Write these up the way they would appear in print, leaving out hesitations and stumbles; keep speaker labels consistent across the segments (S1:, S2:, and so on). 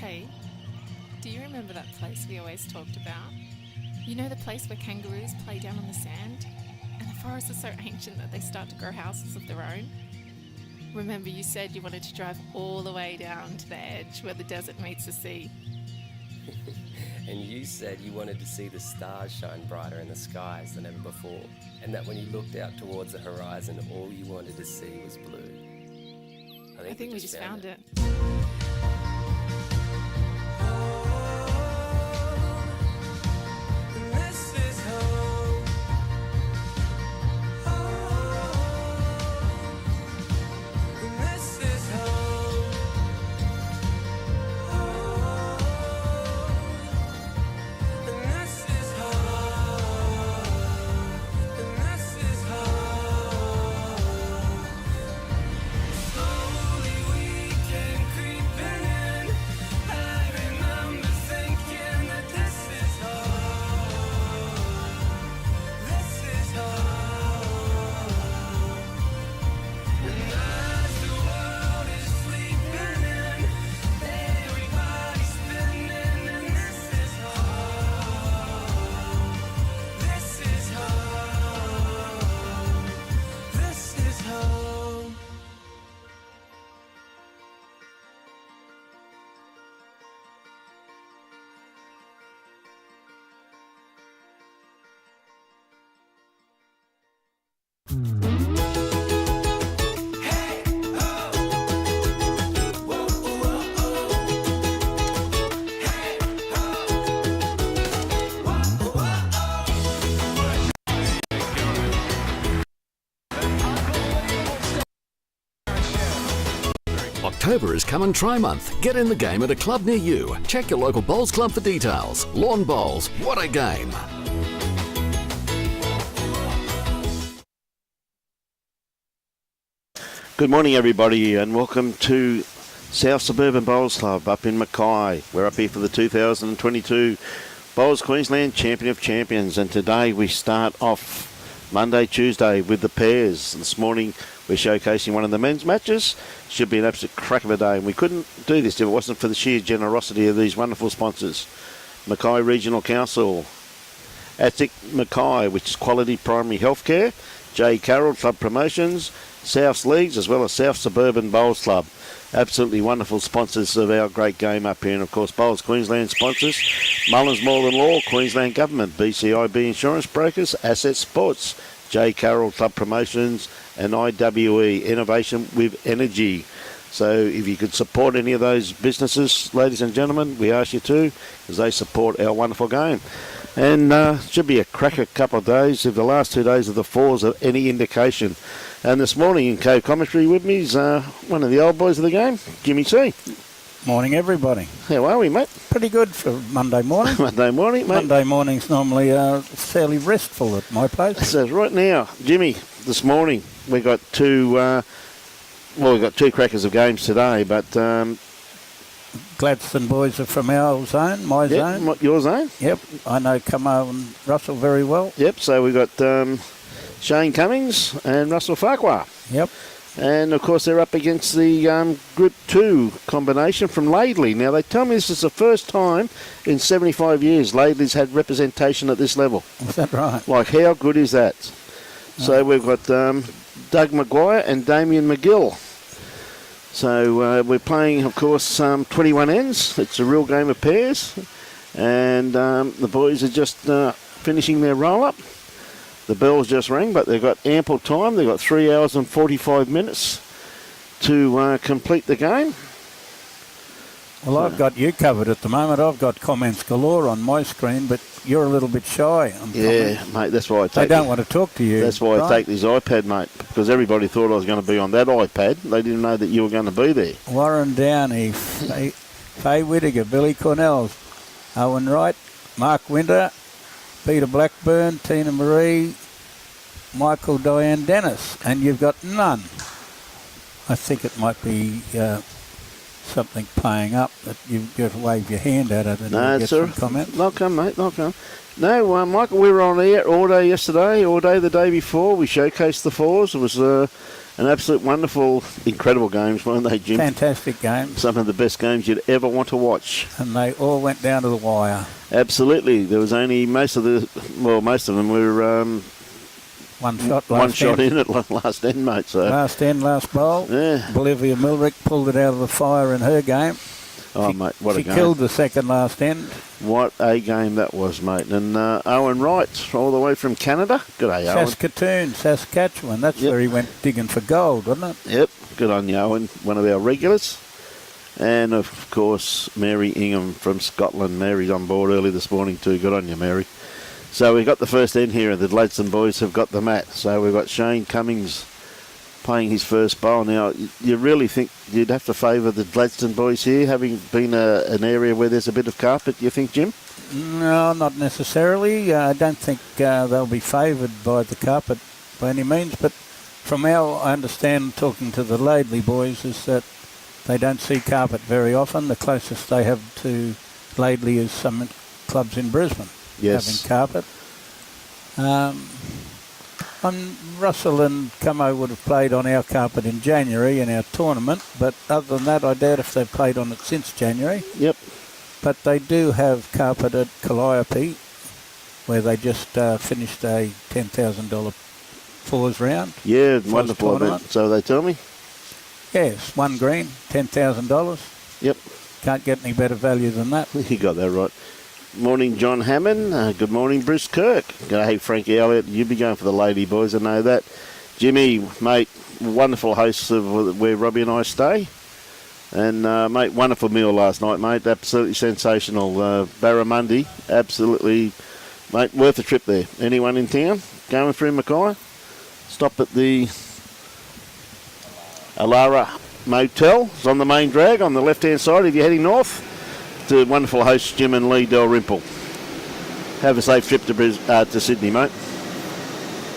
S1: Hey, do you remember that place we always talked about? You know, the place where kangaroos play down on the sand? And the forests are so ancient that they start to grow houses of their own? Remember you said you wanted to drive all the way down to the edge where the desert meets the sea?
S2: And you said you wanted to see the stars shine brighter in the skies than ever before, and that when you looked out towards the horizon, all you wanted to see was blue.
S1: I think we just found it.
S3: October is come and try month. Get in the game at a club near you. Check your local bowls club for details. Lawn bowls, what a game!
S4: Good morning everybody and welcome to South Suburban Bowls Club up in Mackay. We're up here for the 2022 Bowls Queensland Champion of Champions, and today we start off Monday, Tuesday with the pairs. This morning we're showcasing one of the men's matches. Should be an absolute crack of a day, and we couldn't do this if it wasn't for the sheer generosity of these wonderful sponsors. Mackay Regional Council, ASIC Mackay, which is Quality Primary Healthcare, J. Carroll Club Promotions, South Leagues, as well as South Suburban Bowls Club. Absolutely wonderful sponsors of our great game up here. And of course, Bowls Queensland sponsors, Mullins More Than Law, Queensland Government, BCIB Insurance Brokers, Asset Sports, J. Carroll Club Promotions, and IWE, Innovation with Energy. So if you could support any of those businesses, ladies and gentlemen, we ask you to, because they support our wonderful game. And should be a cracker couple of days if the last 2 days of the fours are any indication. And this morning in Cove Commentary with me is one of the old boys of the game, Jimmy C.
S5: Morning, everybody.
S4: How are we, mate?
S5: Pretty good for Monday morning.
S4: Monday morning, mate.
S5: Monday morning's normally fairly restful at my place.
S4: So right now, Jimmy, this morning we got two crackers of games today, but
S5: Gladstone boys are from our zone, my zone.
S4: Your zone?
S5: Yep, I know Cummings Russell very well.
S4: Yep, so we got Shane Cummings and Russell Farquhar.
S5: Yep.
S4: And, of course, they're up against the Group 2 combination from LAIDLEY. Now, they tell me this is the first time in 75 years LAIDLEY's had representation at this level.
S5: Is that right?
S4: Like, how good is that? So we've got Doug McGuire and Damien McGill. So we're playing, of course, 21 ends. It's a real game of pairs. And the boys are just finishing their roll-up. The bell's just rang, but they've got ample time. They've got 3 hours and 45 minutes to complete the game.
S5: Well, I've got you covered at the moment. I've got comments galore on my screen, but you're a little bit shy on comments.
S4: Mate, that's why I take
S5: They don't want to talk to you.
S4: That's why I take this iPad, mate, because everybody thought I was going to be on that iPad. They didn't know that you were going to be there.
S5: Warren Downey, Faye Whittaker, Billy Cornell, Owen Wright, Mark Winter, Peter Blackburn, Tina Marie, Michael Diane Dennis, and you've got none. I think it might be something paying up that you've got to wave your hand at it and get some comments.
S4: They'll come, mate, they'll come. No, Michael, we were on air all day yesterday, all day the day before. We showcased the fours. It was An absolute wonderful, incredible games, weren't they, Jim?
S5: Fantastic games.
S4: Some of the best games you'd ever want to watch.
S5: And they all went down to the wire.
S4: Absolutely. There was only most of them were
S5: One shot
S4: in at last end, mate. So
S5: last end, last bowl.
S4: Yeah.
S5: Bolivia Milrick pulled it out of the fire in her game.
S4: Oh, mate, what a game.
S5: She killed the second last end.
S4: What a game that was, mate. And Owen Wright, all the way from Canada. Good day, Owen.
S5: Saskatchewan. That's where he went digging for gold, wasn't it?
S4: Yep. Good on you, Owen. One of our regulars. And, of course, Mary Ingham from Scotland. Mary's on board early this morning too. Good on you, Mary. So we've got the first end here, and the Gladstone boys have got the mat. So we've got Shane Cummings playing his first bowl. Now, you really think you'd have to favour the Gladstone boys here, having been an area where there's a bit of carpet, you think, Jim?
S5: No, not necessarily. I don't think they'll be favoured by the carpet by any means, but from our I understand, talking to the Laidley boys, is that they don't see carpet very often. The closest they have to Laidley is some clubs in Brisbane having carpet. Russell and Cummo would have played on our carpet in January in our tournament, but other than that, I doubt if they've played on it since January.
S4: Yep.
S5: But they do have carpet at Calliope, where they just finished a $10,000 fours round.
S4: Yeah, wonderful event, so they tell me.
S5: Yes, one green, $10,000.
S4: Yep.
S5: Can't get any better value than that.
S4: You got that right. Morning, John Hammond. Good morning, Bruce Kirk. Hey, Frankie Elliott. You'll be going for the Lady Boys, I know that. Jimmy, mate, wonderful host of where Robbie and I stay. And, mate, wonderful meal last night, mate. Absolutely sensational. Barramundi, absolutely, mate, worth a trip there. Anyone in town going through Mackay? Stop at the Alara Motel. It's on the main drag on the left-hand side if you're heading north. To wonderful hosts Jim and Lee Dalrymple. Have a safe trip to Sydney, mate.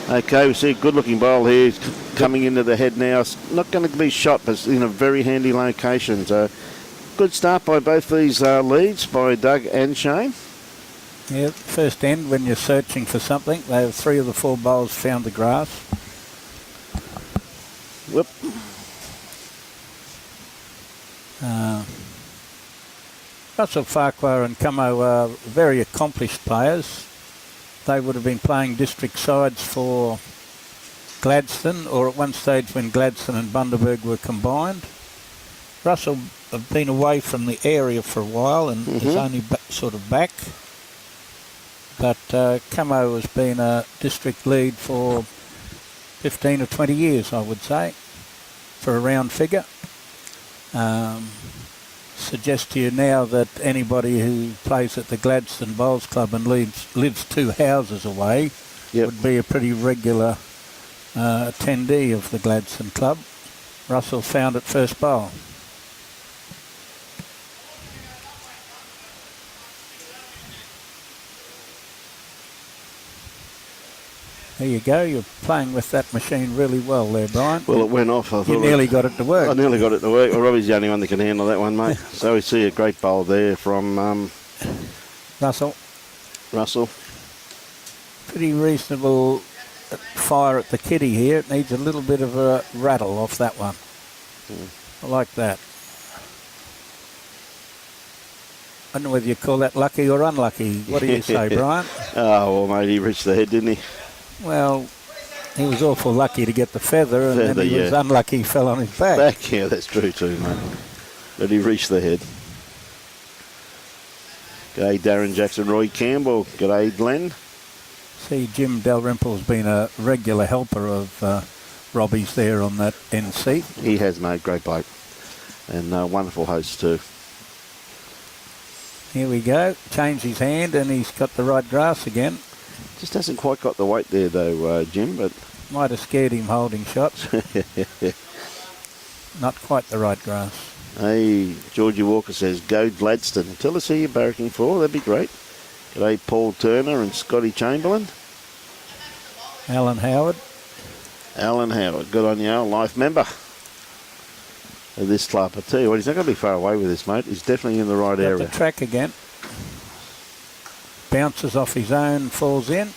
S4: Okay, we see a good-looking bowl here coming into the head now. It's not going to be shot, but it's in a very handy location. So, good start by both these leads, by Doug and Shane.
S5: Yeah, first end, when you're searching for something, they have 3 of the 4 bowls found the grass.
S4: Whoop.
S5: Russell Farquhar and Cummo are very accomplished players. They would have been playing district sides for Gladstone, or at one stage when Gladstone and Bundaberg were combined. Russell have been away from the area for a while and is only sort of back. But Cummo has been a district lead for 15 or 20 years, I would say, for a round figure. Suggest to you now that anybody who plays at the Gladstone Bowls Club and lives 2 houses away would be a pretty regular attendee of the Gladstone Club. Russell found it first bowl. There you go. You're playing with that machine really well there, Brian.
S4: Well, it went off. I thought
S5: you nearly got it to work.
S4: I nearly got it to work. Well, Robbie's the only one that can handle that one, mate. So we see a great bowl there from
S5: Russell. Pretty reasonable fire at the kitty here. It needs a little bit of a rattle off that one. I like that. I don't know whether you call that lucky or unlucky. What do you say, Brian?
S4: Oh, well, mate, he reached the head, didn't he?
S5: Well, he was awful lucky to get the feather, and then he was unlucky he fell on his back.
S4: Yeah, that's true too, mate. But he reached the head. G'day, Darren Jackson, Roy Campbell. G'day, Glenn.
S5: See, Jim Dalrymple's been a regular helper of Robbie's there on that end seat.
S4: He has, mate. Great bloke. And wonderful host too.
S5: Here we go. Changed his hand, and he's got the right grass again.
S4: Just hasn't quite got the weight there, though, Jim, but...
S5: Might have scared him holding shots. Not quite the right grass.
S4: Hey, Georgie Walker says, go Gladstone. Tell us who you're barracking for. That'd be great. G'day, Paul Turner and Scotty Chamberlain.
S5: Alan Howard.
S4: Good on you, life member of this club. I tell you what, he's not going to be far away with this, mate. He's definitely in the right area.
S5: The track again. Bounces off his own, falls in.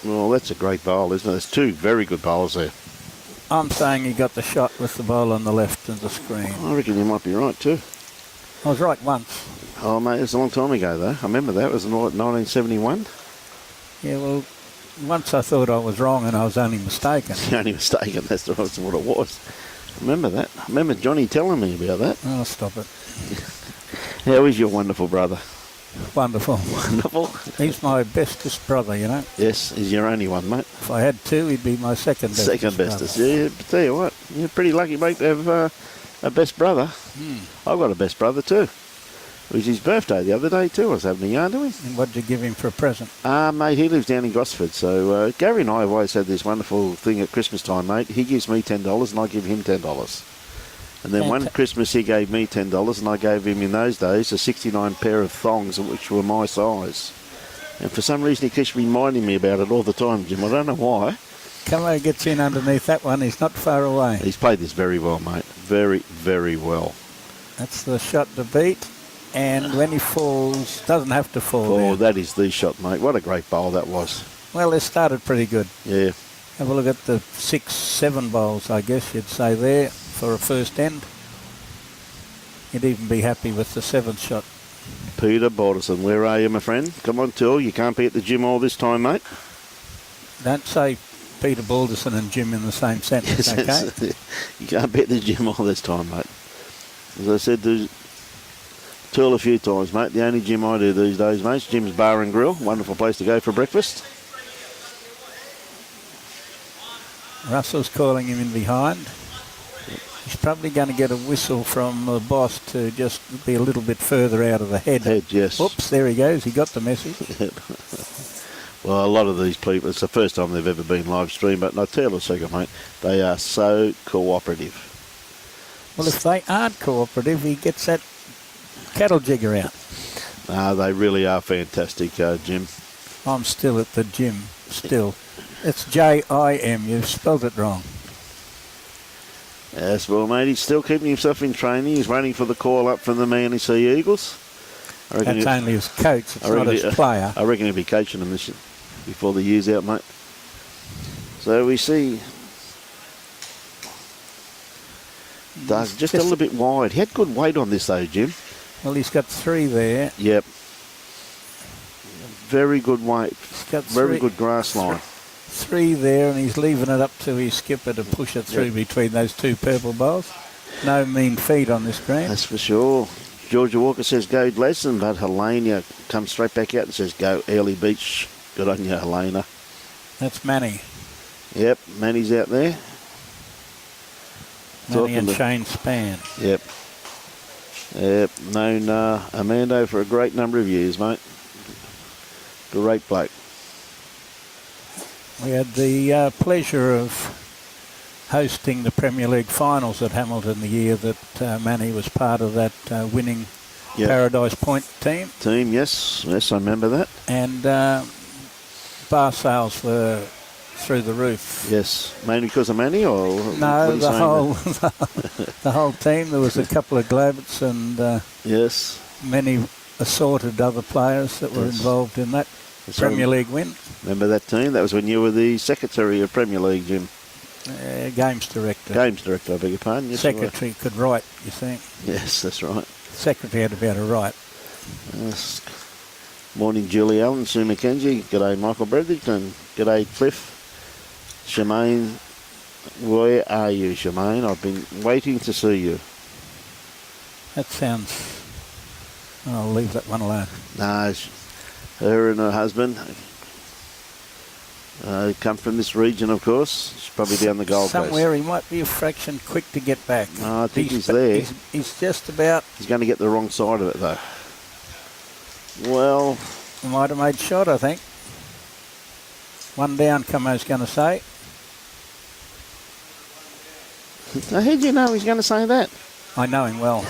S4: Well, that's a great bowl, isn't it? There's two very good bowlers there.
S5: I'm saying he got the shot with the ball on the left of the screen.
S4: I reckon you might be right too.
S5: I was right once.
S4: Oh, mate, it was a long time ago, though. I remember that. It was in 1971.
S5: Yeah, well, once I thought I was wrong and I was only mistaken.
S4: You're only mistaken. That's what it was. I remember that. I remember Johnny telling me about that.
S5: Oh, stop it.
S4: How is your wonderful brother?
S5: Wonderful.
S4: Wonderful?
S5: He's my bestest brother, you know.
S4: Yes, he's your only one, mate.
S5: If I had two, he'd be my second bestest.
S4: Second bestest. Yeah, but tell you what, you're pretty lucky, mate, to have a best brother. I've got a best brother too. It was his birthday the other day too. I was having a yarn to him.
S5: And what did you give him for a present?
S4: Mate, he lives down in Gosford. So Gary and I have always had this wonderful thing at Christmas time, mate. He gives me $10 and I give him $10. And then one Christmas he gave me $10 and I gave him in those days a 69 pair of thongs which were my size. And for some reason he keeps reminding me about it all the time, Jim. I don't know why.
S5: Camo gets in underneath that one. He's not far away.
S4: He's played this very well, mate. Very, very well.
S5: That's the shot to beat. And when he falls, doesn't have to fall.
S4: Oh,
S5: down.
S4: that is the shot, mate. What a great bowl that was.
S5: Well, they started pretty good.
S4: Yeah.
S5: Have a look at the 6-7 bowls, I guess you'd say there for a first end. You'd even be happy with the 7th shot.
S4: Peter Balderson, where are you, my friend? Come on, Till. You can't be at the gym all this time, mate.
S5: Don't say Peter Balderson and Jim in the same sentence, okay?
S4: You can't be at the gym all this time, mate. As I said to Till a few times, mate, the only gym I do these days, mate, is Jim's Bar and Grill. Wonderful place to go for breakfast.
S5: Russell's calling him in behind. He's probably going to get a whistle from the boss to just be a little bit further out of the head.
S4: Head, yes.
S5: Oops, there he goes. He got the message.
S4: Well, a lot of these people, it's the first time they've ever been live streamed, but I tell you a second, mate, they are so cooperative.
S5: Well, if they aren't cooperative, he gets that cattle jigger out.
S4: No, they really are fantastic, Jim.
S5: I'm still at the gym, still. It's J-I-M. You've spelled it wrong.
S4: Yes, well, mate, he's still keeping himself in training. He's waiting for the call up from the Manly Sea Eagles.
S5: That's only his coach, it's not his player.
S4: I reckon he'll be coaching them this before the year's out, mate. So we see Doug just a little bit wide. He had good weight on this, though, Jim.
S5: Well, he's got 3 there.
S4: Yep. Very good weight.
S5: He's got
S4: very good grass line.
S5: 3 there, and he's leaving it up to his skipper to push it through between those 2 purple bowls. No mean feat on this green.
S4: That's for sure. Georgia Walker says go Gladstone, but Helena comes straight back out and says go Early Beach. Good on you, Helena.
S5: That's Manny.
S4: Yep, Manny's out there.
S5: Manny and Shane Spann.
S4: Yep. Yep, known Amando for a great number of years, mate. Great bloke.
S5: We had the pleasure of hosting the Premier League finals at Hamilton the year that Manny was part of that winning Paradise Point team.
S4: Yes, I remember that.
S5: And bar sales were through the roof.
S4: Yes, mainly because of Manny, or
S5: no, the whole team. There was a couple of Globets and
S4: yes,
S5: many assorted other players that were involved in that Premier League win.
S4: Remember that team? That was when you were the secretary of Premier League, Jim.
S5: Games director.
S4: Games director, I beg your pardon. Yes,
S5: secretary could write, you think?
S4: Yes, that's right.
S5: Secretary had to be able to write.
S4: Yes. Morning, Julie Allen, Sue McKenzie. G'day, Michael Bredington. G'day, Cliff. Shemaine, where are you, Shemaine? I've been waiting to see you.
S5: That sounds... I'll leave that one alone.
S4: No, her and her husband come from this region, of course. She's probably down the Gold Coast.
S5: Somewhere he might be a fraction quick to get back.
S4: I think he's there.
S5: He's just about...
S4: He's going to get the wrong side of it, though. Well...
S5: He might have made shot, I think. One down, Camo's going to say.
S4: How do you know he's going to say that?
S5: I know him well.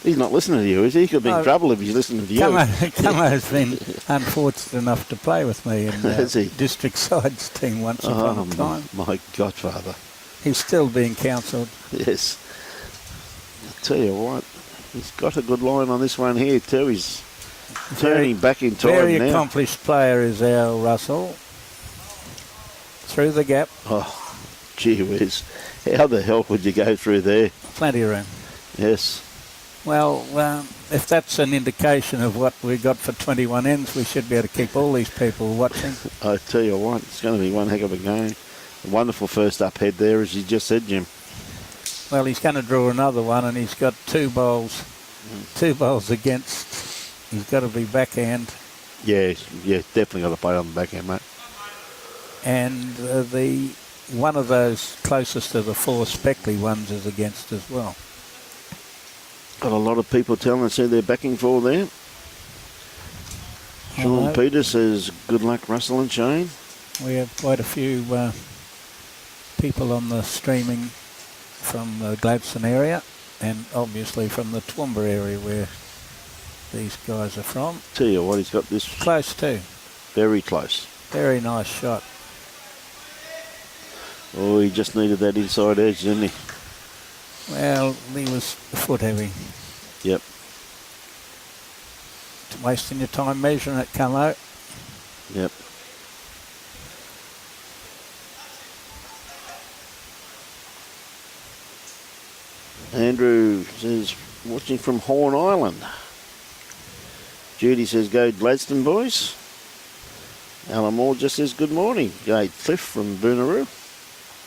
S4: He's not listening to you, is he? He could be in trouble if he's listening to you.
S5: Camo's been unfortunate enough to play with me in
S4: the
S5: district sides team once upon a time.
S4: My godfather.
S5: He's still being counselled.
S4: Yes. I'll tell you what, he's got a good line on this one here too. He's turning back in time now.
S5: Very accomplished player is our Russell. through the gap.
S4: Oh, gee whiz. How the hell would you go through there?
S5: Plenty of room.
S4: Yes.
S5: Well, if that's an indication of what we got for 21 ends, we should be able to keep all these people watching.
S4: I tell you what, it's going to be one heck of a game. A wonderful first up head there, as you just said, Jim.
S5: Well, he's going to draw another one, and he's got two bowls against. He's got to be backhand.
S4: Yeah, definitely got to play on the backhand, mate.
S5: And the one of those closest to the 4 speckly ones is against as well.
S4: Got a lot of people telling us who they're backing for there. Sean Peter says, good luck, Russell and Shane.
S5: We have quite a few people on the streaming from the Gladstone area and obviously from the Toowoomba area where these guys are from.
S4: Tell you what, he's got this
S5: close too.
S4: Very close.
S5: Very nice shot.
S4: Oh, he just needed that inside edge, didn't he?
S5: Well, he was a foot heavy.
S4: Yep.
S5: Wasting your time measuring it, Camo.
S4: Yep. Andrew says, watching from Horn Island. Judy says, go Gladstone, boys. Alan Moore just says, good morning. Gade Cliff from Boonaroo.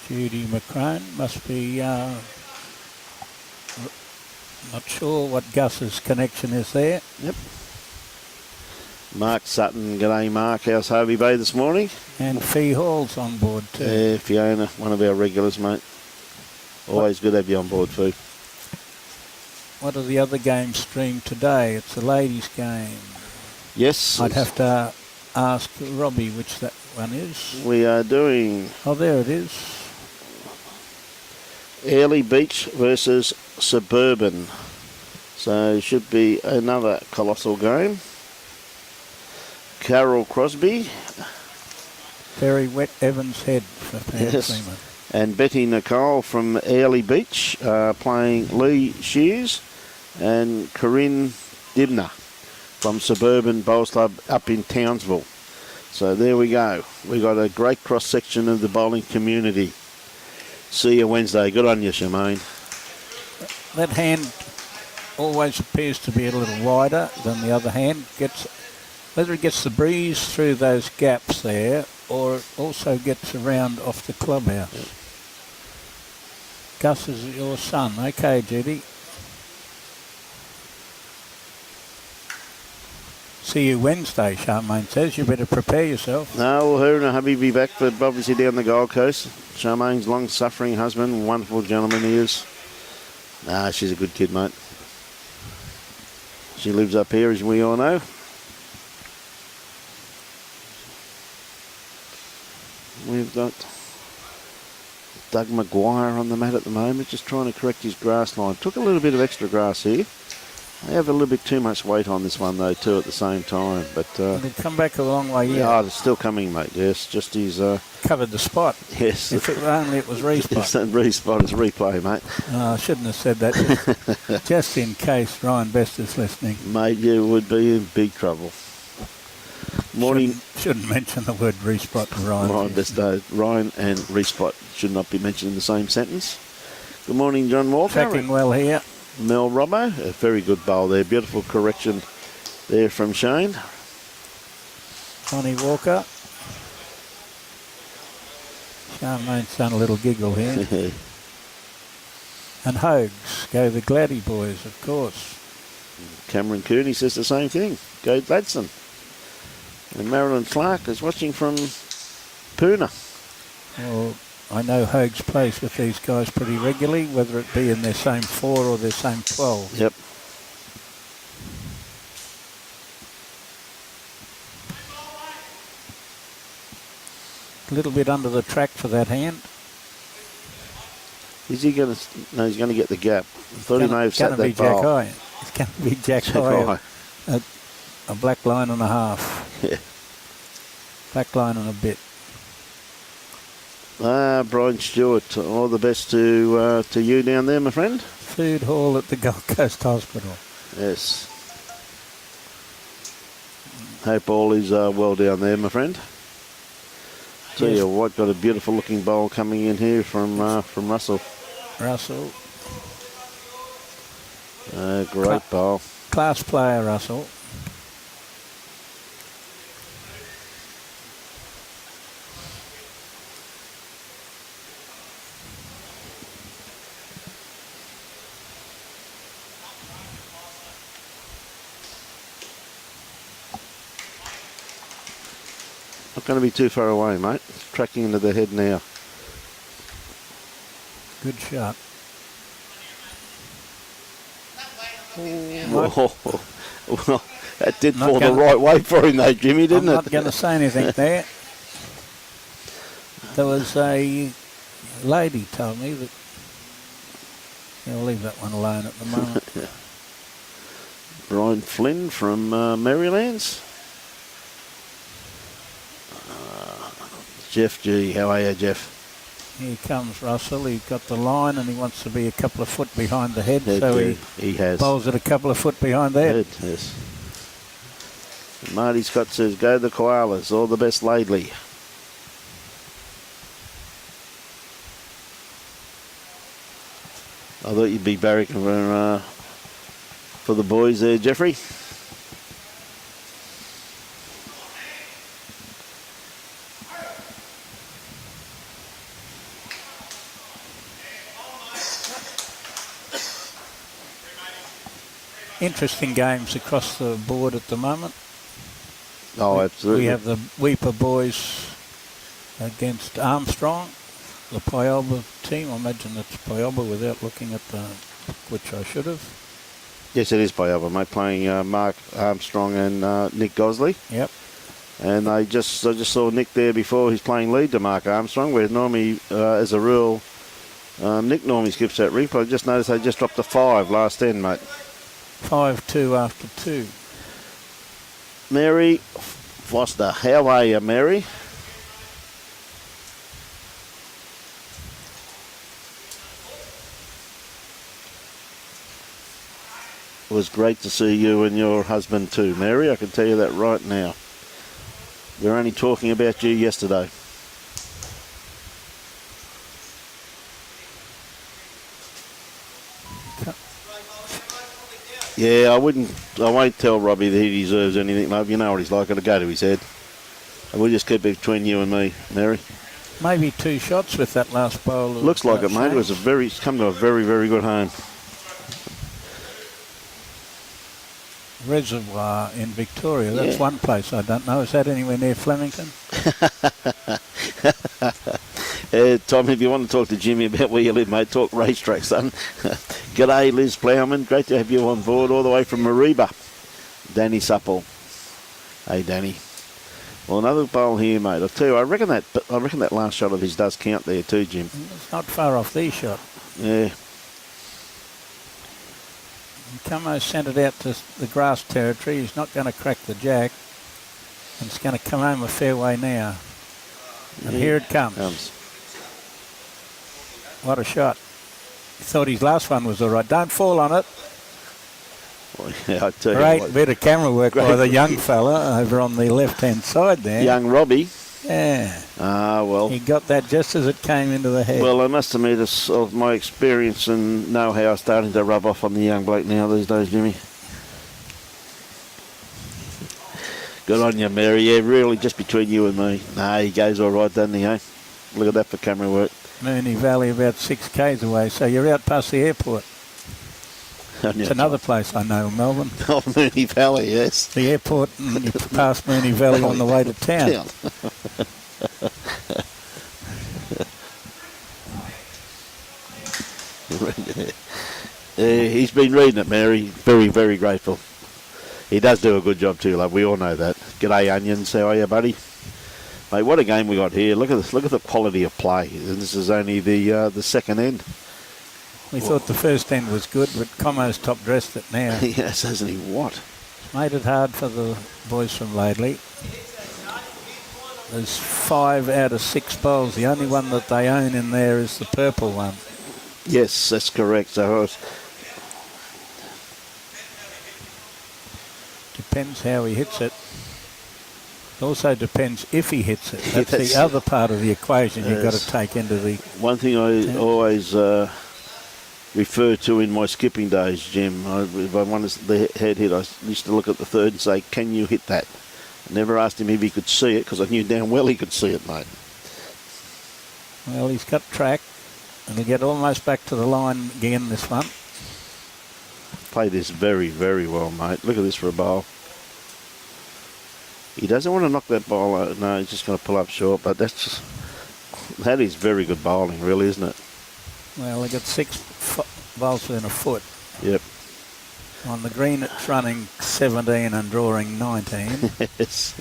S5: Judy McCrone must be, not sure what Gus's connection is there.
S4: Yep. Mark Sutton, g'day Mark, how's Harvey Bay this morning?
S5: And Fee Hall's on board too.
S4: Yeah, Fiona, one of our regulars, mate. Always good to have you on board, Fee.
S5: What are the other games streamed today? It's a ladies' game.
S4: Yes.
S5: I'd have to ask Robbie which that one is.
S4: We are doing...
S5: Oh, there it is.
S4: Airlie Beach versus Suburban. So it should be another colossal game. Carol Crosby.
S5: Very wet Evans Head for Pam Freeman.
S4: And Betty Nicole from Airlie Beach playing Lee Shears. And Corinne Dibner from Suburban Bowls Club up in Townsville. So there we go. We got a great cross-section of the bowling community. See you Wednesday. Good on you, Shemaine.
S5: That hand always appears to be a little wider than the other hand. Whether it gets the breeze through those gaps there or it also gets around off the clubhouse. Yep. Gus is your son. Okay, Judy. See you Wednesday, Charmaine says. You better prepare yourself.
S4: No, well, her and her hubby be back, but obviously down the Gold Coast. Charmaine's long-suffering husband, wonderful gentleman he is. Nah, she's a good kid, mate. She lives up here, as we all know. We've got Doug McGuire on the mat at the moment, just trying to correct his grass line. Took a little bit of extra grass here. They have a little bit too much weight on this one, though, too, at the same time. But
S5: it'll come back a long way, yeah.
S4: Oh, it's still coming, mate, yes. Just he's...
S5: covered the spot.
S4: Yes.
S5: If it only it was respot.
S4: It's respot, it's replay, mate.
S5: Oh, I shouldn't have said that, just in case Ryan Best is listening.
S4: Mate, you would be in big trouble. Morning.
S5: Shouldn't mention the word respot to Ryan.
S4: Ryan and respot should not be mentioned in the same sentence. Good morning, John Walker.
S5: Tracking well here.
S4: Mel Robbo, a very good bowl there. Beautiful correction there from Shane.
S5: Connie Walker. Charmaine's done a little giggle here. And Hogues, go the Gladdy boys, of course.
S4: Cameron Cooney says the same thing. Go Gladstone. And Marilyn Clark is watching from Poona.
S5: Well, I know Hogues plays with these guys pretty regularly, whether it be in their same 4 or their same 12.
S4: Yep.
S5: A little bit under the track for that hand.
S4: Is he going to... No, he's going to get the gap. I thought he may have sat that bowl.
S5: It's going to be Jack High. A black line and a half.
S4: Yeah.
S5: Black line and a bit.
S4: Brian Stewart, all the best to you down there, my friend.
S5: Food hall at the Gold Coast Hospital.
S4: Yes. Hope all is well down there, my friend. Tell you what, got a beautiful looking bowl coming in here from Russell.
S5: Russell.
S4: Great bowl.
S5: Class player, Russell.
S4: Not going to be too far away, mate. It's tracking into the head now.
S5: Good shot.
S4: Well, that did fall the right way for him though, Jimmy, didn't it?
S5: I'm not going to say anything there. There was a lady told me that... I'll leave that one alone at the moment.
S4: Brian Flynn from Marylands. Jeff G, how are you, Jeff?
S5: Here comes Russell. He's got the line and he wants to be a couple of foot behind the head, so
S4: he has.
S5: Bowls it a couple of foot behind the head.
S4: Yes. Marty Scott says, go the Koalas, all the best, Laidley. I thought you'd be barracking for the boys there, Jeffrey.
S5: Interesting games across the board at the moment.
S4: Oh, absolutely.
S5: We have the Weeper boys against Armstrong, the Pyoba team. I imagine it's Pyoba without looking at the book, which I should have.
S4: Yes, it is Pyoba, mate, playing Mark Armstrong and Nick Gosley.
S5: Yep.
S4: And I just saw Nick there before. He's playing lead to Mark Armstrong, where normally, as a rule, Nick normally skips that ring. But I just noticed they just dropped a 5 last end, mate.
S5: 5-2 after 2.
S4: Mary Foster, how are you, Mary? It was great to see you and your husband too, Mary. I can tell you that right now. We were only talking about you yesterday. Yeah, I won't tell Robbie that he deserves anything, love. You know what he's like, it'll go to his head. And we'll just keep it between you and me, Mary.
S5: Maybe 2 shots with that last bowl.
S4: Looks like it, mate. It's come to a very, very good home.
S5: Reservoir in Victoria. That's one place I don't know. Is that anywhere near Flemington?
S4: Tom, if you want to talk to Jimmy about where you live, mate, talk racetrack, son. G'day, Liz Plowman. Great to have you on board all the way from Mareeba. Danny Supple. Hey, Danny. Well, another bowl here, mate. I'll tell you, I reckon that last shot of his does count there too, Jim.
S5: It's not far off the shot.
S4: Yeah.
S5: Camo sent it out to the grass territory. He's not going to crack the jack. And it's going to come home a fair way now. And here it comes. What a shot. He thought his last one was all right. Don't fall on it.
S4: Well, yeah, I tell
S5: Great
S4: you what,
S5: bit of camera work by the young fella over on the left-hand side there.
S4: young Robbie.
S5: Yeah.
S4: Ah, well.
S5: He got that just as it came into the head.
S4: Well, I must admit, of my experience and know-how starting to rub off on the young bloke now these days, Jimmy. Good on you, Mary. Yeah, really, just between you and me. Nah, he goes all right, doesn't he, eh? Look at that for camera work.
S5: Mooney Valley about 6 k's away, so you're out past the airport. It's another place I know, Melbourne.
S4: Oh, Mooney Valley, yes.
S5: The airport, and you pass Mooney Valley on the way to town.
S4: He's been reading it, Mary. Very, very grateful. He does do a good job too, love. We all know that. G'day, Onions. How are you, buddy? Mate, what a game we got here. Look at this. Look at the quality of play. And this is only the second end.
S5: We thought the first end was good, but Como's top dressed it now.
S4: Yes, hasn't he? What?
S5: Made it hard for the boys from Laidley. There's 5 out of 6 bowls. The only one that they own in there is the purple one.
S4: Yes, that's correct. So
S5: depends how he hits it. It also depends if he hits it. That's
S4: Yes.
S5: the other part of the equation you've got
S4: Yes.
S5: to take into the...
S4: One thing I always refer to in my skipping days, Jim, if I wanted the head hit, I used to look at the third and say, can you hit that? I never asked him if he could see it, because I knew damn well he could see it, mate.
S5: Well, he's got track, and he'll get almost back to the line again, this one.
S4: Played this very, very well, mate. Look at this for a bowl. He doesn't want to knock that ball out. No, he's just going to pull up short, but that is very good bowling, really, isn't it?
S5: Well, they got 6 balls within a foot.
S4: Yep.
S5: On the green, it's running 17 and drawing 19.
S4: Yes.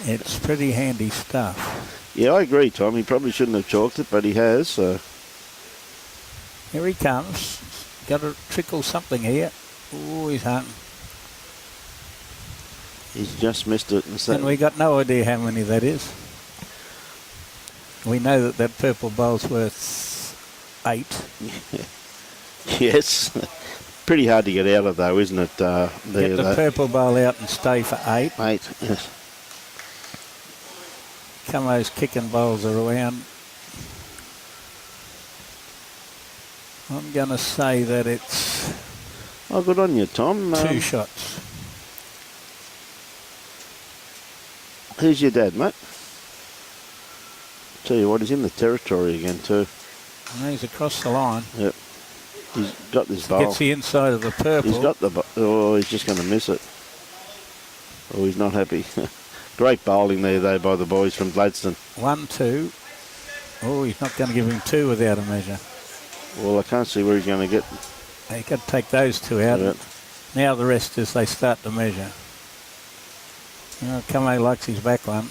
S5: It's pretty handy stuff.
S4: Yeah, I agree, Tom. He probably shouldn't have chalked it, but he has. So.
S5: Here he comes. Got to trickle something here. Oh, he's hung.
S4: He's just missed it.
S5: And we got no idea how many that is. We know that purple bowl's worth 8.
S4: Yes. Pretty hard to get out of, though, isn't it?
S5: Get the purple bowl out and stay for 8.
S4: 8, yes.
S5: Cummo's kicking bowls around. I'm going to say that it's...
S4: Oh, good on you, Tom.
S5: 2 shots.
S4: Who's your dad, mate? Tell you what, he's in the territory again, too.
S5: And he's across the line.
S4: Yep. He's got this bowl.
S5: Gets the inside of the purple.
S4: He's got the... Oh, he's just going to miss it. Oh, he's not happy. Great bowling there, though, by the boys from Gladstone.
S5: 1, 2. Oh, he's not going to give him 2 without a measure.
S4: Well, I can't see where he's going to get...
S5: You've got to take those 2 out.
S4: Yep.
S5: Now the rest is they start to measure. Cummo likes his back one.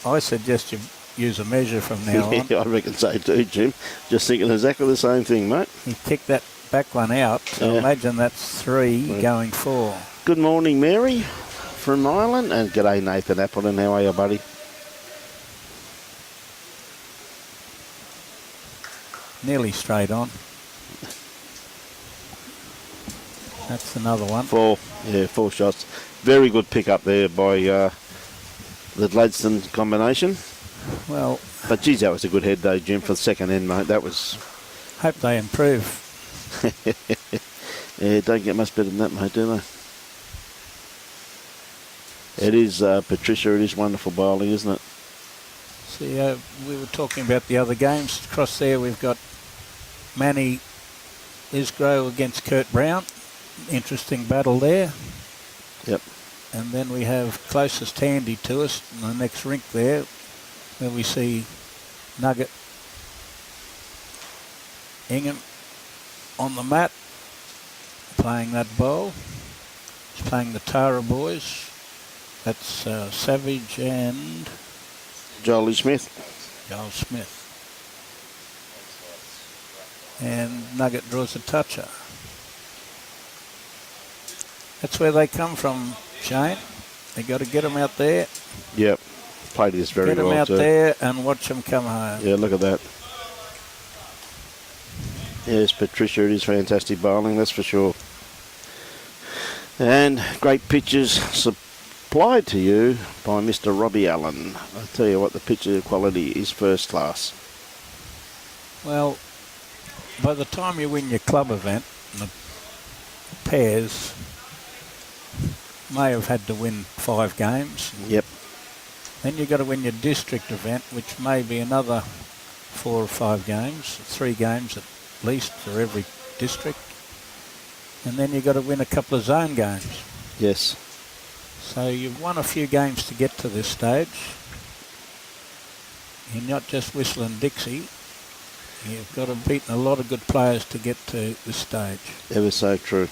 S5: I suggest you use a measure from now on.
S4: I reckon so too, Jim. Just thinking exactly the same thing, mate.
S5: He kicked that back one out, so
S4: Yeah.
S5: imagine that's 3 going 4.
S4: Good morning, Mary from Ireland. And g'day, Nathan Appleton. How are you, buddy?
S5: Nearly straight on. That's another one.
S4: 4. Yeah, 4 shots. Very good pick up there by the Gladstone combination.
S5: Well,
S4: But geez, that was a good head though, Jim, for the second end, mate. That was...
S5: hope they improve.
S4: Yeah, don't get much better than that, mate, do they? It is, Patricia, it is wonderful bowling, isn't it?
S5: See, we were talking about the other games. Across there we've got Manny Isgrove against Kurt Brown. Interesting battle there.
S4: Yep.
S5: And then we have closest handy to us in the next rink there, where we see Nugget Ingham on the mat playing that bowl. He's playing the Tara boys. That's Savage and
S4: Jolie Smith.
S5: Joel Smith. And Nugget draws a toucher. That's where they come from, Shane. They got to get them out there.
S4: Yep. Played this very
S5: Get them
S4: well
S5: out
S4: too.
S5: there and watch them come home.
S4: Yeah, look at that. Yes, Patricia, it is fantastic bowling, that's for sure. And great pitches supplied to you by Mr. Robbie Allen. I tell you what, the pitcher quality is first class.
S5: Well, by the time you win your club event, the pairs may have had to win 5 games.
S4: Yep.
S5: Then you've got to win your district event, which may be another 4 or 5 games, 3 games at least for every district. And then you've got to win a couple of zone games.
S4: Yes.
S5: So you've won a few games to get to this stage. You're not just whistling Dixie. You've got to beat a lot of good players to get to this stage.
S4: Ever so true.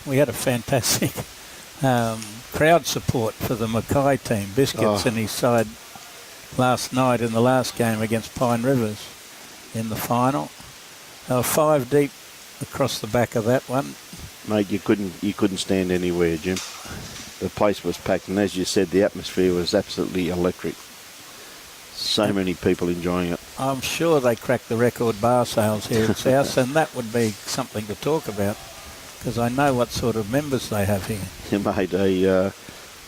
S5: We had a fantastic crowd support for the Mackay team. Biscuits and his side last night in the last game against Pine Rivers in the final. They were 5 deep across the back of that one.
S4: Mate, you couldn't stand anywhere, Jim. The place was packed, and as you said, the atmosphere was absolutely electric. So many people enjoying it.
S5: I'm sure they cracked the record bar sales here at South, and that would be something to talk about. because I know what sort of members they have here.
S4: Yeah, mate,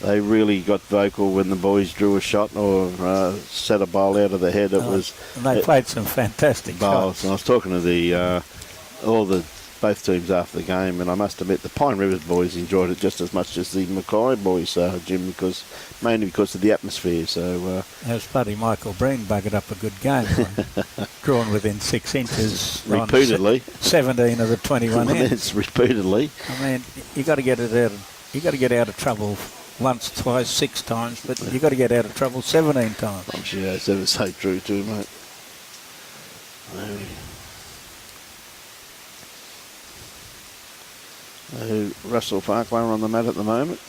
S4: they really got vocal when the boys drew a shot or set a bowl out of the head.
S5: And they played some fantastic
S4: bowls.
S5: shots.
S4: And I was talking to both teams after the game, and I must admit the Pine Rivers boys enjoyed it just as much as the Mackay boys, Jim, mainly because of the atmosphere. So
S5: as Buddy Michael Breen buggered up a good game, drawn within 6 inches
S4: repeatedly.
S5: 17 of the 21 ends.
S4: It's repeatedly.
S5: I mean, you got to get it out. You got to get out of trouble once, twice, 6 times, but you got to get out of trouble 17 times.
S4: I'm sure that's ever so true too, mate. Russell Farquhar on the mat at the moment.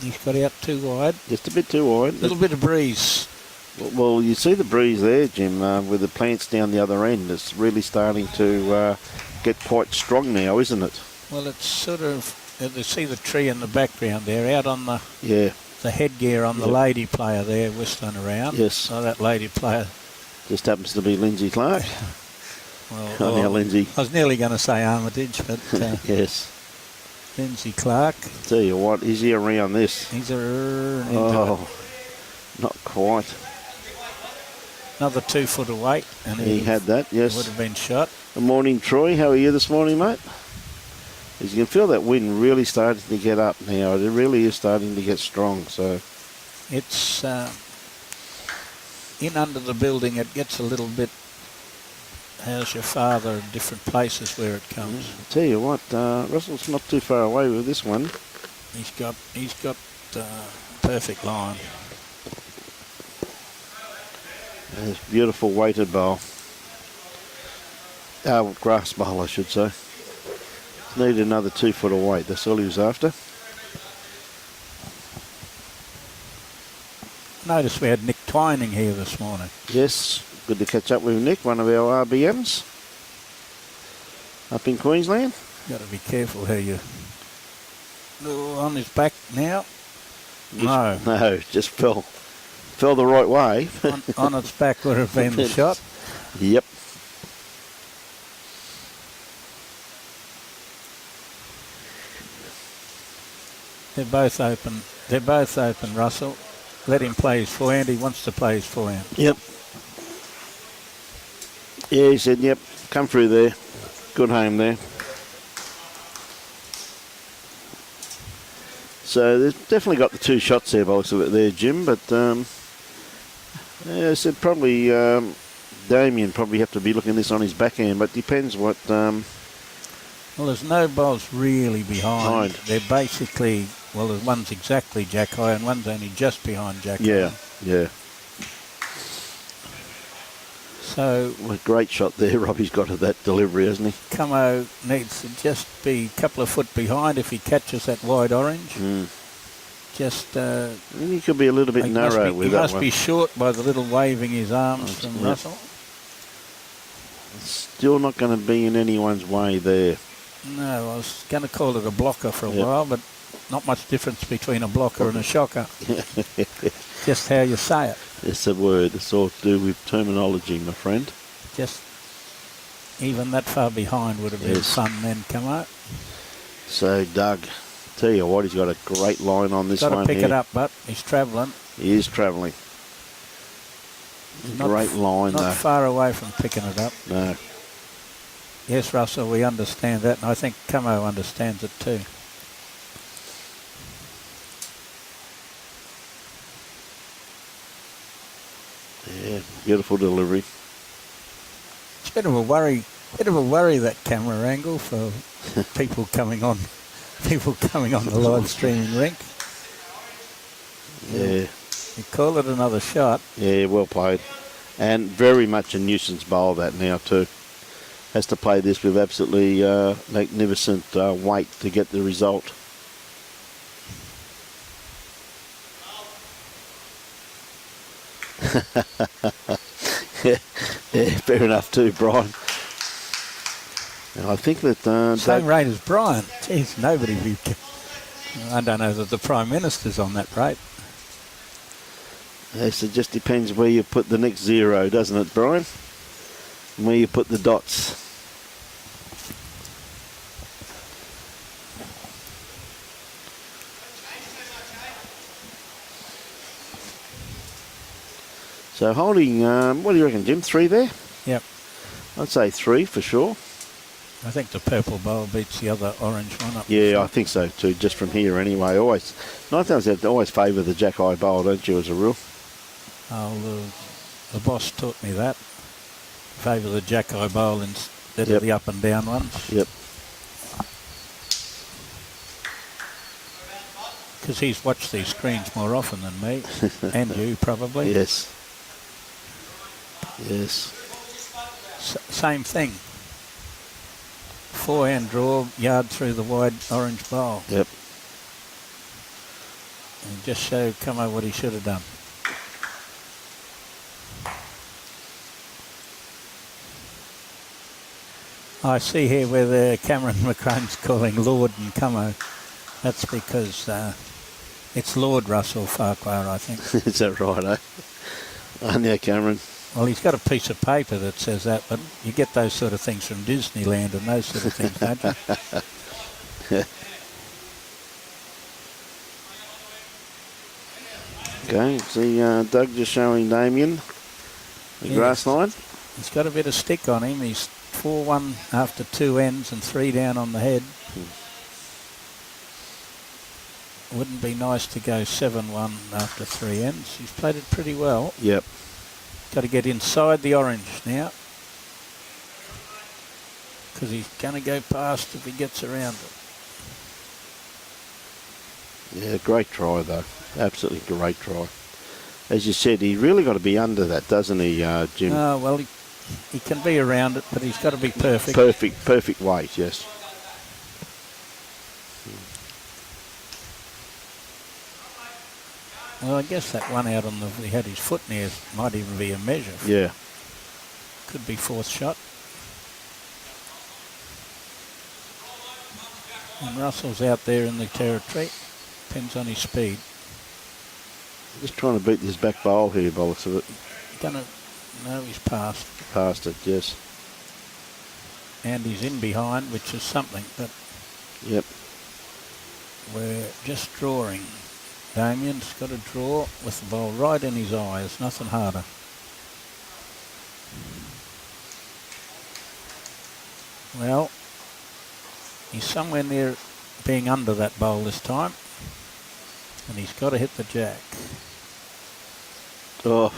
S5: He's got out too wide.
S4: Just a bit too wide.
S5: A little bit of breeze.
S4: Well, you see the breeze there, Jim, with the plants down the other end. It's really starting to get quite strong now, isn't it?
S5: Well, it's sort of, you see the tree in the background there, out on the headgear on the lady player there whistling around.
S4: Yes.
S5: So that lady player
S4: just happens to be Lindsay Clark.
S5: Well,
S4: now Lindsay.
S5: I was nearly going to say Armitage, but
S4: yes.
S5: Lindsay Clark.
S4: Tell you what, is he around this?
S5: He's
S4: not quite.
S5: Another 2 foot away, and
S4: he had that. Yes,
S5: would have been shot.
S4: Good morning, Troy. How are you this morning, mate? As you can feel, that wind really starting to get up now. It really is starting to get strong. So
S5: it's in under the building. It gets a little bit. How's your father in different places where it comes?
S4: I tell you what, Russell's not too far away with this one.
S5: He's got perfect line.
S4: There's beautiful weighted bowl. Grass bowl, I should say. Need another 2 foot of weight. That's all he was after.
S5: Notice we had Nick Twining here this morning.
S4: Yes, good to catch up with Nick, one of our RBMs up in Queensland.
S5: Got to be careful how you. On his back now.
S4: No, just fell the right way.
S5: on its back would have been the shot.
S4: Yep.
S5: They're both open. They're both open, Russell. Let him play his forehand. He wants to play his forehand.
S4: Yep. Yeah, he said, yep, come through there. Good home there. So they've definitely got the 2 shots there, by the looks of it there, Jim. But I said probably Damien probably have to be looking at this on his backhand, but depends what.
S5: Well, there's no balls really behind. They're basically, well, one's exactly jack high and one's only just behind jack high.
S4: Yeah.
S5: So
S4: a great shot there, Robbie's got at that delivery, hasn't he?
S1: Cummo needs to just be a couple of foot behind if he catches that wide orange. Just
S4: he could be a little bit narrow with that one.
S1: He must be short by the little waving his arms from Russell.
S4: Still not going to be in anyone's way there.
S1: No, I was going to call it a blocker for a while, but not much difference between a blocker and a shocker. Just how you say it.
S4: It's a word. It's all to do with terminology, my friend.
S1: Just even that far behind would have been fun then, Cummo.
S4: So, Doug, tell you what, he's got a great line on this one here.
S1: Got to pick it up, but he's travelling.
S4: He is travelling. Great line, though.
S1: Not far away from picking it up.
S4: No.
S1: Yes, Russell, we understand that, and I think Cummo understands it too.
S4: Yeah, beautiful delivery.
S1: It's a bit of a worry that camera angle for people coming on the live streaming rink.
S4: Yeah.
S1: You call it another shot.
S4: Yeah, well played. And very much a nuisance bowl that now too. Has to play this with absolutely magnificent weight to get the result. yeah, fair enough too, Brian. And I think that...
S1: Same rate as Brian. Jeez, nobody... I don't know that the Prime Minister's on that rate.
S4: Yes, it just depends where you put the next zero, doesn't it, Brian? and where you put the dots. So holding, what do you reckon, Jim? 3 there?
S5: Yep.
S4: I'd say 3 for sure.
S5: I think the purple bowl beats the other orange one up.
S4: Yeah, I think so too, just from here anyway. Always, 9 times out, always favour the Jack-eye bowl, don't you, as a rule?
S5: Oh, the boss taught me that. Favour the Jack-eye bowl instead of the up and down ones.
S4: Yep.
S5: Because he's watched these screens more often than me, and you probably.
S4: Yes. Yes.
S5: Same thing. Forehand draw, yard through the wide orange bowl.
S4: Yep.
S5: And just showed Cummo what he should have done. I see here where the Cameron McCrune's calling Lord and Cummo. That's because it's Lord Russell Farquhar, I think.
S4: Is that right, eh? Oh, now, Cameron.
S5: Well, he's got a piece of paper that says that, but you get those sort of things from Disneyland and those sort of things, don't you?
S4: Okay, see Doug just showing Damien the grass line.
S5: He's got a bit of stick on him. He's 4-1 after 2 ends and 3 down on the head. Wouldn't be nice to go 7-1 after 3 ends. He's played it pretty well.
S4: Yep.
S5: Got to get inside the orange now, because he's going to go past if he gets around it.
S4: Yeah, great try though. Absolutely great try. As you said, he really got to be under that, doesn't he, Jim?
S5: Oh, well, he can be around it, but he's got to be perfect.
S4: Perfect weight, yes.
S5: Well, I guess that one out on he had his foot near might even be a measure.
S4: Yeah.
S5: Could be 4th shot. And Russell's out there in the territory. Depends on his speed.
S4: Just trying to beat this back bowl here, by the looks of it.
S5: No, he's passed.
S4: Past it, yes.
S5: And he's in behind, which is something, but
S4: Yep.
S5: we're just drawing. Damien's got to draw with the ball right in his eye. There's nothing harder. Well, he's somewhere near being under that bowl this time. And he's got to hit the jack.
S4: Oh,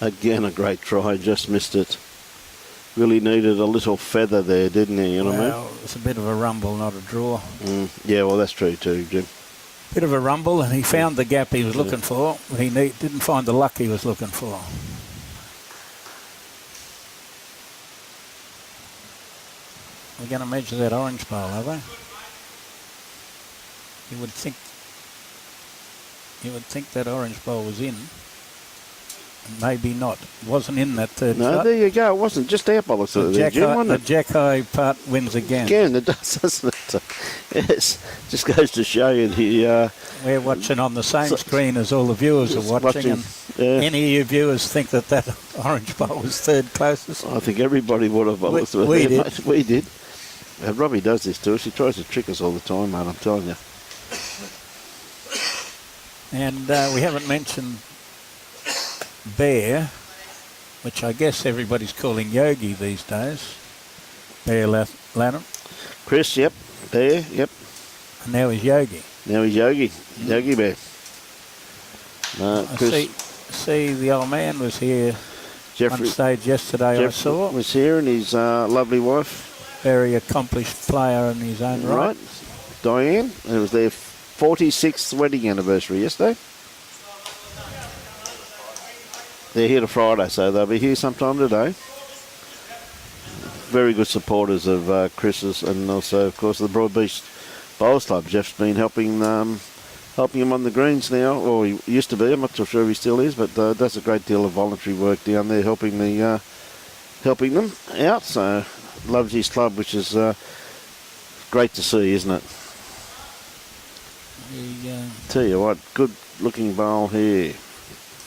S4: again a great try, just missed it. Really needed a little feather there, didn't he? You know what I mean?
S5: Well, it's a bit of a rumble, not a draw.
S4: Yeah, well, that's true too, Jim.
S5: Bit of a rumble, and he found the gap he was looking for, but he didn't find the luck he was looking for. We're going to measure that orange bowl, are they? You would think that orange bowl was in. Maybe not. Wasn't in that third shot.
S4: No, there you go. It wasn't just out by the looks of it, Jim, wasn't
S5: the
S4: it?
S5: Jack-eye part wins again.
S4: Again, it does, doesn't it? Yes, just goes to show you the...
S5: We're watching on the same screen as all the viewers are watching. And any of you viewers think that orange bowl was third closest?
S4: I think everybody would have.
S5: We did.
S4: Mate. We did. Robbie does this to us. He tries to trick us all the time, mate, I'm telling you. And
S5: we haven't mentioned Bear, which I guess everybody's calling Yogi these days. Bear Lanham.
S4: Chris, yep. Bear, yep.
S5: And now he's Yogi.
S4: Now he's Yogi. Yogi Bear. Chris.
S5: See, the old man was here on stage yesterday, I saw.
S4: Was here, and his lovely wife.
S5: Very accomplished player in his own right.
S4: Diane. It was their 46th wedding anniversary yesterday. They're here to Friday, so they'll be here sometime today. Very good supporters of Chris's, and also, of course, the Broadbeach Bowls Club. Jeff's been helping him on the greens now, or he used to be. I'm not so sure if he still is, but does a great deal of voluntary work down there, helping them out. So loves his club, which is great to see, isn't it? Tell you what, good looking bowl here.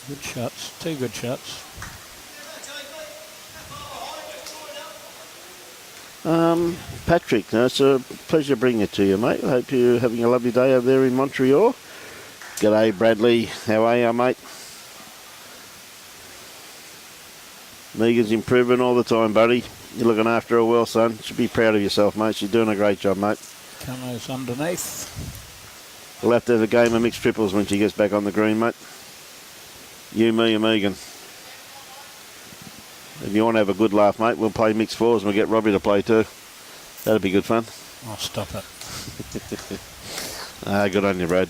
S5: Good shots, 2 good shots.
S4: Patrick, it's a pleasure bringing it to you, mate. I hope you're having a lovely day over there in Montreal. G'day, Bradley. How are you, mate? Megan's improving all the time, buddy. You're looking after her well, son. You should be proud of yourself, mate. She's doing a great job, mate.
S5: Camo's underneath.
S4: We'll have to have a game of mixed triples when she gets back on the green, mate. You, me and Megan. If you want to have a good laugh, mate, we'll play mixed fours and we'll get Robbie to play too. That'll be good fun.
S5: I'll stop it.
S4: Good on you, Brad.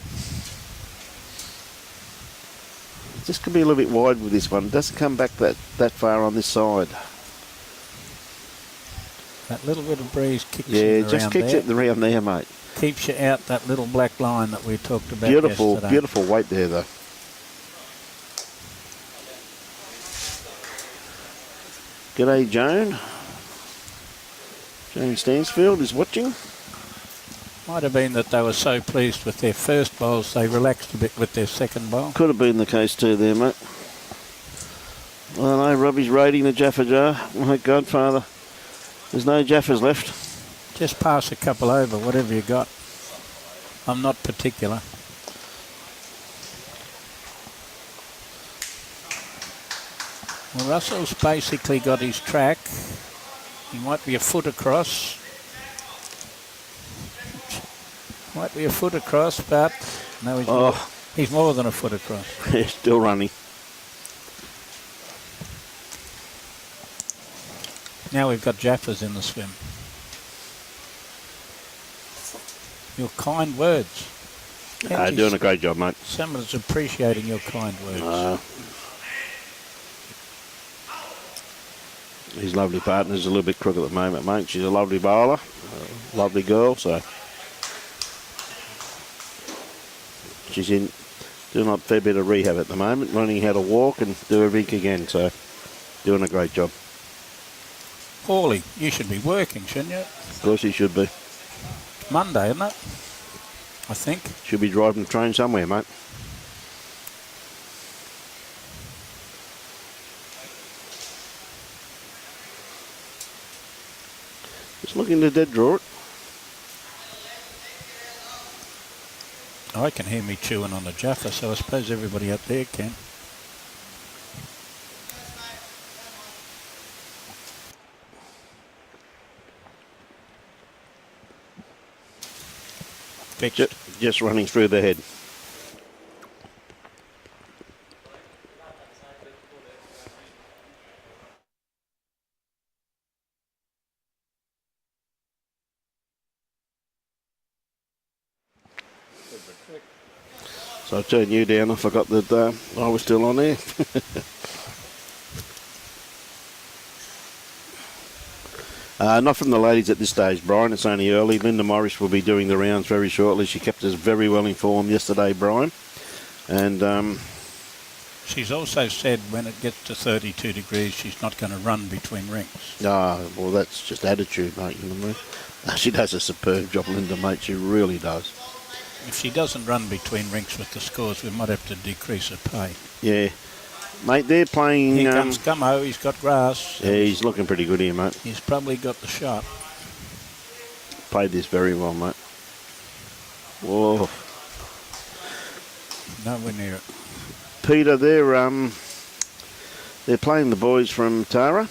S4: Just could be a little bit wide with this one. It doesn't come back that far on this side.
S5: That little bit of breeze kicks you
S4: Yeah, just kicks it around there, mate.
S5: Keeps you out that little black line that we talked about
S4: Beautiful,
S5: yesterday.
S4: beautiful weight there, though. G'day, Joan. Joan Stansfield is watching.
S5: Might have been that they were so pleased with their first bowls they relaxed a bit with their second bowl.
S4: Could have been the case too there, mate. I don't know, Robbie's raiding the Jaffa jar. My godfather. There's no Jaffas left.
S5: Just pass a couple over, whatever you got. I'm not particular. Well, Russell's basically got his track. He might be a foot across. Might be a foot across, but no, he's more than a foot across.
S4: He's still running.
S5: Now we've got Jaffas in the swim. Your kind words.
S4: Doing a great job, mate.
S5: Someone's appreciating your kind words.
S4: His lovely partner's a little bit crook at the moment, mate. She's a lovely bowler, a lovely girl, so she's doing a fair bit of rehab at the moment, learning how to walk and do everything again, so doing a great job.
S5: Hawley, you should be working, shouldn't you?
S4: Of course he should be.
S5: It's Monday, isn't it? I think.
S4: Should be driving the train somewhere, mate. Just looking to dead draw it.
S5: I can hear me chewing on a Jaffa, so I suppose everybody out there can.
S4: Just running through the head. So I'll turn you down. I forgot that I was still on there. Not from the ladies at this stage, Brian. It's only early. Linda Morris will be doing the rounds very shortly. She kept us very well informed yesterday, Brian. And
S5: she's also said when it gets to 32 degrees, she's not going to run between rings.
S4: Well, that's just attitude, mate. You know what I mean? She does a superb job, Linda, mate. She really does.
S5: If she doesn't run between rinks with the scores, we might have to decrease her pay.
S4: Yeah. Mate, they're playing...
S5: Here comes Gummo, he's got grass.
S4: Yeah, he's looking pretty good here, mate.
S5: He's probably got the shot.
S4: Played this very well, mate. Whoa.
S5: Nowhere near it.
S4: Peter, they're playing the boys from Tara.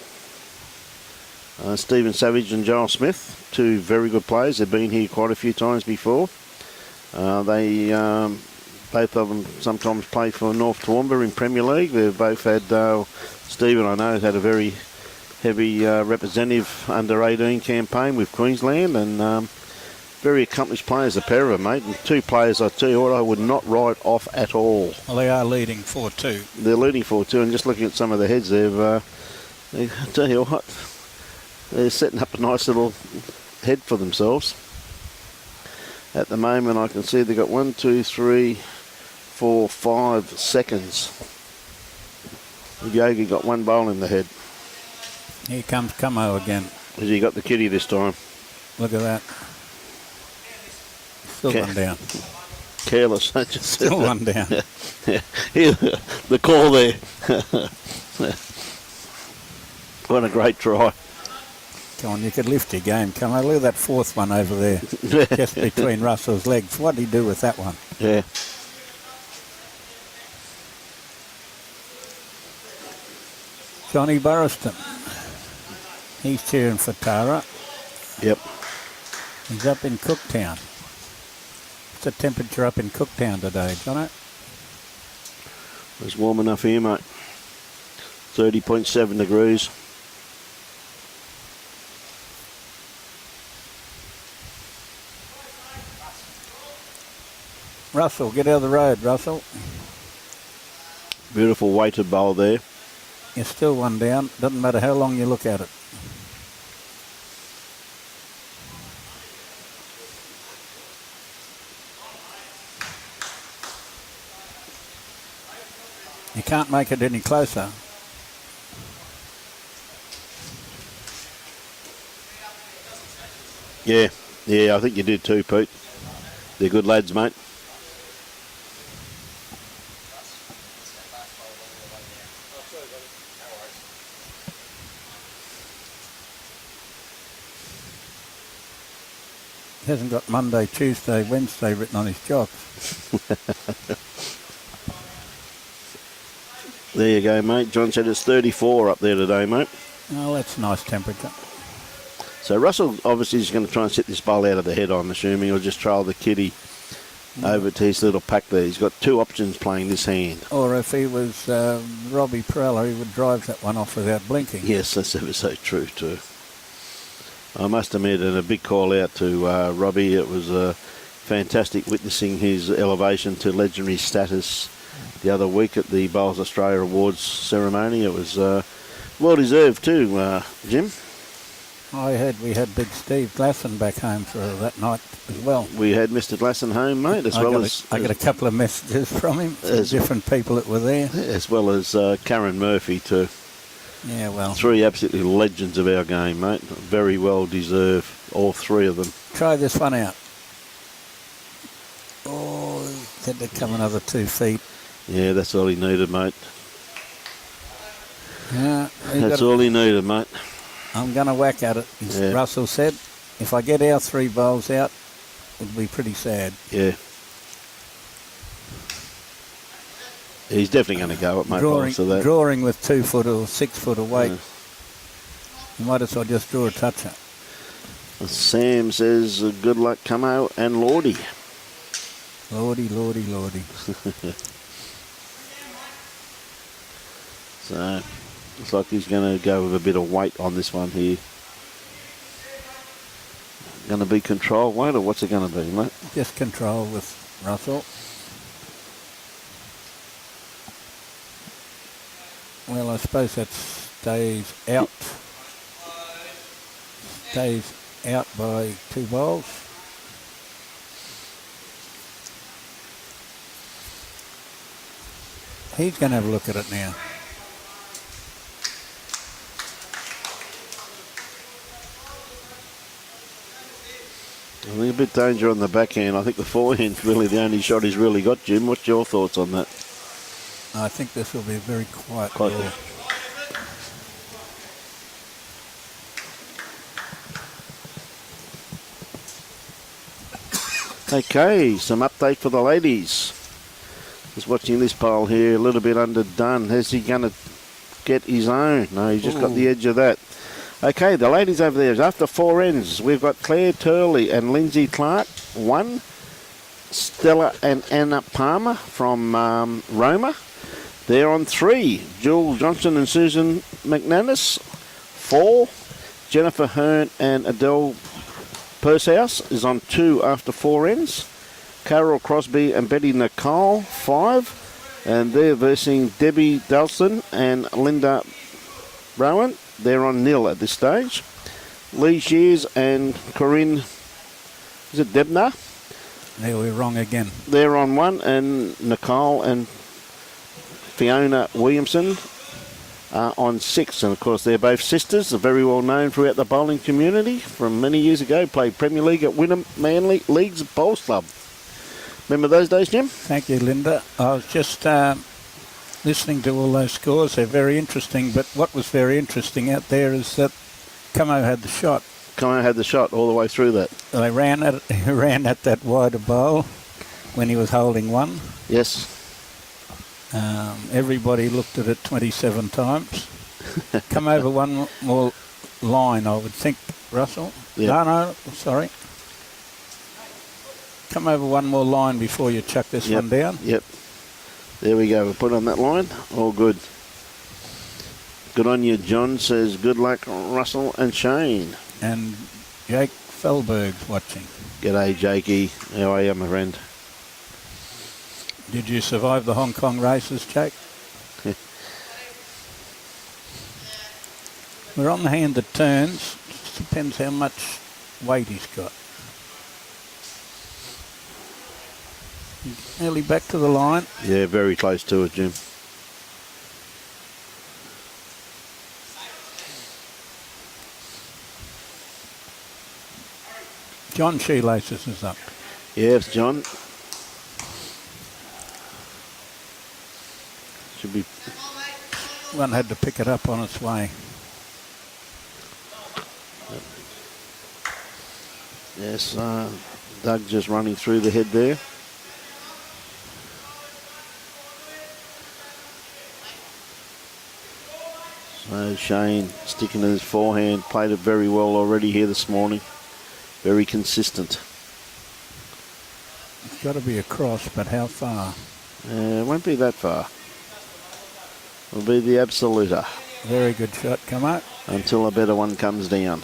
S4: Stephen Savage and Joel Smith, two very good players. They've been here quite a few times before. Both of them sometimes play for North Toowoomba in Premier League. They've both had, Stephen I know has had a very heavy representative under-18 campaign with Queensland, and very accomplished players, a pair of them, mate. And two players, I tell you what, I would not write off at all.
S5: Well, they are leading 4-2.
S4: They're leading 4-2, and just looking at some of the heads, I tell you what, they're setting up a nice little head for themselves. At the moment, I can see they've got 1, 2, 3, 4, 5 seconds. Yogi got one bowl in the head.
S5: Here comes Camo again.
S4: Has he got the kitty this time?
S5: Look at that. Still one down.
S4: Careless, I just said
S5: Still
S4: that.
S5: one down.
S4: Yeah, the call there. What a great try.
S5: Come on, you could lift your game. Come on, look at that fourth one over there, just between Russell's legs. What did he do with that one?
S4: Yeah.
S5: Johnny Burriston. He's cheering for Tara.
S4: Yep.
S5: He's up in Cooktown. What's the temperature up in Cooktown today, Jono?
S4: It's warm enough here, mate. 30.7 degrees.
S5: Russell, get out of the road, Russell.
S4: Beautiful weighted bowl there.
S5: You're still one down. Doesn't matter how long you look at it. You can't make it any closer.
S4: Yeah, I think you did too, Pete. They're good lads, mate.
S5: He hasn't got Monday, Tuesday, Wednesday written on his jocks.
S4: There you go, mate. John said it's 34 up there today, mate.
S5: Oh, that's nice temperature.
S4: So Russell obviously is going to try and set this bowl out of the head, I'm assuming, or just trail the kitty over to his little pack there. He's got two options playing this hand.
S5: Or if he was Robbie Perella, he would drive that one off without blinking.
S4: Yes, that's ever so true too. I must admit, and a big call out to Robbie. It was fantastic witnessing his elevation to legendary status the other week at the Bowls Australia Awards ceremony. It was well deserved too, Jim.
S5: I heard we had Big Steve Glasson back home for that night as well.
S4: We had Mr. Glasson home, mate, I
S5: got a couple of messages from him, from different people that were there.
S4: As well as Karen Murphy too.
S5: Yeah, well.
S4: Three absolutely legends of our game, mate. Very well deserved, all three of them.
S5: Try this one out. Oh, had to come another 2 feet.
S4: Yeah, that's all he needed, mate.
S5: Yeah,
S4: that's all he needed, mate.
S5: I'm going to whack at it, as Russell said. If I get our 3 bowls out, it'll be pretty sad.
S4: Yeah. He's definitely going to go at mate.
S5: Drawing with 2 foot or 6 foot of weight. Yeah. You might as well just draw a toucher.
S4: Sam says, good luck, Camo and Lordy.
S5: Lordy.
S4: So, looks like he's going to go with a bit of weight on this one here. Going to be control weight, or what's it going to be, mate?
S5: Just control with Russell. Well, I suppose that stays out. Stays out by 2 bowls. He's going to have a look at it now.
S4: I think a bit danger on the backhand. I think the forehand's really the only shot he's really got, Jim. What's your thoughts on that?
S5: I think this will be a very quiet ball.
S4: Okay, some update for the ladies. Just watching this bowl here, a little bit underdone. Is he going to get his own? No, he's just got the edge of that. Okay, the ladies over there, after 4 ends, we've got Claire Turley and Lindsay Clark, 1. Stella and Anna Palmer from Roma. They're on 3. Jules Johnson and Susan McManus, 4. Jennifer Hearn and Adele Pursehouse is on 2 after 4 ends. Carol Crosby and Betty Nicole, 5. And they're versing Debbie Dalston and Linda Rowan. They're on 0 at this stage. Lee Shears and Corinne, is it Debner?
S5: No, we're wrong again.
S4: They're on 1. And Nicole and Fiona Williamson are on 6. And, of course, they're both sisters. They're very well known throughout the bowling community from many years ago. Played Premier League at Wynnum Manly Leagues Bowls Club. Remember those days, Jim?
S5: Thank you, Linda. I was just listening to all those scores. They're very interesting. But what was very interesting out there is that Camo had the shot.
S4: Camo had the shot all the way through that.
S5: They ran at that wider bowl when he was holding one.
S4: Yes.
S5: Everybody looked at it 27 times. Come over one more line, I would think, Russell.
S4: Yep.
S5: No, sorry. Come over one more line before you chuck this one down.
S4: Yep. There we go. We'll put on that line. All good. Good on you, John. Says good luck, Russell and Shane.
S5: And Jake Fellberg's watching.
S4: G'day, Jakey. How are you, my friend?
S5: Did you survive the Hong Kong races, Jake? We're on the hand that turns. Just depends how much weight he's got. He's nearly back to the line.
S4: Yeah, very close to it, Jim.
S5: John Shoelaces is up.
S4: Yes, John. Should be.
S5: One had to pick it up on its way.
S4: Yes, Doug just running through the head there. So Shane sticking to his forehand, played it very well already here this morning. Very consistent.
S5: It's got to be across, but how far?
S4: It won't be that far. It'll be the absoluter.
S5: Very good shot, come up.
S4: Until a better one comes down.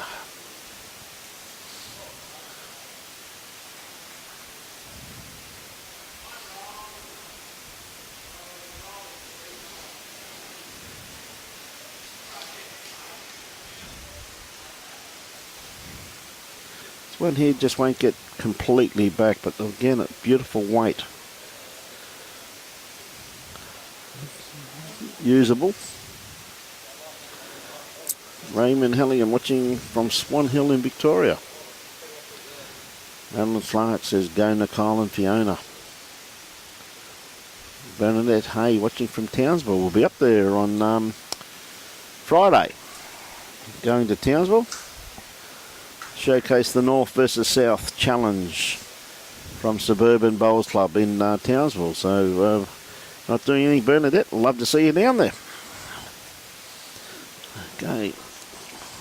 S4: This one here just won't get completely back, but again, a beautiful weight. Usable. Raymond Hellion watching from Swan Hill in Victoria. Alan Clark says go Nicole and Fiona. Bernadette Hay watching from Townsville. We'll be up there on Friday. Going to Townsville. Showcase the North versus South Challenge from Suburban Bowls Club in Townsville. So not doing anything, Bernadette. Love to see you down there. Okay.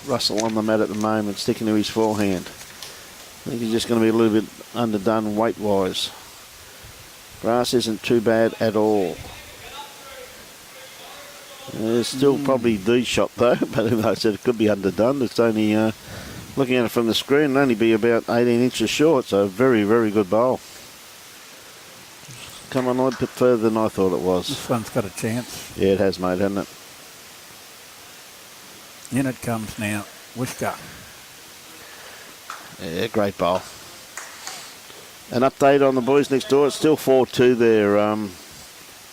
S4: Russell on the mat at the moment, sticking to his forehand. I think he's just going to be a little bit underdone weight-wise. Grass isn't too bad at all. It's still probably the shot though, but as I said, it could be underdone. It's only, looking at it from the screen, it'll only be about 18 inches short, so very, very good bowl. Come on, a bit further than I thought it was.
S5: This one's got a chance.
S4: Yeah, it has, mate, hasn't it?
S5: In it comes now. Whisker.
S4: Yeah, great bowl. An update on the boys next door. It's still 4-2 there.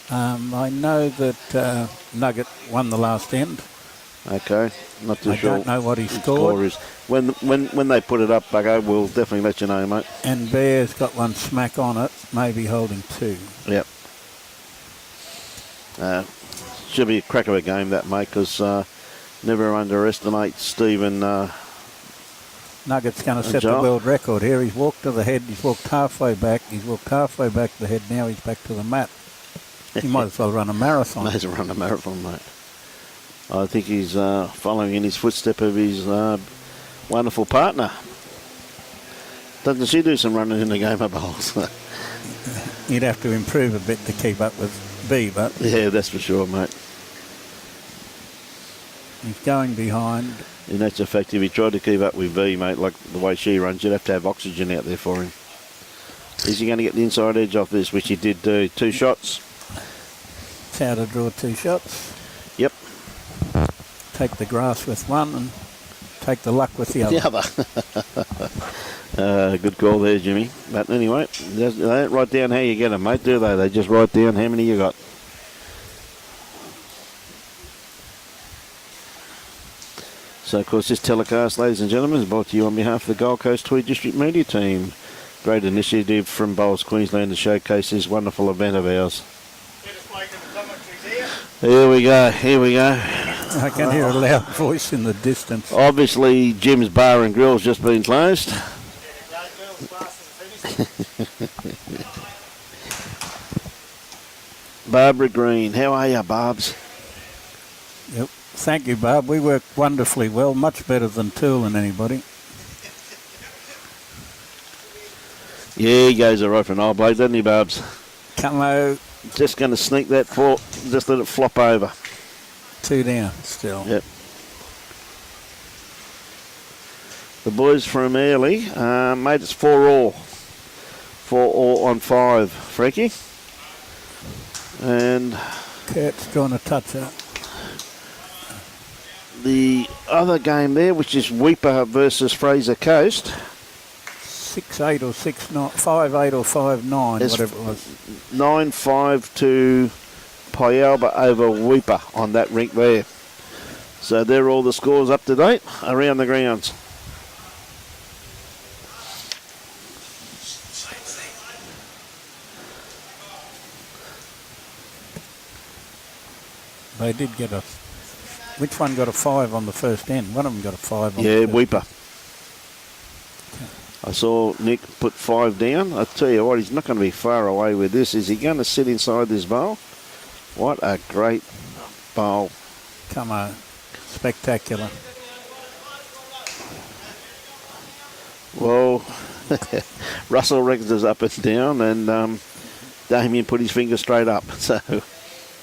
S5: I know that Nugget won the last end.
S4: Okay, not too sure.
S5: I don't know what he scored.
S4: Is. When they put it up, Buggo, we'll definitely let you know, mate.
S5: And Bear's got one smack on it, maybe holding two.
S4: Yep. Should be a crack of a game, that, mate, because never underestimate Stephen.
S5: Nugget's going to set the world record here. He's walked to the head, he's walked halfway back, he's walked halfway back to the head, now he's back to the mat. He might as well run a marathon.
S4: Might as well run a marathon, mate. I think he's following in his footstep of his wonderful partner. Doesn't she do some running in the game of bowls?
S5: You'd have to improve a bit to keep up with B, but...
S4: Yeah, that's for sure, mate.
S5: He's going behind.
S4: In actual fact, if he tried to keep up with V, mate, like the way she runs, you'd have to have oxygen out there for him. Is he going to get the inside edge off this, which he did do? 2 shots.
S5: It's how to draw 2 shots.
S4: Yep.
S5: Take the grass with one and take the luck with the
S4: other. Good call there, Jimmy. But anyway, they don't write down how you get them, mate, do they? They just write down how many you got. So, of course, this telecast, ladies and gentlemen, is brought to you on behalf of the Gold Coast Tweed District Media Team. Great initiative from Bowls Queensland to showcase this wonderful event of ours. Here we go, here we go.
S5: I can hear a loud voice in the distance.
S4: Obviously, Jim's Bar and Grill's just been closed. Barbara Green, how are you, Barbs?
S5: Yep. Thank you, Barb. We work wonderfully well, much better than Tool and anybody.
S4: Yeah, he goes a rope and old bloke, doesn't he, Barbs?
S5: Camo,
S4: Just going to sneak that for, just let it flop over.
S5: 2 down still.
S4: Yep. The boys from early, mate, it's 4 all. 4 all on 5, Frankie. And
S5: Kurt's drawn a toucher.
S4: the other game there, which is Weeper versus Fraser Coast.
S5: 6-8 or 6-9, 5-8 or 5-9,
S4: It's
S5: whatever it was.
S4: 9-5 to Pyalba over Weeper on that rink there. So they're all the scores up to date around the grounds.
S5: They did get a... Which one got a 5 on the first end? One of them got a 5 on
S4: Yeah,
S5: the first
S4: Weeper. I saw Nick put 5 down. I tell you what, he's not going to be far away with this. Is he going to sit inside this bowl? What a great bowl.
S5: Come on. Spectacular.
S4: Well, Russell reckons is up and down, and Damien put his finger straight up. So,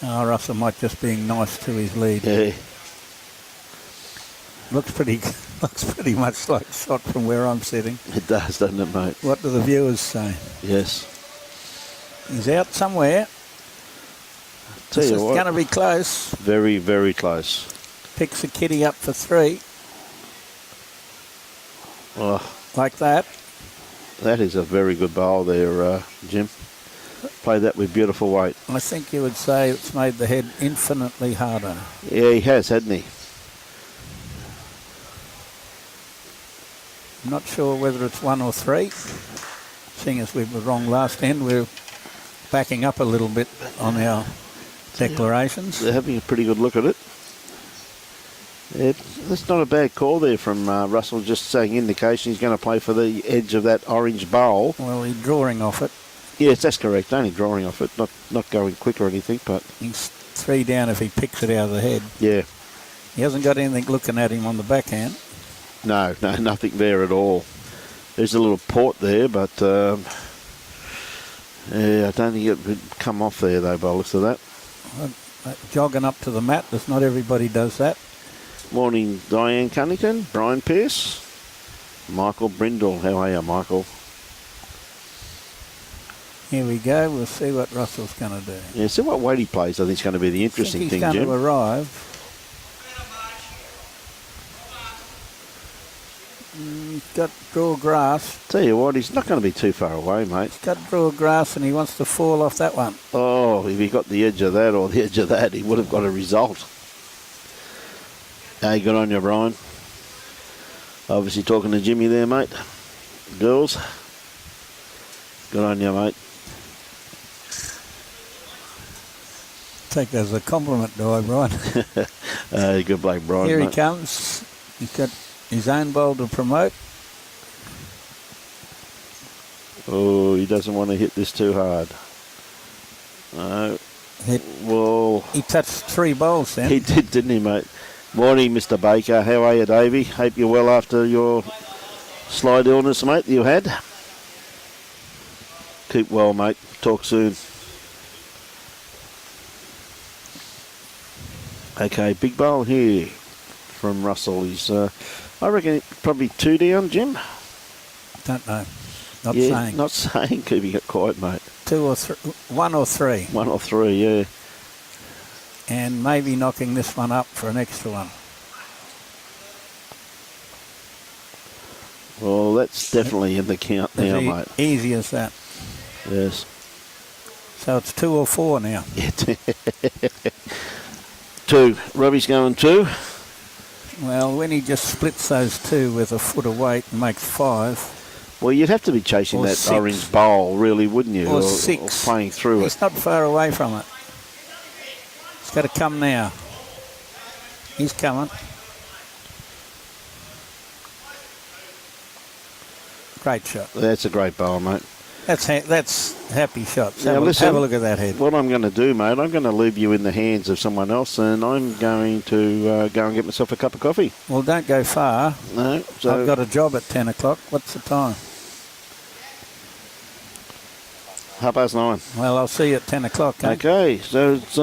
S5: Oh, Russell might just being nice to his lead.
S4: yeah.
S5: Looks pretty much like shot from where I'm sitting.
S4: It does, doesn't it, mate?
S5: What do the viewers say?
S4: Yes.
S5: He's out somewhere.
S4: Tell
S5: This
S4: you
S5: is
S4: what,
S5: going to be close.
S4: very, very close.
S5: Picks a kitty up for 3,
S4: Oh,
S5: like that.
S4: that is a very good bowl there, Jim. Played that with beautiful weight.
S5: I think you would say it's made the head infinitely harder.
S4: Yeah, he has, hasn't he?
S5: I'm not sure whether it's 1 or 3. Seeing as we were wrong last end, we're backing up a little bit on our declarations.
S4: They're having a pretty good look at it. That's not a bad call there from Russell, just saying indication he's going to play for the edge of that orange bowl.
S5: Well, he's drawing off it.
S4: Yes, that's correct. Only drawing off it, not going quick or anything, but
S5: He's 3 down if he picks it out of the head.
S4: yeah.
S5: He hasn't got anything looking at him on the backhand.
S4: No, nothing there at all. There's a little port there, but yeah, I don't think it would come off there though by the looks of that.
S5: Jogging up to the mat, there's not everybody does that.
S4: Morning, Diane Cunnington, Brian Pearce, Michael Brindle. How are you, Michael?
S5: Here we go, we'll see what Russell's going to do.
S4: Yeah, see what weight he plays. I think is going to be the interesting
S5: He's
S4: thing,
S5: going
S4: Jim.
S5: to arrive. He's got draw grass.
S4: Tell you what, he's not going to be too far away, mate.
S5: He's got draw grass and he wants to fall off that one.
S4: Oh, if he got the edge of that or the edge of that, he would have got a result. Hey, good on you, Brian. Obviously talking to Jimmy there, mate. Girls, good on you, mate.
S5: Take that as a compliment, do I, Brian?
S4: Good bloke, Brian.
S5: Here he
S4: mate.
S5: comes. He's got his own bowl to promote.
S4: Oh, he doesn't want to hit this too hard. No. Well,
S5: He touched 3 bowls then.
S4: he did, didn't he, mate? Morning, Mr. Baker. How are you, Davey? Hope you're well after your slight illness, mate, that you had. Keep well, mate. Talk soon. Okay, big bowl here from Russell. He's, I reckon, probably 2 down, Jim.
S5: Don't know. Not
S4: Yeah,
S5: saying.
S4: not saying. Keeping it quiet, mate.
S5: 2 or 3, 1 or 3.
S4: 1 or 3, yeah.
S5: And maybe knocking this one up for an extra one.
S4: Well, that's definitely in the count now,
S5: As
S4: mate.
S5: easy as that.
S4: Yes.
S5: So it's 2 or 4 now.
S4: Yeah. 2. Robbie's going 2.
S5: Well, when he just splits those 2 with a foot of weight and makes 5.
S4: Well, you'd have to be chasing
S5: Or
S4: that
S5: 6.
S4: orange bowl, really, wouldn't you?
S5: Or 6.
S4: Or playing through it.
S5: He's not far away from it. It's got to come now. He's coming. Great shot.
S4: That's a great bowl, mate.
S5: That's happy shots.
S4: Now,
S5: Have a look at that head.
S4: What I'm going to do, mate, I'm going to leave you in the hands of someone else, and I'm going to go and get myself a cup of coffee.
S5: Well, don't go far.
S4: No, so
S5: I've got a job at 10 o'clock. What's the time?
S4: 9:30.
S5: Well, I'll see you at 10 o'clock. Eh?
S4: Okay, so it's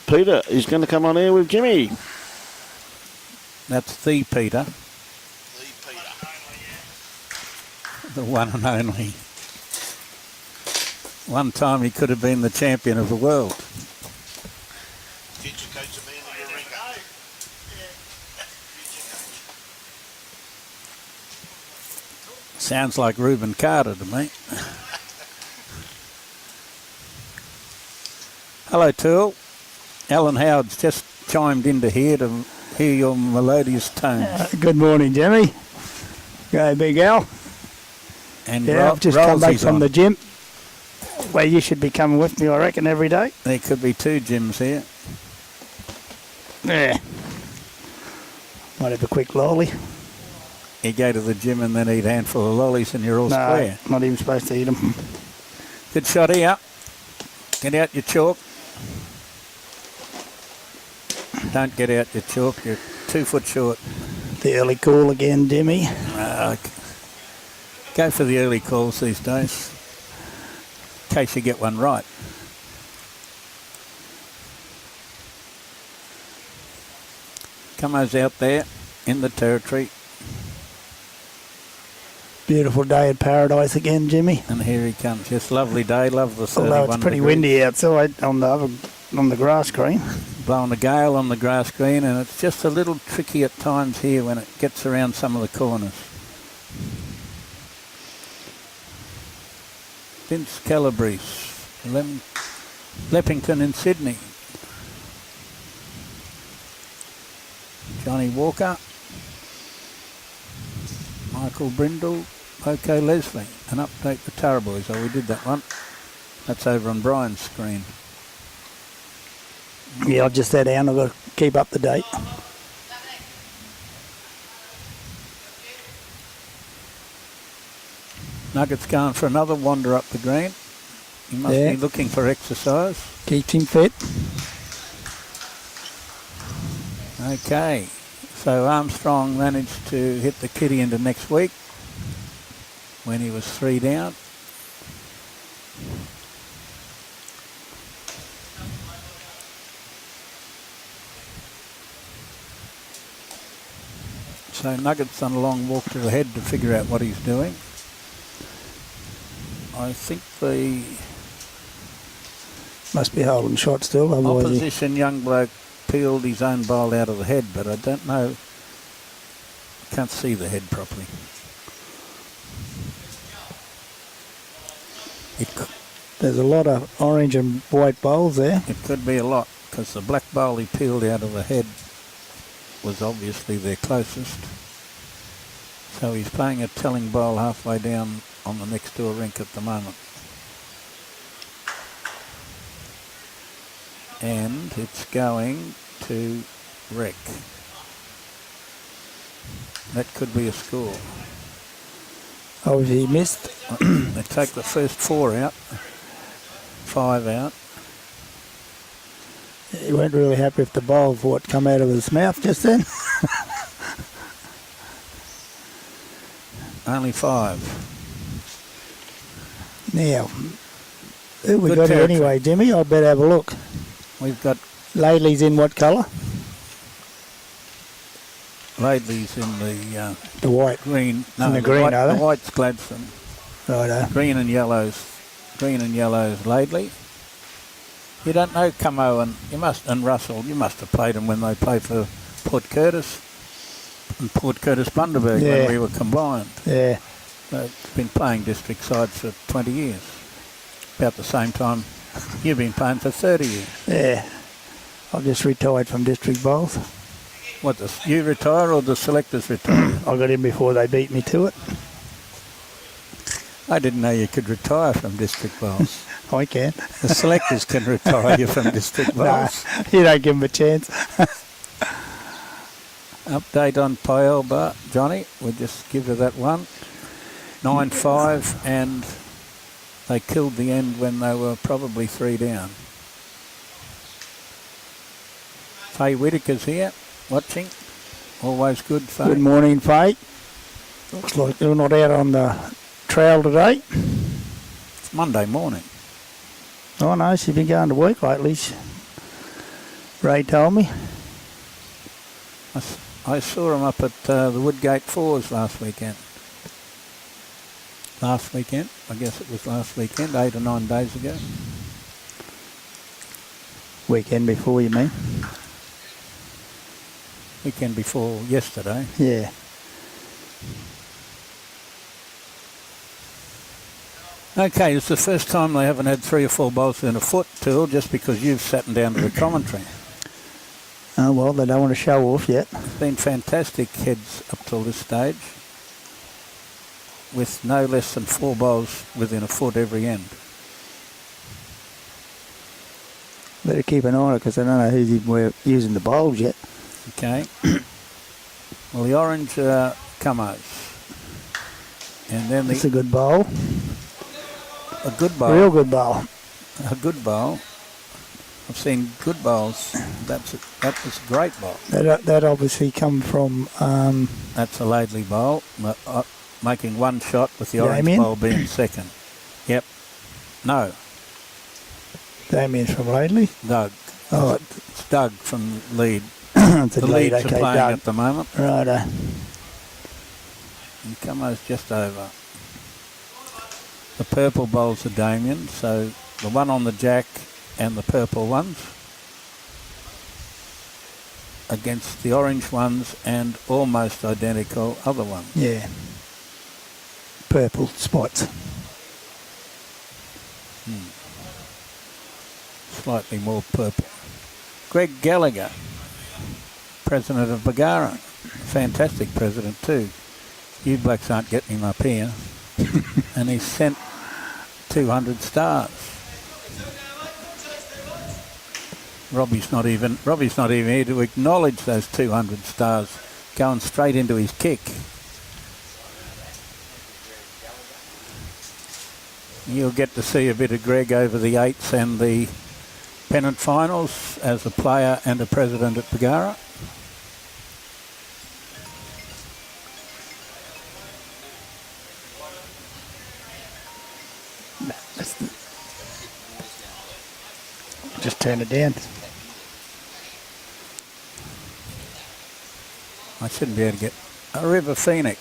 S4: Peter. He's going to come on air with Jimmy.
S5: That's the Peter. The one and only. One time he could have been the champion of the world. Sounds like Reuben Carter to me. Hello, Tool. Alan Howard's just chimed in to hear your melodious tones.
S6: Good morning, Jimmy. Go, Big Al.
S5: And
S6: I've just come back from the gym, where you should be coming with me, I reckon, every day.
S5: There could be 2 gyms here.
S6: Yeah. Might have a quick lolly.
S5: You go to the gym and then eat a handful of lollies and you're all square.
S6: Not even supposed to eat them.
S5: Good shot here. Get out your chalk. Don't get out your chalk. You're 2 foot short.
S6: The early call again, Jimmy.
S5: Go for the early calls these days, in case you get one right. Como's out there in the territory.
S6: Beautiful day at Paradise again, Jimmy.
S5: And here he comes. Yes, lovely day. Love the 31
S6: Although it's pretty
S5: degrees.
S6: windy outside on the grass green.
S5: Blowing a gale on the grass green, and it's just a little tricky at times here when it gets around some of the corners. Vince Calabrese, Leppington in Sydney. Johnny Walker, Michael Brindle, OK Leslie. An update for Tarraboys. Oh, we did that one. That's over on Brian's screen.
S6: Yeah, I've just sat down. I've got to keep up to date.
S5: Nugget's going for another wander up the green. He must be looking for exercise.
S6: Keeps him fit.
S5: Okay, so Armstrong managed to hit the kitty into next week when he was 3 down. So Nugget's on a long walk to the head to figure out what he's doing. I think the
S6: must be holding shot still.
S5: Opposition young bloke peeled his own bowl out of the head, but I don't know. Can't see the head properly.
S6: There's a lot of orange and white bowls there.
S5: It could be a lot, because the black bowl he peeled out of the head was obviously their closest. So he's playing a telling bowl halfway down on the next door rink at the moment. And it's going to wreck. That could be a score.
S6: Oh, he missed.
S5: They take the first 4 out, 5 out.
S6: He weren't really happy with the bowl for what come out of his mouth just then.
S5: Only 5.
S6: Now, who we
S5: Good
S6: got here
S5: territory.
S6: anyway, Jimmy? I better have a look.
S5: We've got
S6: Laidley's in what colour?
S5: Laidley's in
S6: The white.
S5: green.
S6: In the green,
S5: white,
S6: are they?
S5: The white's Gladstone.
S6: Righto.
S5: Green and yellows Laidley. You don't know Camo and Russell. You must have played them when they played for Port Curtis and Port Curtis Bundaberg when we were combined.
S6: Yeah.
S5: They've been playing district sides for 20 years. About the same time you've been playing for 30 years.
S6: Yeah. I've just retired from district bowls.
S5: What, you retire or the selectors retire?
S6: I got in before they beat me to it.
S5: I didn't know you could retire from district bowls.
S6: I can.
S5: The selectors can retire you from district
S6: No,
S5: bowls.
S6: you don't give them a chance.
S5: Update on Pyelba, Johnny. We'll just give you that one. 9-5, and they killed the end when they were probably 3 down. Faye Whitaker's here, watching. Always good, Faye.
S6: Good morning, Faye. Looks like you're not out on the trail today.
S5: It's Monday morning.
S6: Oh no, she's been going to work lately. Ray told me.
S5: I saw him up at the Woodgate Fours last weekend. I guess it was last weekend, 8 or 9 days ago.
S6: Weekend before, you mean?
S5: Weekend before yesterday.
S6: Yeah.
S5: Okay, it's the first time they haven't had 3 or 4 bowls in a foot, Tool, just because you've sat down to the commentary.
S6: Oh well, they don't want to show off yet.
S5: It's been fantastic heads up till this stage, with no less than 4 bowls within a foot every end.
S6: Better keep an eye on it because I don't know who's even using the bowls yet.
S5: Okay. Well, the orange Cummings. And then
S6: It's a good bowl.
S5: a good bowl.
S6: Real good bowl.
S5: A good bowl. I've seen good bowls. That was a great bowl.
S6: That obviously come from
S5: That's a LAIDLEY bowl, making 1 shot with the orange
S6: Damien?
S5: bowl being second. Yep. No,
S6: Damien's from LAIDLEY.
S5: Doug.
S6: Oh,
S5: It's Doug from Lead.
S6: it's a
S5: The
S6: lead.
S5: Leeds are
S6: Okay,
S5: playing
S6: Doug.
S5: at the moment.
S6: Righto.
S5: And Cummings just over. The purple bowls are Damien, so the one on the jack and the purple ones against the orange ones and almost identical other ones.
S6: Yeah. Purple spots.
S5: Slightly more purple. Greg Gallagher, president of McGuire. Fantastic president too. You blokes aren't getting him up here. And he's sent 200 stars. Robbie's not even here to acknowledge those 200 stars going straight into his kick. You'll get to see a bit of Greg over the 8s and the pennant finals as a player and a president at McGuire.
S6: Just turn it down.
S5: I shouldn't be able to get a River Phoenix.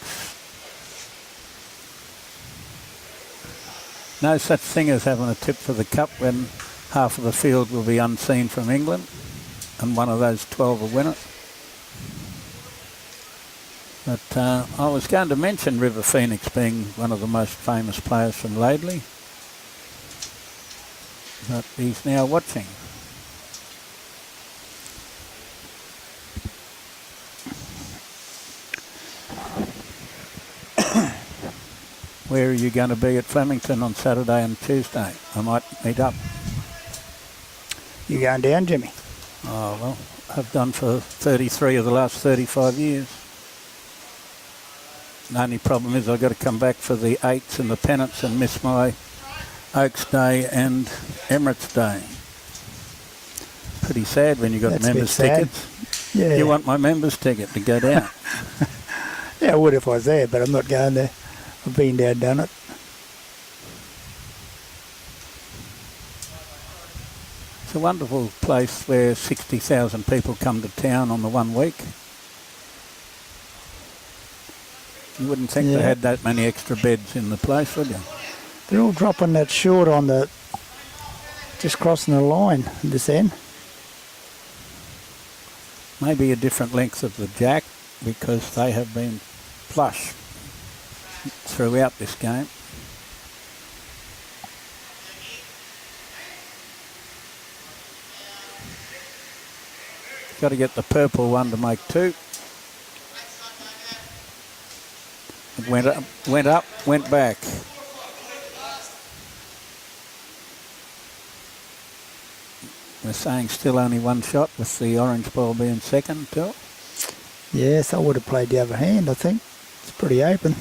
S5: No such thing as having a tip for the cup when half of the field will be unseen from England and one of those 12 will win it. But I was going to mention River Phoenix being one of the most famous players from LAIDLEY. But he's now watching. Where are you going to be at Flemington on Saturday and Tuesday? I might meet up.
S6: You going down, Jimmy?
S5: Oh, well, I've done for 33 of the last 35 years. The only problem is I've got to come back for the 8s and the pennants and miss my Oaks Day and Emirates Day. Pretty sad when you got
S6: That's a bit
S5: members'
S6: sad.
S5: tickets.
S6: Yeah.
S5: You want my members' ticket to go down.
S6: Yeah, I would if I was there, but I'm not going there. I've been there, done it.
S5: It's a wonderful place where 60,000 people come to town on the 1 week. You wouldn't think they had that many extra beds in the place, would you?
S6: They're all dropping that short on the, just crossing the line this end.
S5: Maybe a different length of the jack because they have been flush throughout this game. Got to get the purple one to make 2. It went up, went back. We're saying still only one shot with the orange ball being second, Bill.
S6: Yes, I would have played the other hand, I think. It's pretty open.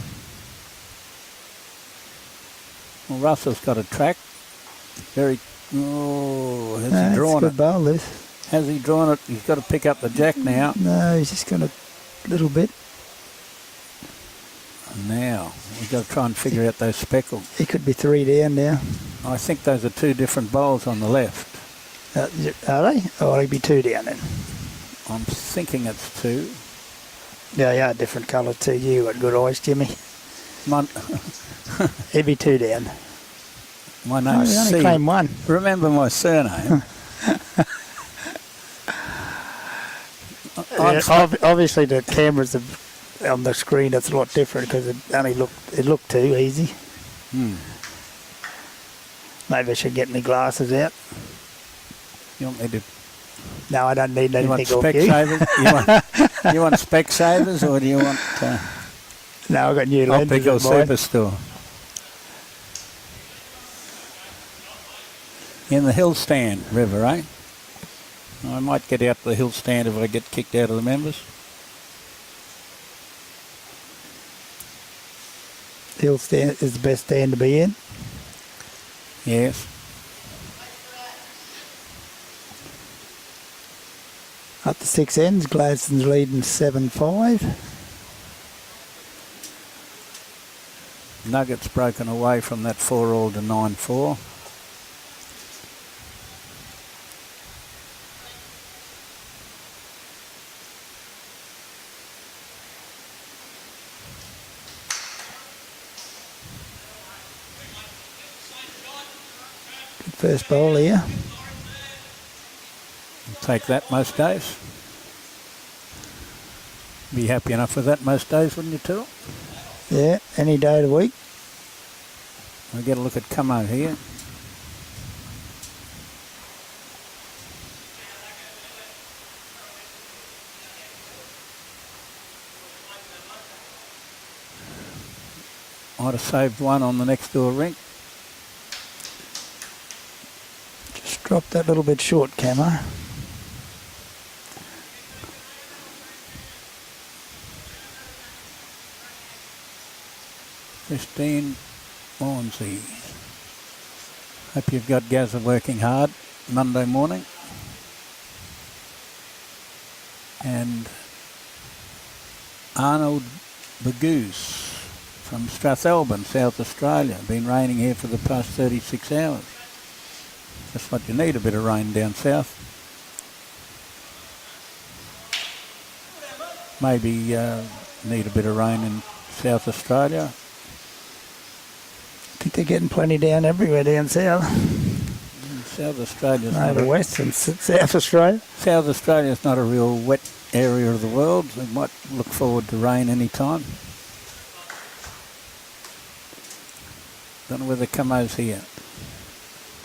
S5: Well, Russell's got a track. Has he drawn
S6: good
S5: it?
S6: bowl, this.
S5: Has he drawn it? He's got to pick up the jack now.
S6: No, he's just got a little bit.
S5: Now, we've got to try and figure out those speckles.
S6: He could be 3 down now.
S5: I think those are two different bowls on the left.
S6: Are they? Or he'd be 2 down then.
S5: I'm thinking it's two.
S6: Yeah, they are different colour too. You got good eyes, Jimmy. He'd be 2 down.
S5: My name's
S6: he only
S5: C.
S6: claimed 1.
S5: Remember my surname.
S6: Obviously the cameras on the screen, it's a lot different because it looked too easy. Maybe I should get my glasses out.
S5: You want me to?
S6: No, I don't need
S5: You
S6: anything
S5: want
S6: off
S5: spec
S6: you.
S5: savers? you want spec savers, or do you want
S6: No, I've got new lenses.
S5: optical
S6: in mine.
S5: superstore? In the hill stand, River, eh? I might get out the hill stand if I get kicked out of the members.
S6: Hill stand is the best stand to be in.
S5: Yes.
S6: Up to 6 ends, Gladstone's leading 7-5.
S5: Nuggets broken away from that 4-all to 9-4.
S6: Good first bowl here.
S5: Take that most days. Be happy enough with that most days, wouldn't you, too?
S6: Yeah, any day of the week.
S5: We'll get a look at Camo here. Might have saved one on the next door rink.
S6: Just drop that little bit short, Camo.
S5: Christine Mornsey. Hope you've got Gazza working hard Monday morning. And Arnold Bagoose from Strathalbyn, South Australia. Been raining here for the past 36 hours. That's what you need, a bit of rain down south. Maybe need a bit of rain in South Australia.
S6: I think they're getting plenty down everywhere down south.
S5: South Australia's
S6: Over west and South Australia.
S5: South Australia's not a real wet area of the world. We might look forward to rain any time. Don't know whether Camo's here.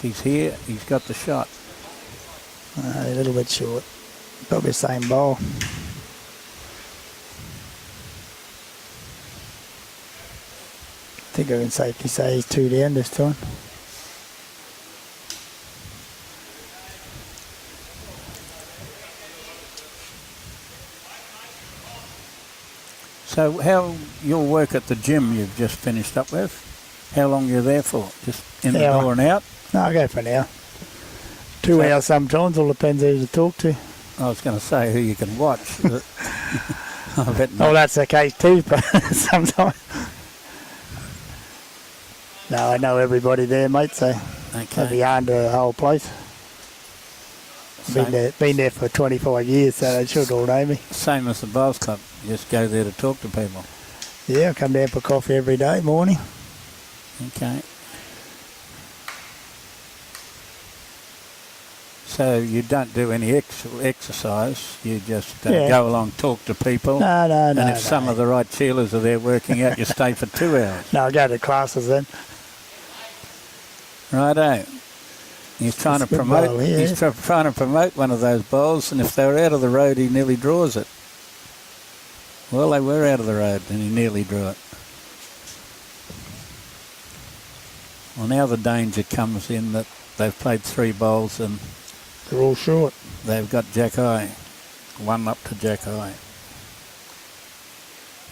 S5: He's here, he's got the shot.
S6: A little bit short. Probably the same bowl. I think I can safely say he's 2 down this time.
S5: So how your work at the gym you've just finished up with, how long are you there for? Just in the door and out?
S6: No, I'll go for an hour. 2 hours sometimes, all depends who to talk to.
S5: I was going to say who you can watch. I bet not.
S6: Oh, that's the case too, but sometimes. No, I know everybody there, mate, so I'll be under the whole place. Been there for 25 years, so they should all know me.
S5: Same as the Bowls Club, you just go there to talk to people.
S6: Yeah, I come down for coffee every day, morning.
S5: Okay. So you don't do any exercise, you just go along, talk to people.
S6: No.
S5: And if some of the right cheerleaders are there working out, you stay for 2 hours.
S6: No, I go to classes then.
S5: Righto. He's trying to promote.
S6: Bowl, yeah.
S5: He's trying to promote one of those bowls, and if they were out of the road, he nearly draws it. Well, they were out of the road, and he nearly drew it. Well, now the danger comes in that they've played 3 bowls, and
S6: They're all short.
S5: They've got Mackay. One up to Mackay.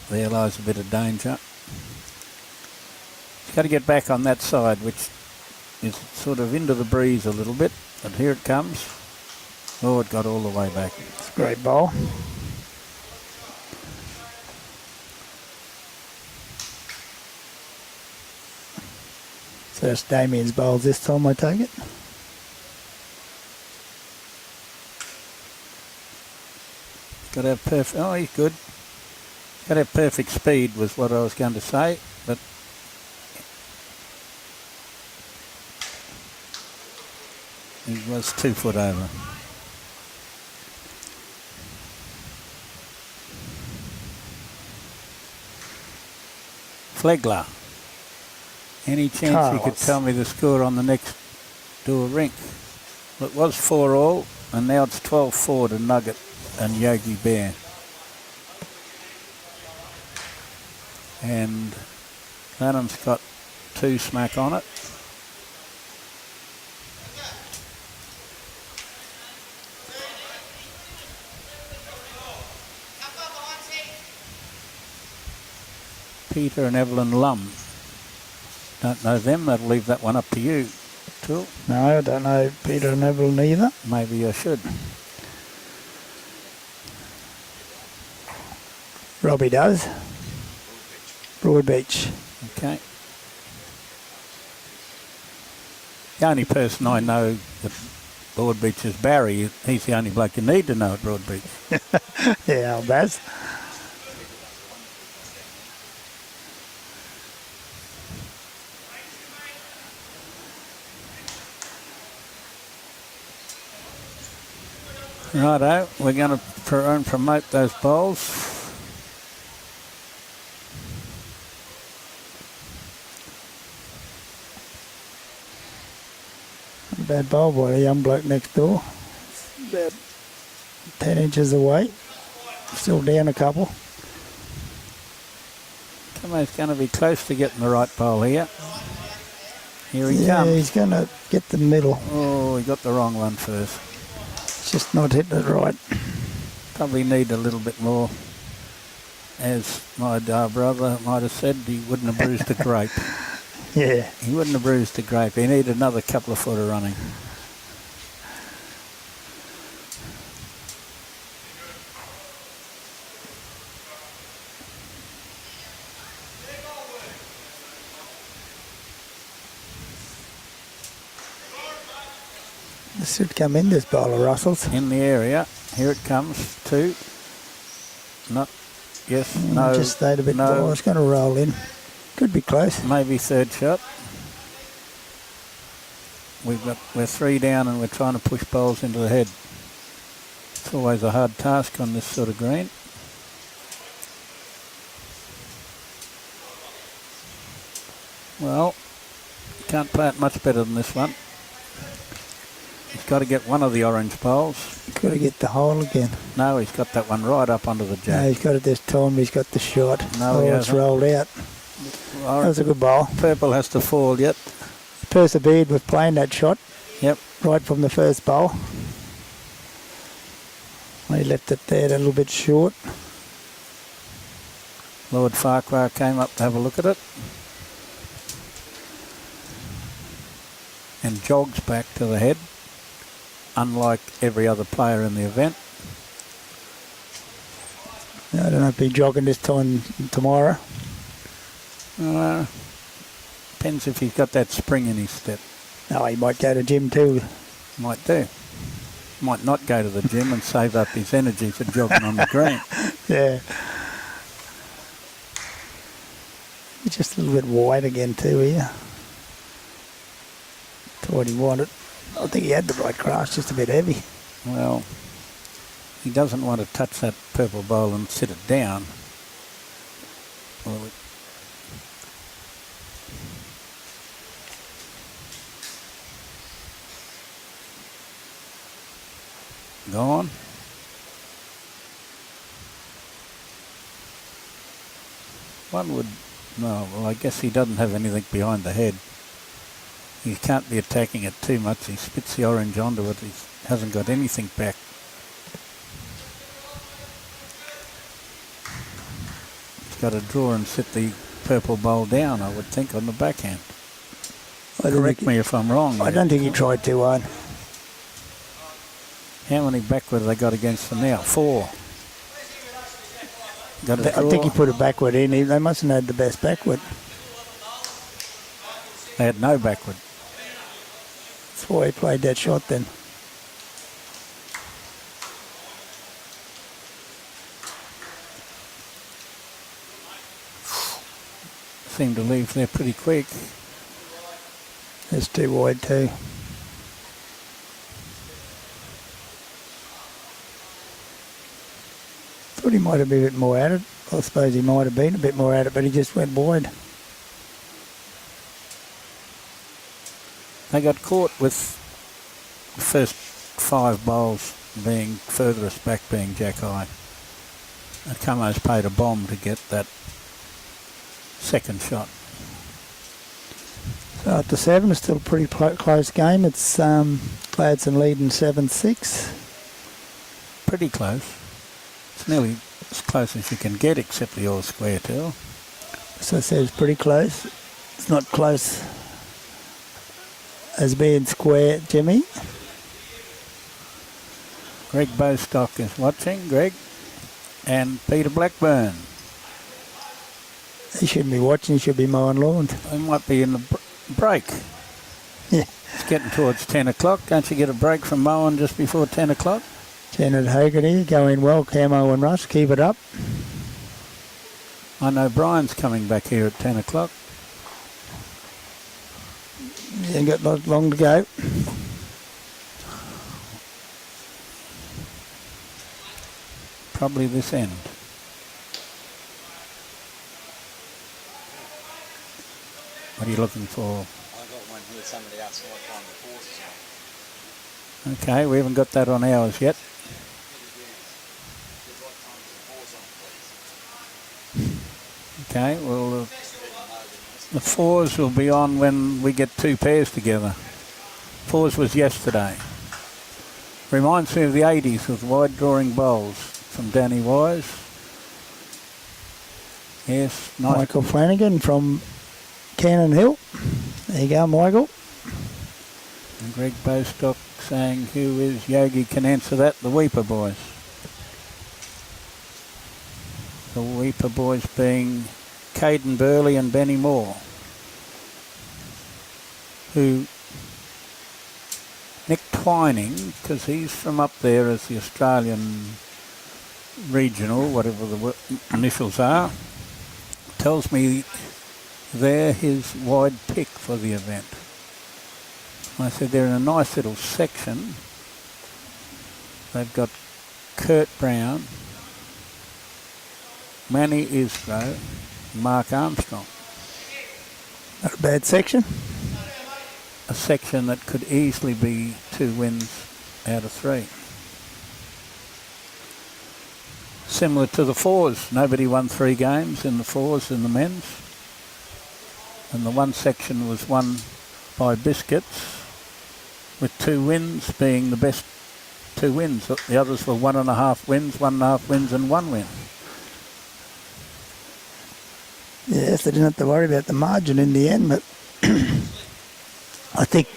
S5: There lies a bit of danger. He's got to get back on that side, which is sort of into the breeze a little bit. But here it comes. Oh, it got all the way back.
S6: It's a great bowl. So that's Damien's bowls this time, I take it.
S5: Got to have perfect. Oh, he's good. Got to have perfect speed was what I was going to say, but he was 2 foot over. Flegler. Any chance you could tell me the score on the next door rink? Well, it was 4-all, and now it's 12-4 to Nugget and Yogi Bear. And Adam's got 2 smack on it. Peter and Evelyn Lum. Don't know them, I'll leave that one up to you, Tool.
S6: No, I don't know Peter and Evelyn either.
S5: Maybe I should.
S6: Robbie does. Broadbeach.
S5: Okay. The only person I know that Broadbeach is Barry. He's the only bloke you need to know at Broadbeach.
S6: Yeah, old Baz.
S5: Righto, we're going to promote those bowls.
S6: Not a bad bowl by a young bloke next door. About 10 inches away. Still down a couple.
S5: He's going to be close to getting the right bowl here. Here he
S6: Yeah,
S5: comes.
S6: he's going to get the middle.
S5: Oh, he got the wrong one first.
S6: Just not hitting it right.
S5: Probably need a little bit more. As my brother might have said, he wouldn't have bruised a grape.
S6: Yeah.
S5: He wouldn't have bruised a grape. He needed another couple of foot of running.
S6: This should come in, this bowl of Russells.
S5: In the area. Here it comes. 2. Not. Yes. No.
S6: Just stayed a bit
S5: no.
S6: more. It's going to roll in. Could be close.
S5: Maybe third shot. We're 3 down and we're trying to push bowls into the head. It's always a hard task on this sort of green. Well, can't play it much better than this one. He's got to get one of the orange bowls.
S6: Got to get the hole again.
S5: No, he's got that one right up onto the jack.
S6: No, he's got it this time. He's got the shot.
S5: No, he
S6: it's
S5: hasn't.
S6: rolled out. That was a good bowl.
S5: Purple has to fall yet.
S6: Persevered with playing that shot.
S5: Yep.
S6: Right from the first bowl. He left it there a little bit short.
S5: Lord Farquhar came up to have a look at it. And jogs back to the head, unlike every other player in the event.
S6: I don't know if he'll be jogging this time tomorrow.
S5: Depends if he's got that spring in his step.
S6: No, he might go to gym too.
S5: Might do. Might not go to the gym and save up his energy for jogging on the green.
S6: Yeah. He's just a little bit wide again too here. To what he wanted. I think he had the right crash, just a bit heavy.
S5: Well, he doesn't want to touch that purple bowl and sit it down. Well, gone. One would, no, well, I guess he doesn't have anything behind the head. He can't be attacking it too much. He spits the orange onto it. He's hasn't got anything back. He's got to draw and sit the purple bowl down, I would think, on the backhand. Correct me if I'm wrong.
S6: I don't think he tried too hard.
S5: How many backward have they got against them now? 4. Got a
S6: I think he put a backward in. They mustn't have had the best backward.
S5: They had no backward.
S6: That's why he played that shot then.
S5: Seemed to leave there pretty quick.
S6: It's too wide too. Thought he might have been a bit more at it. I suppose he might have been a bit more at it, but he just went wide.
S5: They got caught with the first 5 bowls being furthest back being Mackay. And Cummings paid a bomb to get that second shot.
S6: So at the 7, it's still a pretty close game. It's Gladstone leading 7-6.
S5: Pretty close. It's nearly as close as you can get, except the all square too.
S6: So I said it's pretty close. It's not close as being square, Jimmy.
S5: Greg Bostock is watching. Greg and Peter Blackburn.
S6: He shouldn't be watching. He should be mowing lawns.
S5: They might be in the break.
S6: Yeah.
S5: It's getting towards 10 o'clock. Don't you get a break from mowing just before 10 o'clock?
S6: Janet Haggerty going well. Camo and Russ, keep it up.
S5: I know Brian's coming back here at 10 o'clock.
S6: You ain't got not long to go.
S5: Probably this end. What are you looking for?
S7: I got one here, somebody outside on the forces.
S5: Okay, we haven't got that on ours yet. Okay, well, the 4s will be on when we get 2 pairs together. 4s was yesterday. Reminds me of the 80s with wide drawing bowls from Danny Wise. Yes, nice.
S6: Michael Flanagan from Cannon Hill. There you go, Michael.
S5: And Greg Bostock saying who is Yogi can answer that, the Weeper boys. The Weeper boys being Caden Burley and Benny Moore, who Nick Twining, because he's from up there as the Australian regional, whatever the initials are, tells me they're his wide pick for the event. I said they're in a nice little section. They've got Kurt Brown, Manny Isgro, Mark Armstrong.
S6: Not a bad section.
S5: A section that could easily be 2 wins out of 3. Similar to the 4s. Nobody won 3 games in the 4s in the men's. And the one section was won by Biscuits, with 2 wins being the best 2 wins. The others were 1.5 wins, 1.5 wins and 1 win.
S6: Yes, they didn't have to worry about the margin in the end, but I think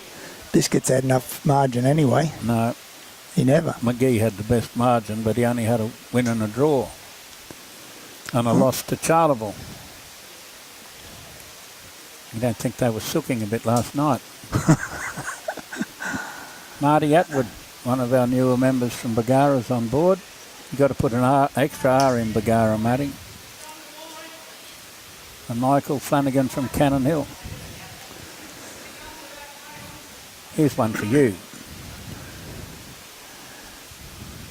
S6: Biscuits had enough margin anyway.
S5: No.
S6: He never.
S5: McGee had the best margin, but he only had a win and a draw. And a loss to Charleville. You don't think they were sooking a bit last night? Marty Atwood, one of our newer members from Bargara, is on board. You've got to put an extra R in Bargara, Marty. And Michael Flanagan from Cannon Hill. Here's one for you.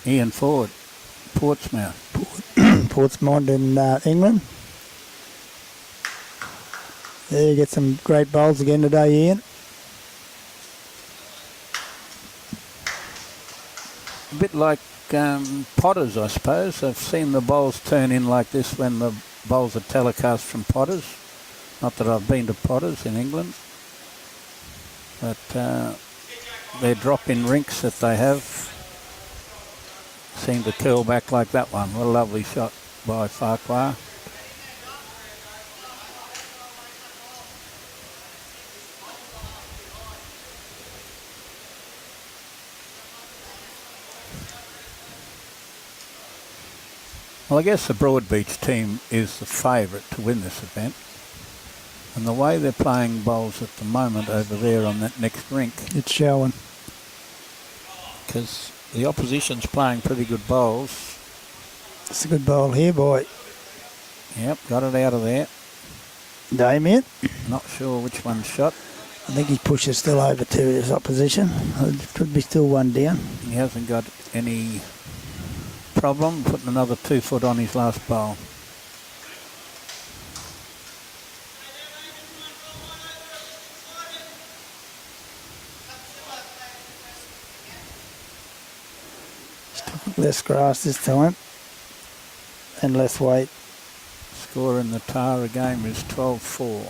S5: Ian Ford, Portsmouth.
S6: Portsmouth in England. There you get some great bowls again today, Ian.
S5: A bit like Potters, I suppose. I've seen the bowls turn in like this when the bowls are telecast from Potters. Not that I've been to Potters in England. But their drop-in rinks that they have seem to curl back like that one. What a lovely shot by Farquhar. Well, I guess the Broadbeach team is the favourite to win this event. And the way they're playing bowls at the moment over there on that next rink.
S6: It's showing.
S5: Because the opposition's playing pretty good bowls.
S6: It's a good bowl here, boy.
S5: Yep, got it out of there.
S6: Damien.
S5: Not sure which one shot.
S6: I think his push is still over to his opposition. It could be still one down.
S5: He hasn't got any problem putting another 2 foot on his last bowl.
S6: Less grass this time and less weight.
S5: Score in the Tara game is 12-4.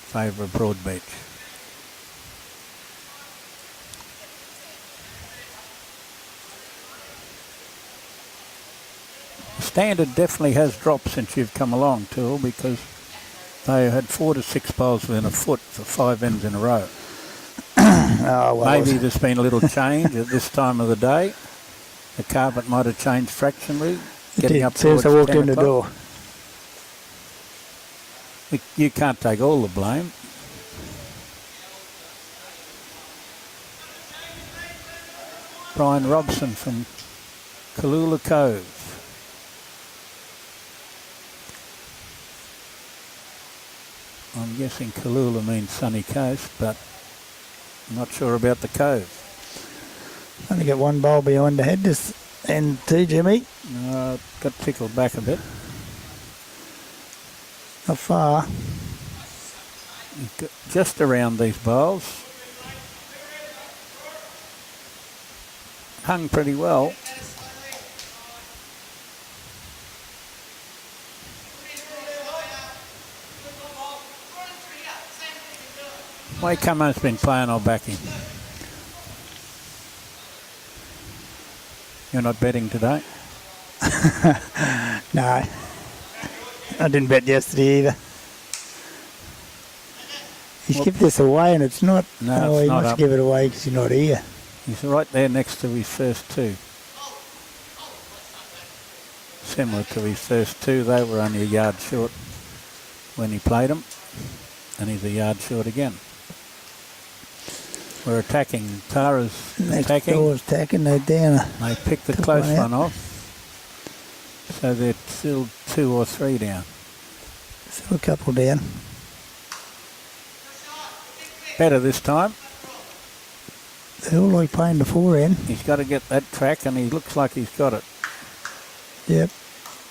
S5: Favour of Broadbeach. The standard definitely has dropped since you've come along, Tool, because they had 4 to 6 bowls within a foot for 5 ends in a row.
S6: Oh, well,
S5: maybe there's been a little change at this time of the day. The carpet might have changed fractionally. Getting up
S6: since I walked in the door.
S5: You can't take all the blame. Brian Robson from Kalula Cove. I'm guessing Kalula means sunny coast, but I'm not sure about the cove.
S6: Only got one bowl behind the head this end too, Jimmy.
S5: Got tickled back a bit.
S6: How far?
S5: Just around these bowls. Hung pretty well. Way Cummings been playing, I'll back him. You're not betting today?
S6: No. I didn't bet yesterday either. He's given this away and it's not.
S5: No, it's
S6: he
S5: not
S6: must
S5: up.
S6: give it away because you're not here.
S5: He's right there next to his first 2. Similar to his first 2, they were only a yard short when he played them, and he's a yard short again. We're attacking. Tara's attacking.
S6: Door's attacking. They're down.
S5: They picked the close one off, so they're still 2 or 3 down.
S6: Still a couple down.
S5: Better this time.
S6: They all like playing the forehand.
S5: He's got to get that track, and he looks like he's got it.
S6: Yep.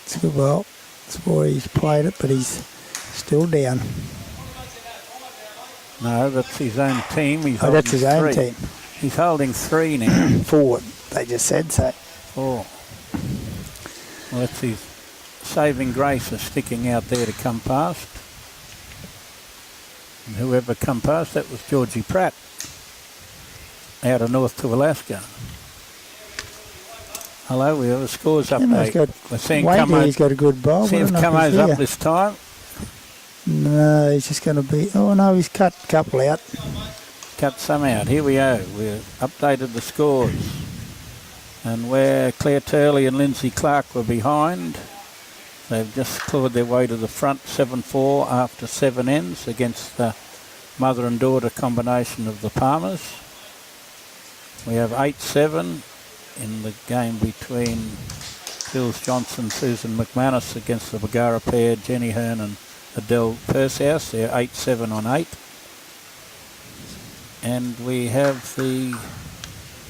S6: It's a good ball. That's why he's played it, but he's still down.
S5: No, that's his own team. He's
S6: that's his own
S5: 3.
S6: team.
S5: He's holding 3 now.
S6: 4, they just said so.
S5: 4. Well, that's his saving grace of sticking out there to come past. And whoever come past, that was Georgie Pratt out of North to Alaska. Hello, we have a scores update. We're seeing
S6: He's got a good ball.
S5: See if Cummings up this time.
S6: No, he's just going to be... Oh, no, he's cut a couple out.
S5: Cut some out. Here we go. We've updated the scores. And where Claire Turley and Lindsay Clark were behind, they've just clawed their way to the front, 7-4 after 7 ends against the mother and daughter combination of the Palmers. We have 8-7 in the game between Jules Johnson, Susan McManus against the Bagara pair, Jenny Hearn and Adele Perseus. They're 8-7 on 8. And we have the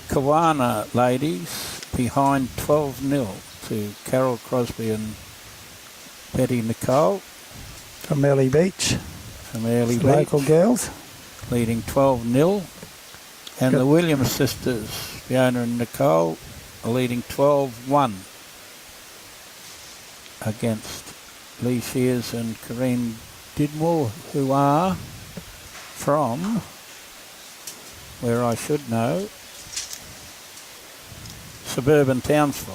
S5: Kawana ladies behind 12-0 to Carol Crosby and Betty Nicole.
S6: From Early Beach.
S5: From Early Beach.
S6: Local girls.
S5: Leading 12-0. And the Williams sisters, Fiona and Nicole, are leading 12-1 against Lee Shears and Corrine Didmore, who are from where I should know. Suburban Townsville.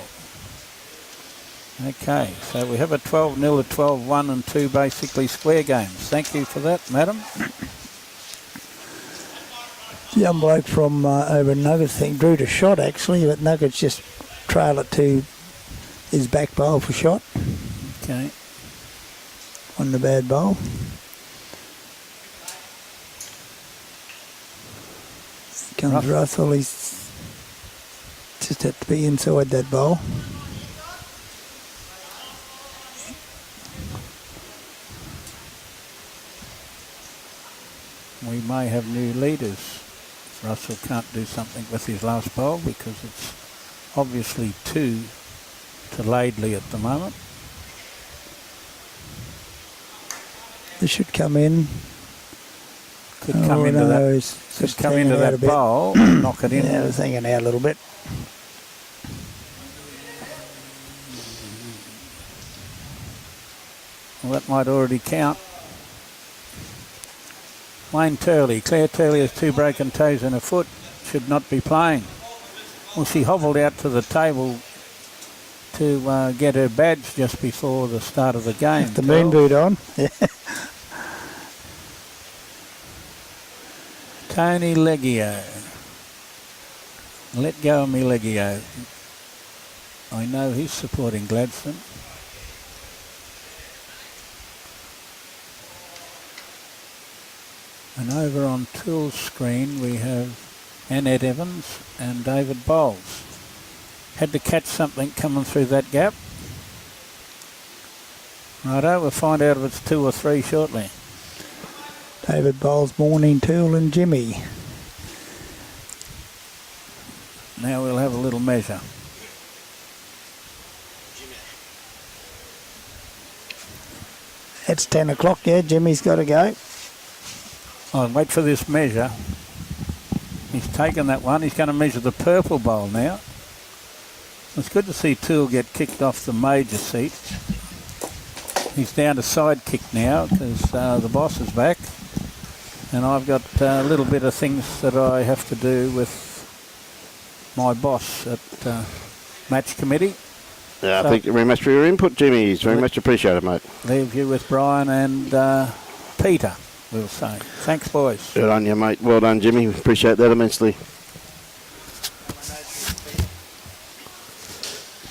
S5: Okay, so we have a 12-0, a 12-1 and 2 basically square games. Thank you for that, madam.
S6: Young bloke from over Nuggets, I think, drew to shot actually, but Nuggets just trail it to his back bowl for shot.
S5: Okay.
S6: On the bad bowl. Comes Russell, he's just had to be inside that bowl.
S5: We may have new leaders. Russell can't do something with his last bowl because it's obviously 2 to LAIDLEY at the moment.
S6: They should come in.
S5: Could come into that. Could come into that bowl, knock it in.
S6: Yeah, I was hanging out a little bit.
S5: Well, that might already count. Wayne Turley. Claire Turley has 2 broken toes and a foot. Should not be playing. Well, she hobbled out to the table to get her badge just before the start of the game.
S6: The moon boot on. Yeah.
S5: Tony Leggio. Let go of me, Leggio. I know he's supporting Gladstone. And over on Tool's screen we have Annette Evans and David Bowles. Had to catch something coming through that gap. Righto, we'll find out if it's 2 or 3 shortly.
S6: David Bowles, Morning Tool and Jimmy.
S5: Now we'll have a little measure.
S6: It's 10 o'clock, yeah, Jimmy's got to go.
S5: I'll wait for this measure. He's taken that one. He's going to measure the purple bowl now. It's good to see Tool get kicked off the major seat. He's down to side kick now because the boss is back. And I've got a little bit of things that I have to do with my boss at match committee.
S4: Yeah, so thank you very much for your input, Jimmy. It's very much appreciated, mate.
S5: Leave you with Brian and Peter, we'll say. Thanks, boys.
S4: Good on you, mate. Well done, Jimmy. Appreciate that immensely.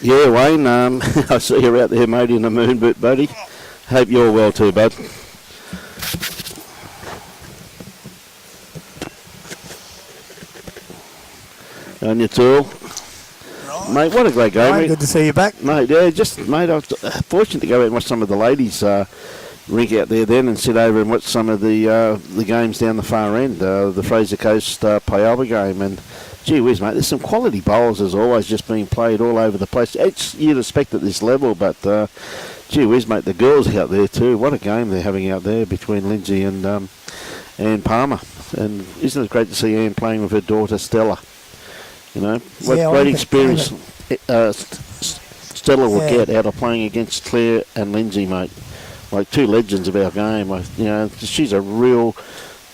S4: Yeah, Wayne, I see you're out there, mate, in the moon boot, buddy. Hope you're well too, bud. On your Tool. Mate, what a great game.
S6: Right, good to see you back.
S4: Mate, yeah, mate, I was fortunate to go out and watch some of the ladies rink out there then and sit over and watch some of the games down the far end, the Fraser Coast Payalba game. And gee whiz, mate, there's some quality bowls as always just being played all over the place. You'd expect at this level, but gee whiz, mate, the girls out there too. What a game they're having out there between Lindsay and Ann Palmer. And isn't it great to see Ann playing with her daughter Stella? You know, what great experience Stella will get out of playing against Claire and Lindsay, mate. Like 2 legends of our game. You know, she's a real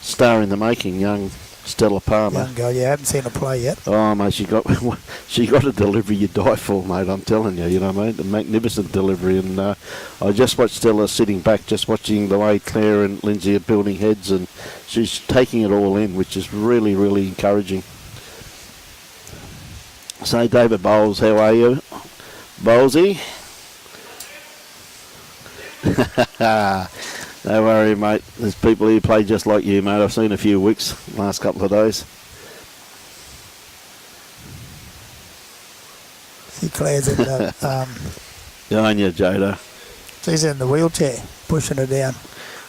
S4: star in the making, young Stella Palmer.
S6: Young girl, you haven't seen her play yet.
S4: Oh, mate, she got a delivery you die for, mate. I'm telling you, you know, mate, a magnificent delivery. And I just watched Stella sitting back, just watching the way Claire and Lindsay are building heads, and she's taking it all in, which is really, really encouraging. So, David Bowles, how are you? Bowlesy? Don't worry, mate. There's people who play just like you, mate. I've seen a few wicks last couple of days.
S6: See, Claire's in the...
S4: Good on you, Jodo.
S6: She's in the wheelchair, pushing her down.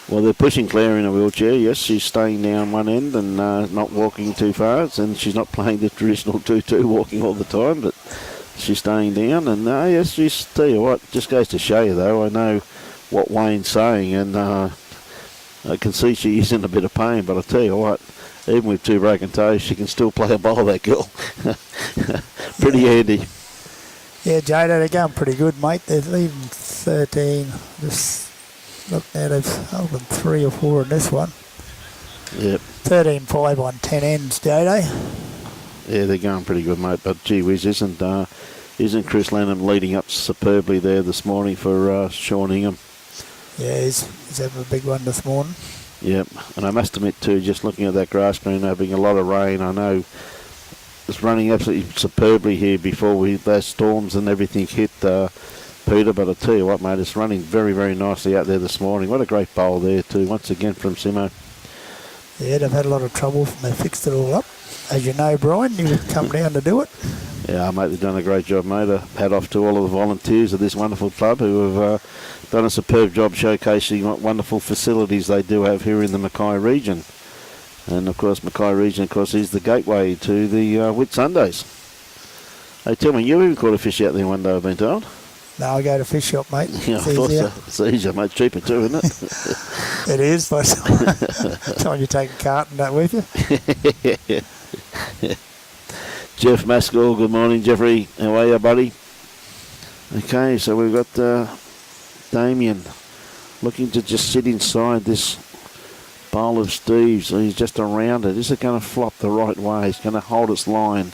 S4: Well, they're pushing Claire in a wheelchair. Yes, she's staying down one end and not walking too far. And she's not playing the traditional 2-2 walking all the time, but she's staying down. And yes, just tell you what, just goes to show you, though. I know what Wayne's saying, and I can see she is in a bit of pain. But I tell you what, even with 2 broken toes, she can still play a bowl, that girl. Pretty handy.
S6: Yeah, Jada, they're going pretty good, mate. They're leaving 13. Just look now, they've held them 3 or 4 in this one.
S4: Yep.
S6: 13.5 on 10 ends, Dodo.
S4: Yeah, they're going pretty good, mate. But gee whiz, isn't Chris Lanham leading up superbly there this morning for Sean Ingham?
S6: Yeah, he's having a big one this morning.
S4: Yep, and I must admit too, just looking at that grass green, having a lot of rain, I know it's running absolutely superbly here before those storms and everything hit Peter, but I tell you what, mate, it's running very, very nicely out there this morning. What a great bowl there too, once again from Simo.
S6: Yeah, they've had a lot of trouble and they fixed it all up. As you know, Brian, you've come down to do it.
S4: Yeah, mate, they've done a great job, mate. A hat off to all of the volunteers of this wonderful club who have done a superb job showcasing what wonderful facilities they do have here in the Mackay region. And, of course, Mackay region, of course, is the gateway to the Whitsundays. Hey, tell me, you even caught a fish out there one day, I've been told?
S6: No, I go to fish shop, mate.
S4: Yeah, I thought so. It's easier, mate. Cheaper too, isn't it?
S6: It is, but time you take a cart and that with you.
S4: Jeff Maskell, good morning, Jeffrey. How are you, buddy? Okay, so we've got Damien looking to just sit inside this bowl of Steve's. So he's just around it. Is it going to flop the right way? He's going to hold its line.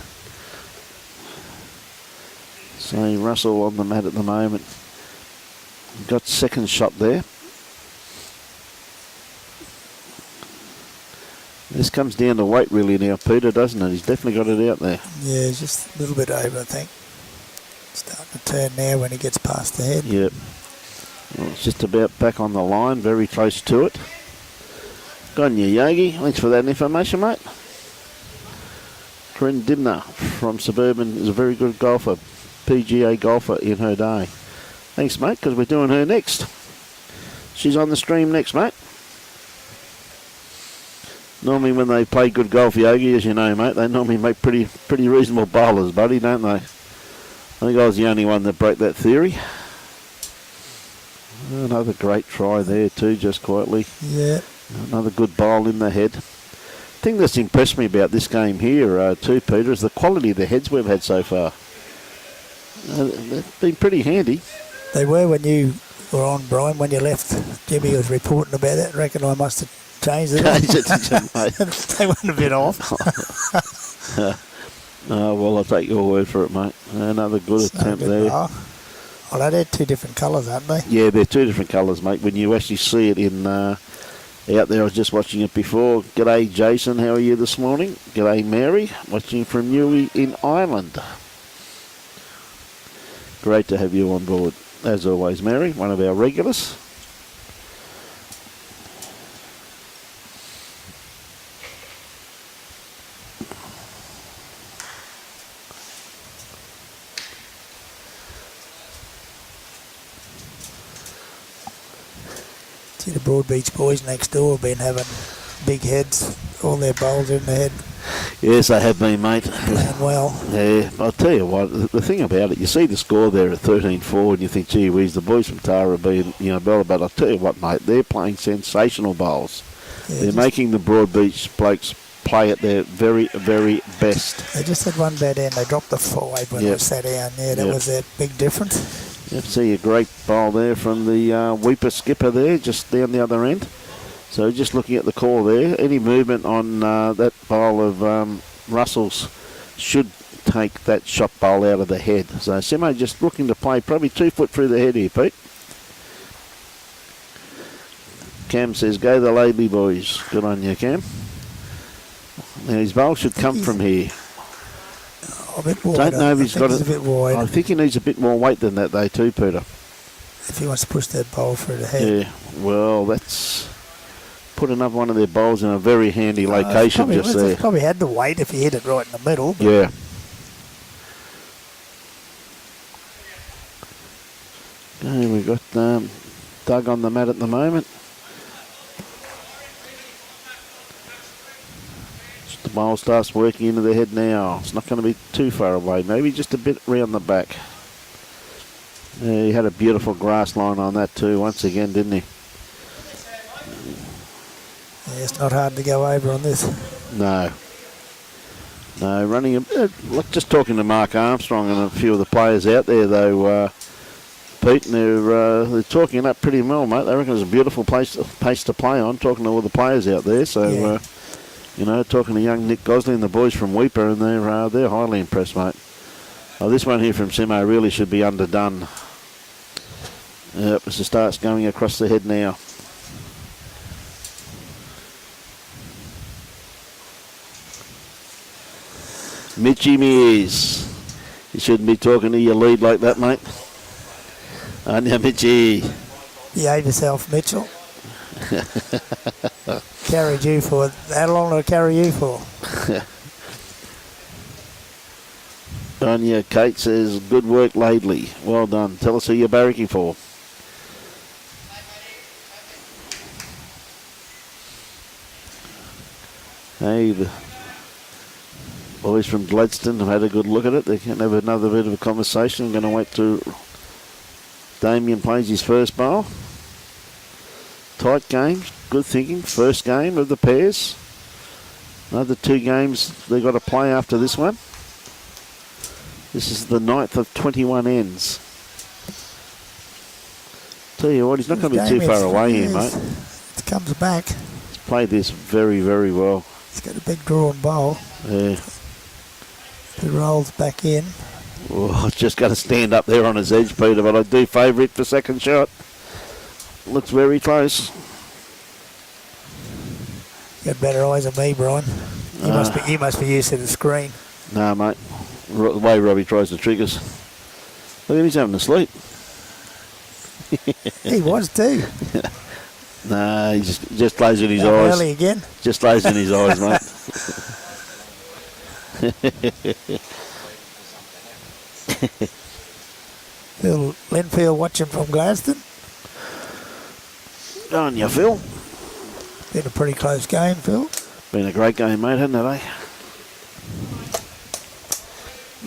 S4: So Russell on the mat at the moment. Got second shot there. This comes down to weight really now, Peter, doesn't it? He's definitely got it out there.
S6: Yeah, he's just a little bit over, I think. Starting to turn now when he gets past the head.
S4: Yep. Well, it's just about back on the line, very close to it. Good on you, Yogi. Thanks for that information, mate. Corinne Dimner from Suburban is a very good golfer, PGA golfer in her day. Thanks, mate, because we're doing her next. She's on the stream next, mate. Normally when they play good golf, Yogi, as you know, mate, they normally make pretty reasonable bowlers, buddy, don't they? I think I was the only one that broke that theory. Another great try there too, just quietly.
S6: Yeah.
S4: Another good bowl in the head. The thing that's impressed me about this game here too, Peter, is the quality of the heads we've had so far. They've been pretty handy.
S6: They were when you were on, Brian, when you left. Jimmy was reporting about that. I reckon I must have changed it. They went a bit off.
S4: Well, I'll take your word for it, mate. Another good attempt there.
S6: Well, they're two different colours, aren't they?
S4: Yeah, they're two different colours, mate. When you actually see it in out there, I was just watching it before. G'day, Jason. How are you this morning? G'day, Mary. Watching from Newey in Ireland. Great to have you on board. As always, Mary, one of our regulars.
S6: See, the Broadbeach boys next door have been having big heads. All their bowls in the head.
S4: Yes, they have been, mate.
S6: Playing well.
S4: Yeah, I'll tell you what, the thing about it, you see the score there at 13-4 and you think, gee whiz, the boys from Tara are being, better, but I'll tell you what, mate, they're playing sensational bowls. Yeah, they're making the Broadbeach blokes play at their very, very best.
S6: They just had one bad end. They dropped the 5 when they sat down. Yeah, that was their big difference.
S4: Yep, see a great bowl there from the Weeper skipper there, just down the other end. So just looking at the call there, any movement on that bowl of Russell's should take that shot bowl out of the head. So Simo just looking to play probably 2 foot through the head here, Pete. Cam says, go the LAIDLEY boys. Good on you, Cam. Now his bowl should come from here.
S6: A bit wide.
S4: Don't know if he's got it.
S6: A bit wide.
S4: I think he needs a bit more weight than that though too, Peter.
S6: If he wants to push that bowl through the head.
S4: Yeah, well, that's put another one of their bowls in a very handy location just there.
S6: He probably had the weight if he hit it right in the middle.
S4: Yeah. Okay, we've got Doug on the mat at the moment. The bowl starts working into the head now. It's not going to be too far away. Maybe just a bit round the back. Yeah, he had a beautiful grass line on that too once again, didn't he?
S6: Yeah, it's not hard to go over on this.
S4: No. No, running just talking to Mark Armstrong and a few of the players out there though, Pete, and they're talking it up pretty well, mate. They reckon it's a beautiful place to play on, talking to all the players out there. So You know, talking to young Nick Gosley and the boys from Weeper, and they're highly impressed, mate. Oh, this one here from Simo really should be underdone. Yep, as the start's going across the head now. Mitchy Mears. You shouldn't be talking to your lead like that, mate. Aren't you, Mitchy?
S6: Behave yourself, Mitchell. Carried you for, how long did I carry you for?
S4: Anya Kate says, good work, Laidley. Well done. Tell us who you're barracking for. Hey, the boys from Gladstone have had a good look at it. They can have another bit of a conversation. I'm going to wait till Damien plays his first bowl. Tight game, good thinking. First game of the pairs. Another 2 games they've got to play after this one. This is the 9th of 21 ends. Tell you what, he's not going to be too far away here, mate.
S6: It comes back.
S4: He's played this very, very well.
S6: He's got a big drawn bowl.
S4: Yeah.
S6: He rolls back in.
S4: Oh, just got to stand up there on his edge, Peter, but I do favour it for second shot. Looks very close.
S6: You got better eyes than me, Brian. You must be used to the screen.
S4: Nah, mate. The way Robbie tries the triggers. Look at him, he's having a sleep.
S6: He was too.
S4: Nah, he's just closing his eyes.
S6: Early again.
S4: Just closing his eyes, mate.
S6: Phil Linfield watching from Gladstone.
S4: On you, Phil.
S6: Been a pretty close game, Phil.
S4: Been a great game, mate, hasn't it, eh?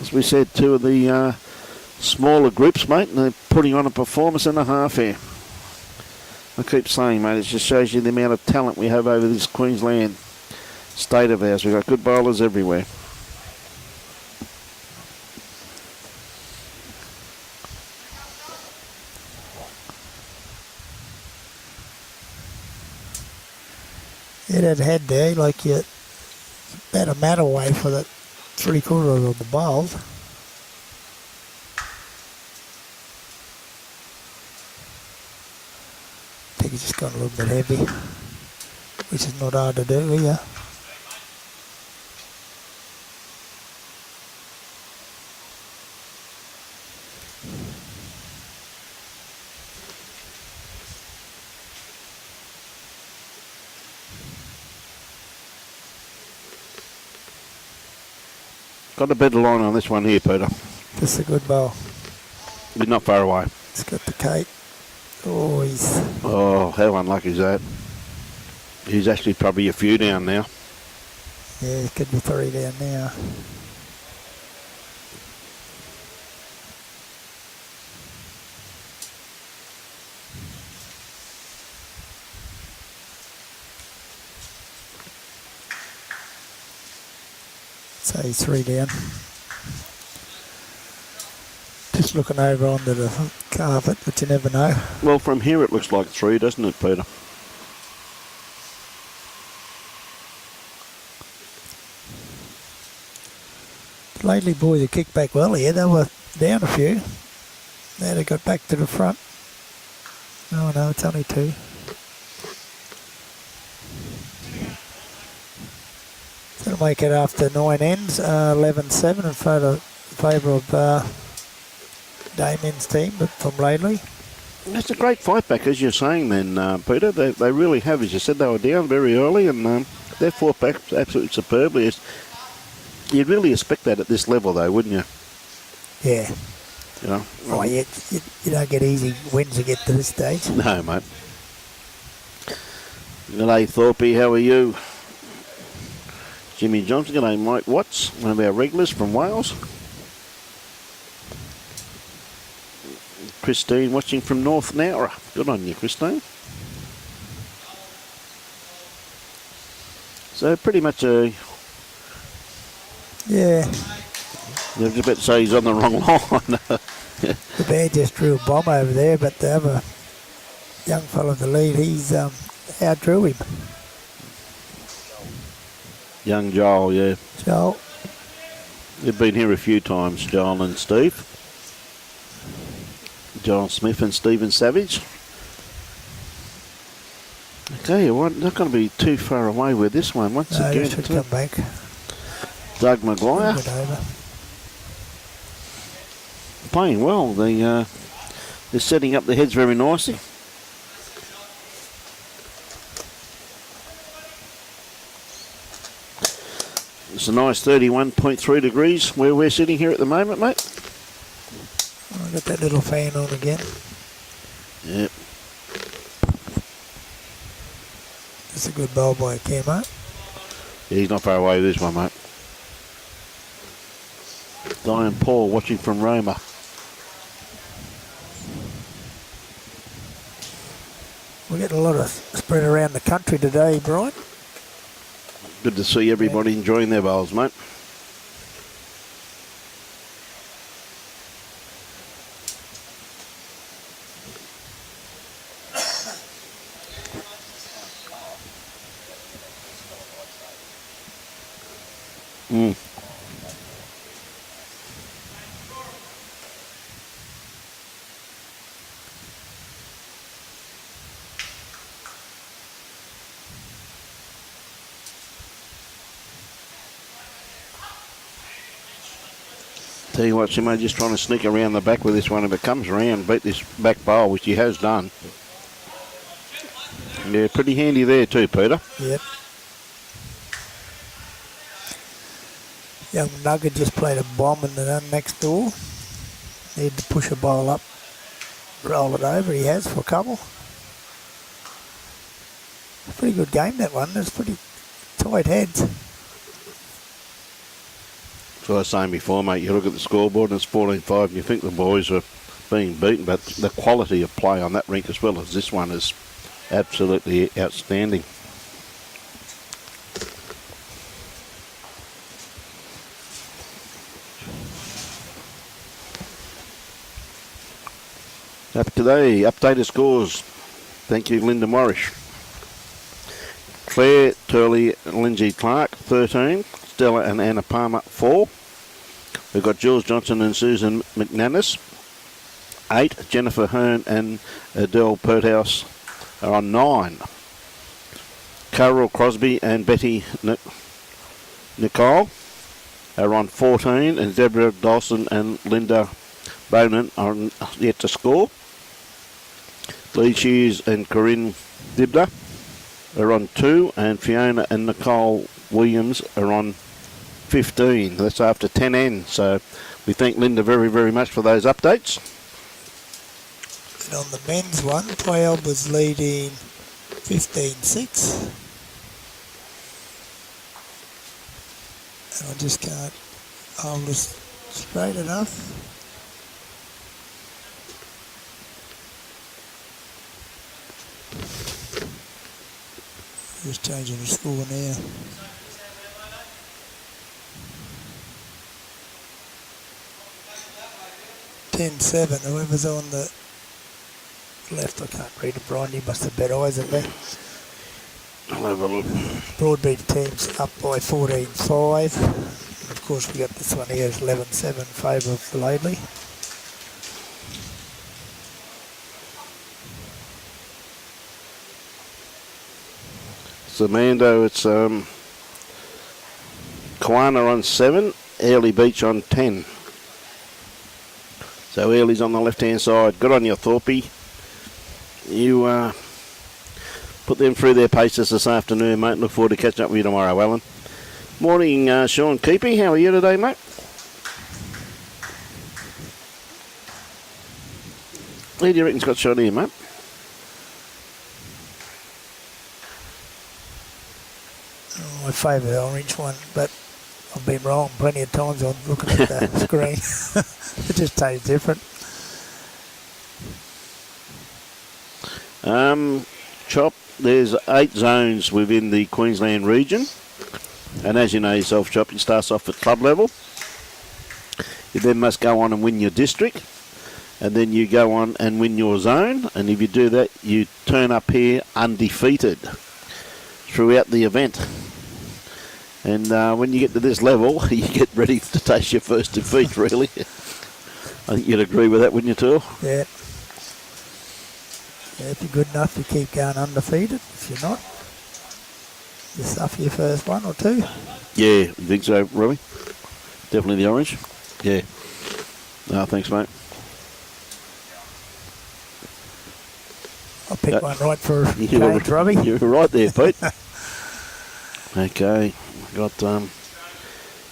S4: As we said, 2 of the smaller groups, mate, and they're putting on a performance and a half here. I keep saying, mate, it just shows you the amount of talent we have over this Queensland state of ours. We've got good bowlers everywhere.
S6: It had head there, like you about a mat away for the 3/4 of the bowls. I think he's just gone a little bit heavy, which is not hard to do, yeah.
S4: Got a better line on this one here, Peter.
S6: This is a good bowl.
S4: He's not far away.
S6: It's got the Kate. Oh, he's...
S4: Oh, how unlucky is that? He's actually probably a few down now.
S6: Yeah, it could be 3 down now. So he's 3 down. Just looking over onto the carpet, but you never know.
S4: Well, from here it looks like 3, doesn't it, Peter?
S6: The Laidley boys have kicked back well here. They were down a few. Now they got back to the front. Oh no, it's only 2. That'll make it after 9 ends, 11-7 in favour of Damien's team, but from Laidley.
S4: It's a great fight back, as you're saying then, Peter. They really have. As you said, they were down very early, and they've fought back absolutely superbly. You'd really expect that at this level, though, wouldn't you?
S6: Yeah.
S4: You know?
S6: Oh, you don't get easy wins to get to this stage.
S4: No, mate. G'day, Thorpe. How are you? Jimmy Johnson. G'day, Mike Watts, one of our regulars from Wales. Christine watching from North Nowra. Good on you, Christine. So pretty much a...
S6: Yeah.
S4: I was about to say he's on the wrong line.
S6: The bear just drew a bomb over there, but the other young fellow in the lead, he's outdrew him.
S4: Young Joel, yeah.
S6: Joel.
S4: They've been here a few times, Joel and Steve. Joel Smith and Stephen Savage. Okay, well, not going to be too far away with this one. Once
S6: No,
S4: again,
S6: this should come back.
S4: Doug McGuire
S6: Good over.
S4: playing well. They're setting up the heads very nicely. It's a nice 31.3 degrees where we're sitting here at the moment, mate.
S6: I've got that little fan on again.
S4: Yep.
S6: It's a good bowl by Camo.
S4: Yeah, he's not far away with this one, mate. Diane Paul watching from Roma.
S6: We're getting a lot of spread around the country today, Brian.
S4: Good to see everybody enjoying their bowls, mate. Tell you what, Simo, just trying to sneak around the back with this one. If it comes around, beat this back bowl, which he has done. Yeah, pretty handy there too, Peter.
S6: Yep. Young Nugget just played a bomb in the run next door. Need to push a bowl up, roll it over. He has for a couple. Pretty good game, that one. There's pretty tight heads.
S4: So I was saying before, mate, you look at the scoreboard and it's 14-5 and you think the boys are being beaten, but the quality of play on that rink as well as this one is absolutely outstanding. Up today, updated scores. Thank you, Linda Morris. Claire Turley and Lindsay Clark, 13. Stella and Anna Palmer, 4. We've got Jules Johnson and Susan McManus, 8. Jennifer Hearn and Adele Perthouse are on 9. Carol Crosby and Betty Nicole are on 14. And Deborah Dawson and Linda Bonan are yet to score. Lee Hughes and Corinne Dibler are on 2. And Fiona and Nicole Williams are on 15. That's after 10 ends. So we thank Linda very, very much for those updates.
S6: And on the men's one, Twelve was leading 15-6. And I just can't hold this straight enough. Just changing the score now. Seven. Whoever's on the left, I can't read it, Brian. You must have better eyes than me.
S4: I'll have a look.
S6: Broadbeat team's up by 14-5. Of course, we got this one here, 11-7 in favour of the LAIDLEY.
S4: So Mando, it's Kiwana on 7, Airlie Beach on 10. So Airlie's on the left-hand side. Good on you, Thorpe. You put them through their paces this afternoon, mate. Look forward to catching up with you tomorrow, Alan. Morning, Sean Keepy. How are you today, mate? Who do you reckon's got shot here, mate?
S6: Oh, I favour the orange one, but I've been wrong plenty of times on looking at the screen. It just tastes different.
S4: Chop, there's 8 zones within the Queensland region. And as you know yourself, Chop, it starts off at club level. You then must go on and win your district. And then you go on and win your zone. And if you do that, you turn up here undefeated throughout the event. And when you get to this level, you get ready to taste your first defeat, really. I think you'd agree with that, wouldn't you, too?
S6: Yeah. Yeah, if you're good enough, you keep going undefeated. If you're not, you suffer your first one or two.
S4: Yeah, you think so, Robbie? Definitely the orange? Yeah. No, thanks, mate.
S6: I'll pick one right for change, Robbie.
S4: You're right there, Pete. Okay, got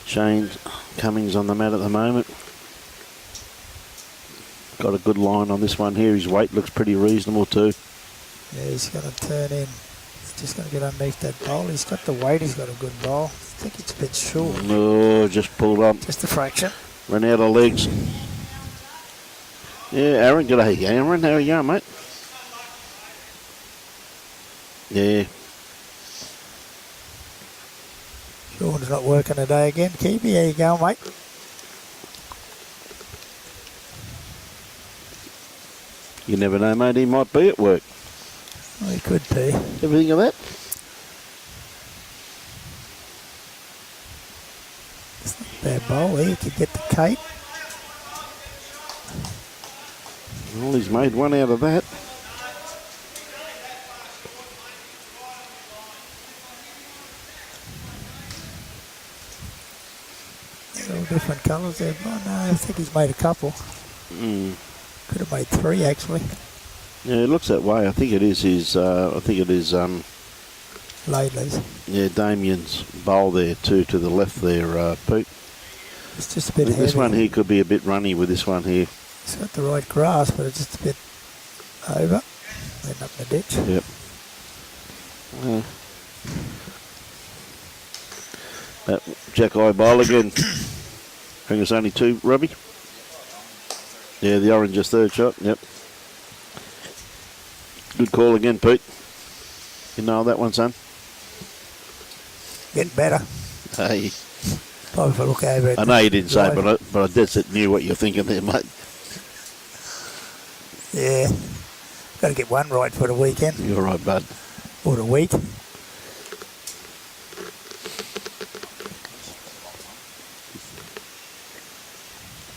S4: Shane Cummings on the mat at the moment. Got a good line on this one here. His weight looks pretty reasonable too.
S6: Yeah, he's going to turn in. He's just going to get underneath that bowl. He's got the weight. He's got a good bowl. I think it's a bit short.
S4: No, just pulled up.
S6: Just a fraction.
S4: Ran out of legs. Yeah, Aaron, g'day, Aaron. How are you, mate? Yeah.
S6: Sean's not working today again. Keepy, how you going, mate?
S4: You never know, mate. He might be at work.
S6: Well, he could be.
S4: Ever think of that?
S6: It's not a bad bowl here. You could get the Kate.
S4: Well, he's made one out of that.
S6: All different colours there. Oh, no, I think he's made a couple. Could have made 3 actually.
S4: Yeah, it looks that way. I think it is his. I think it is.
S6: Laidley's.
S4: Yeah, Damien's bowl there too, to the left there, Pete.
S6: It's just a bit heavy.
S4: This one here could be a bit runny with this one here.
S6: It's got the right grass, but it's just a bit over. End up in the ditch.
S4: Yep. That Mackay bowl again. I think it's only 2, Robbie. Yeah, the orange is third shot. Yep. Good call again, Pete. You nailed that one, son.
S6: Getting better.
S4: Hey.
S6: Probably if I look over it.
S4: I know you didn't say it, but I dead set knew what you're thinking there, mate.
S6: Yeah. Got to get one right for the weekend.
S4: You're right, bud.
S6: Or the week.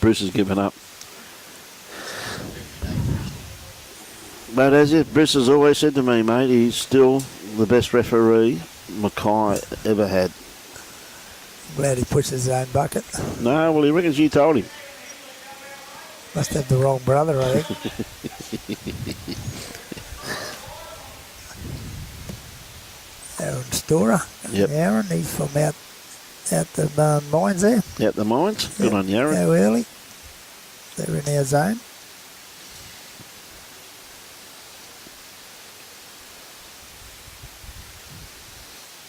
S4: Bruce has given up. But as Bruce has always said to me, mate, he's still the best referee Mackay ever had.
S6: Glad he puts his own bucket.
S4: No, well, he reckons you told him.
S6: Must have the wrong brother, I think. Aaron Storer.
S4: Yep.
S6: Aaron, he's from out the mines there.
S4: Out the mines. Good on you, Aaron.
S6: How early? They're in our zone.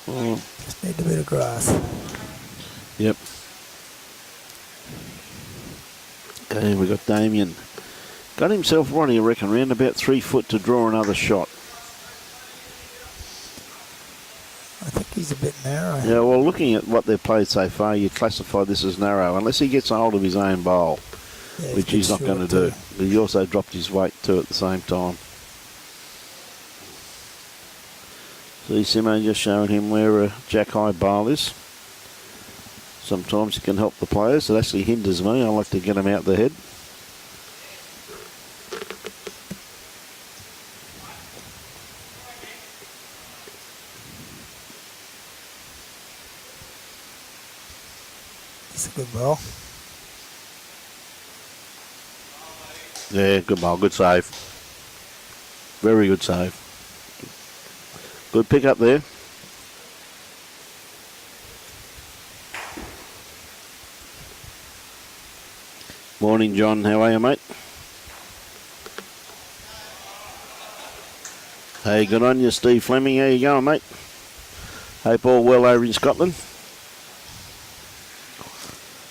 S4: Oh.
S6: Just need a bit of grass.
S4: Yep. Okay, we got Damien. Got himself right, I reckon, around about 3 foot to draw another shot.
S6: I think he's a bit narrow.
S4: Yeah, well, looking at what they've played so far, you classify this as narrow, unless he gets a hold of his own bowl,
S6: Yeah,
S4: which he's not going to do. But he also dropped his weight too at the same time. See, Simo just showing him where a jack-high bowl is. Sometimes it can help the players. It actually hinders me. I like to get them out the head.
S6: It's a good ball.
S4: Yeah, good ball. Good save. Very good save. Good pick up there. Morning, John. How are you, mate? Hey, good on you, Steve Fleming. How you going, mate? Hope all well over in Scotland.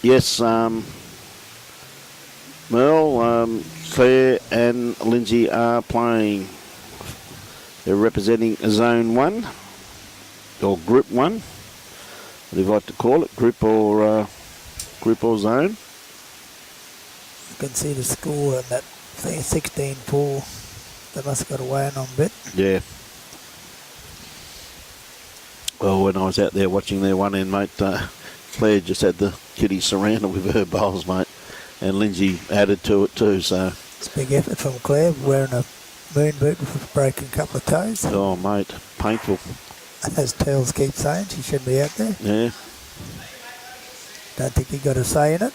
S4: Yes, Merle, Claire and Lindsay are playing. They're representing Zone 1, or Group 1, what do you like to call it, group or zone.
S6: You can see the score and that thing, 16-4. They must have got away on a bit.
S4: Yeah. Well, when I was out there watching their one end, mate, Claire just had the kiddies surrounded with her bowls, mate, and Lindsay added to it too. So
S6: it's a big effort from Claire, wearing a moon boot with a broken couple of toes.
S4: Oh, mate, painful.
S6: As Tells keeps saying, she shouldn't be out there.
S4: Yeah.
S6: Don't think he got a say in it.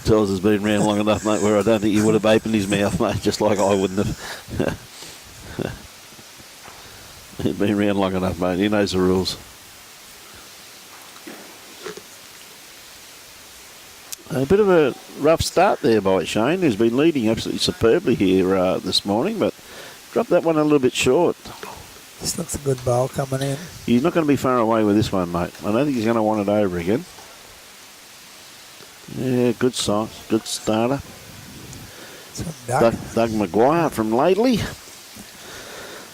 S4: Tells has been around long enough, mate, where I don't think he would have opened his mouth, mate, just like I wouldn't have. He's been around long enough, mate. He knows the rules. A bit of a rough start there by Shane, who's been leading absolutely superbly here this morning, but dropped that one a little bit short.
S6: This looks a good bowl coming in.
S4: He's not going to be far away with this one, mate. I don't think he's going to want it over again. Yeah, good size, good starter. Doug McGuire from LAIDLEY.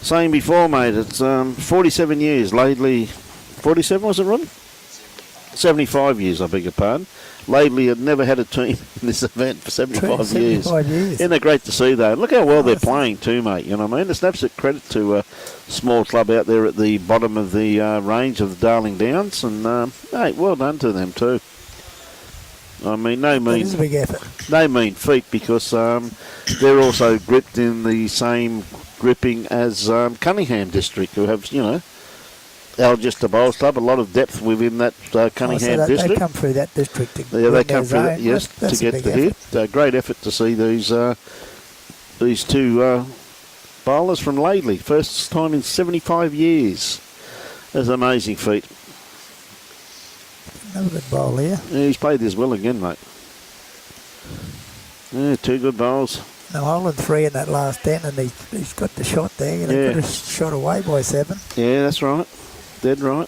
S4: Saying before, mate, it's 47 years. LAIDLEY, 47 was it, Ron? 75 years, I beg your pardon. LAIDLEY had never had a team in this event for 75 years. Isn't it great to see, though? Look how well they're playing too, mate. You know what I mean? It's an absolute credit to a small club out there at the bottom of the range of the Darling Downs. And, hey, well done to them too. I mean, no mean feat, because they're also gripped in the same gripping as Cunningham District, who have, you know, Algester Bowls Club, a lot of depth within that Cunningham district.
S6: They come through that district to
S4: they come through that, yes, to get to here. Great effort to see these two bowlers from LAIDLEY. First time in 75 years. That's an amazing feat.
S6: Another good bowl here.
S4: Yeah, he's played this well again, mate. Yeah, two good bowls.
S6: No hole in 3 in that last 10, and he's got the shot there. He could have shot away by 7.
S4: Yeah, that's right. Dead right.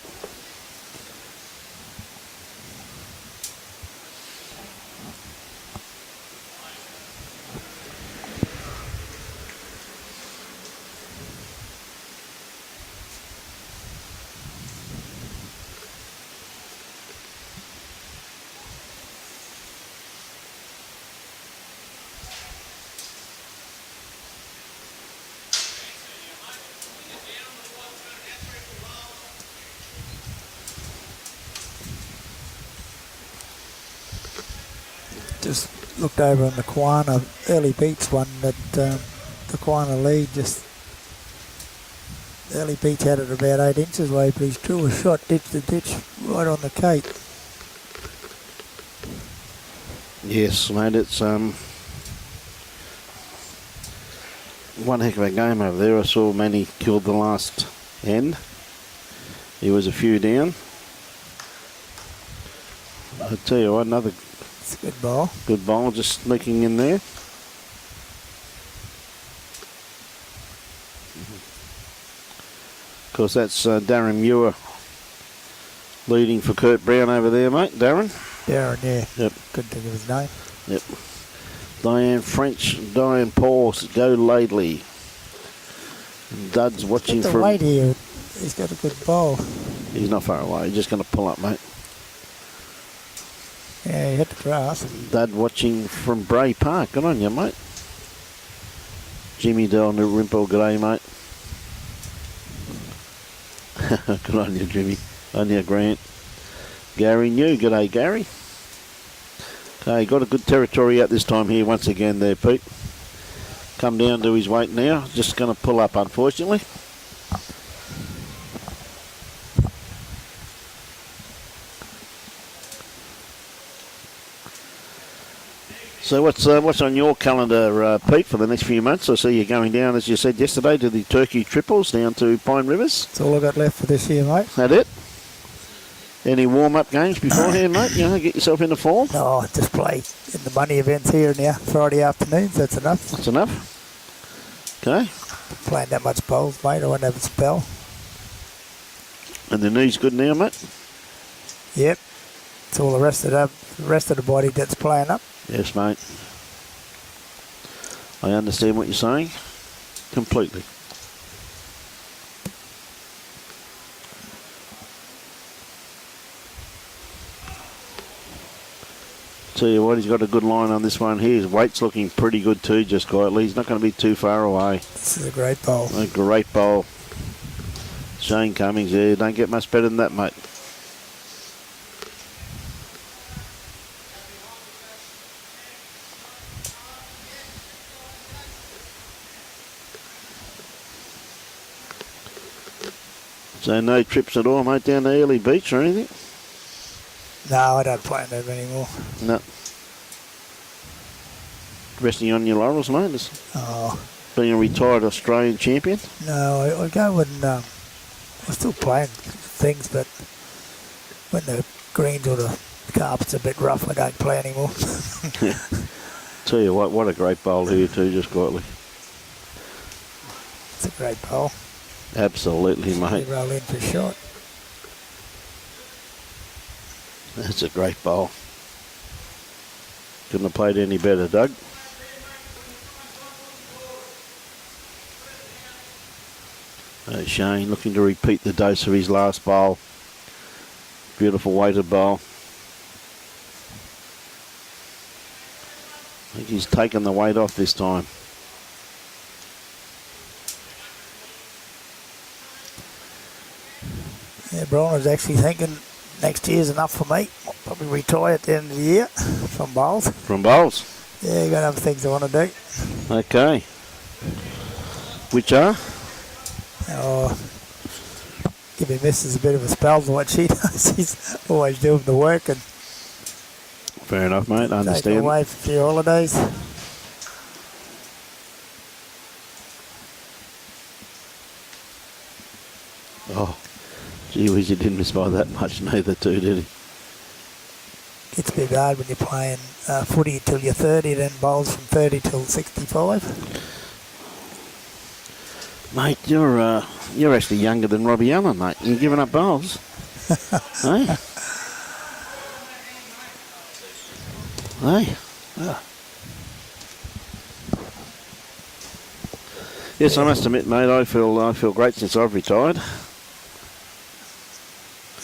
S6: Just looked over on the Quana early beats one that the Quana lead just early beats had it about 8 inches away, but he's drew a shot ditch to ditch right on the cape.
S4: Yes, mate, it's one heck of a game over there. I saw Manny killed the last end. He was a few down. I tell you what, another
S6: good ball.
S4: Good ball, just sneaking in there. Of course, that's Darren Muir leading for Kurt Brown over there, mate. Darren,
S6: yeah.
S4: Yep.
S6: Couldn't think of his name.
S4: Yep. Diane French, Diane Paul, go LAIDLEY. Dud's watching from...
S6: Wait here. He's got a good ball.
S4: He's not far away. He's just going to pull up, mate.
S6: Yeah, he hit the grass.
S4: Dad watching from Bray Park. Good on you, mate. Jimmy Dalrymple, g'day, mate. Good on you, Jimmy. On you, Grant. Gary New, g'day, Gary. Okay, got a good territory out this time here once again there, Pete. Come down to his weight now. Just going to pull up, unfortunately. So what's on your calendar, Pete, for the next few months? I see you going down, as you said yesterday, to the Turkey Triples down to Pine Rivers.
S6: That's all I got left for this year, mate.
S4: That it? Any warm-up games beforehand, mate? You know, get yourself into form?
S6: No, just play in the money events here now. Friday afternoons, that's enough.
S4: That's enough? Okay.
S6: Playing that much bowls, mate. I won't have a spell.
S4: And the knee's good now, mate?
S6: Yep. It's all the rest of the body that's playing up.
S4: Yes, mate. I understand what you're saying completely. Tell you what, he's got a good line on this one here. His weight's looking pretty good too, just quietly. He's not going to be too far away.
S6: This is a great bowl.
S4: A great bowl. Shane Cummings, yeah, don't get much better than that, mate. So no trips at all, mate, down to Early Beach or anything?
S6: No, I don't play them anymore.
S4: No. Resting on your laurels, mate? As
S6: Oh,
S4: being a retired Australian champion?
S6: no, I go when I'm still playing things, but when the greens or the carpet's a bit rough, I don't play anymore.
S4: Tell you what a great bowl here too, just quietly.
S6: It's a great bowl.
S4: Absolutely, mate.
S6: You roll in for shot.
S4: That's a great bowl. Couldn't have played any better, Doug. Shane looking to repeat the dose of his last bowl. Beautiful weighted bowl. I think he's taken the weight off this time.
S6: Yeah, Brian was actually thinking next year's enough for me. I'll probably retire at the end of the year from bowls.
S4: From bowls?
S6: Yeah, got other things I want to do.
S4: Okay. Which are?
S6: Oh, give me missus a bit of a spell to what she does. She's always doing the work and
S4: Fair enough, mate. I
S6: take her
S4: understand.
S6: away for a few holidays.
S4: Oh, gee whiz, you didn't miss by that much, neither too, did he?
S6: Gets a bit hard when you're playing footy till you're 30, then bowls from 30 till 65.
S4: Mate, you're actually younger than Robbie Allen, mate. You're giving up bowls. Hey? Hey? Yes, I must admit, mate, I feel great since I've retired.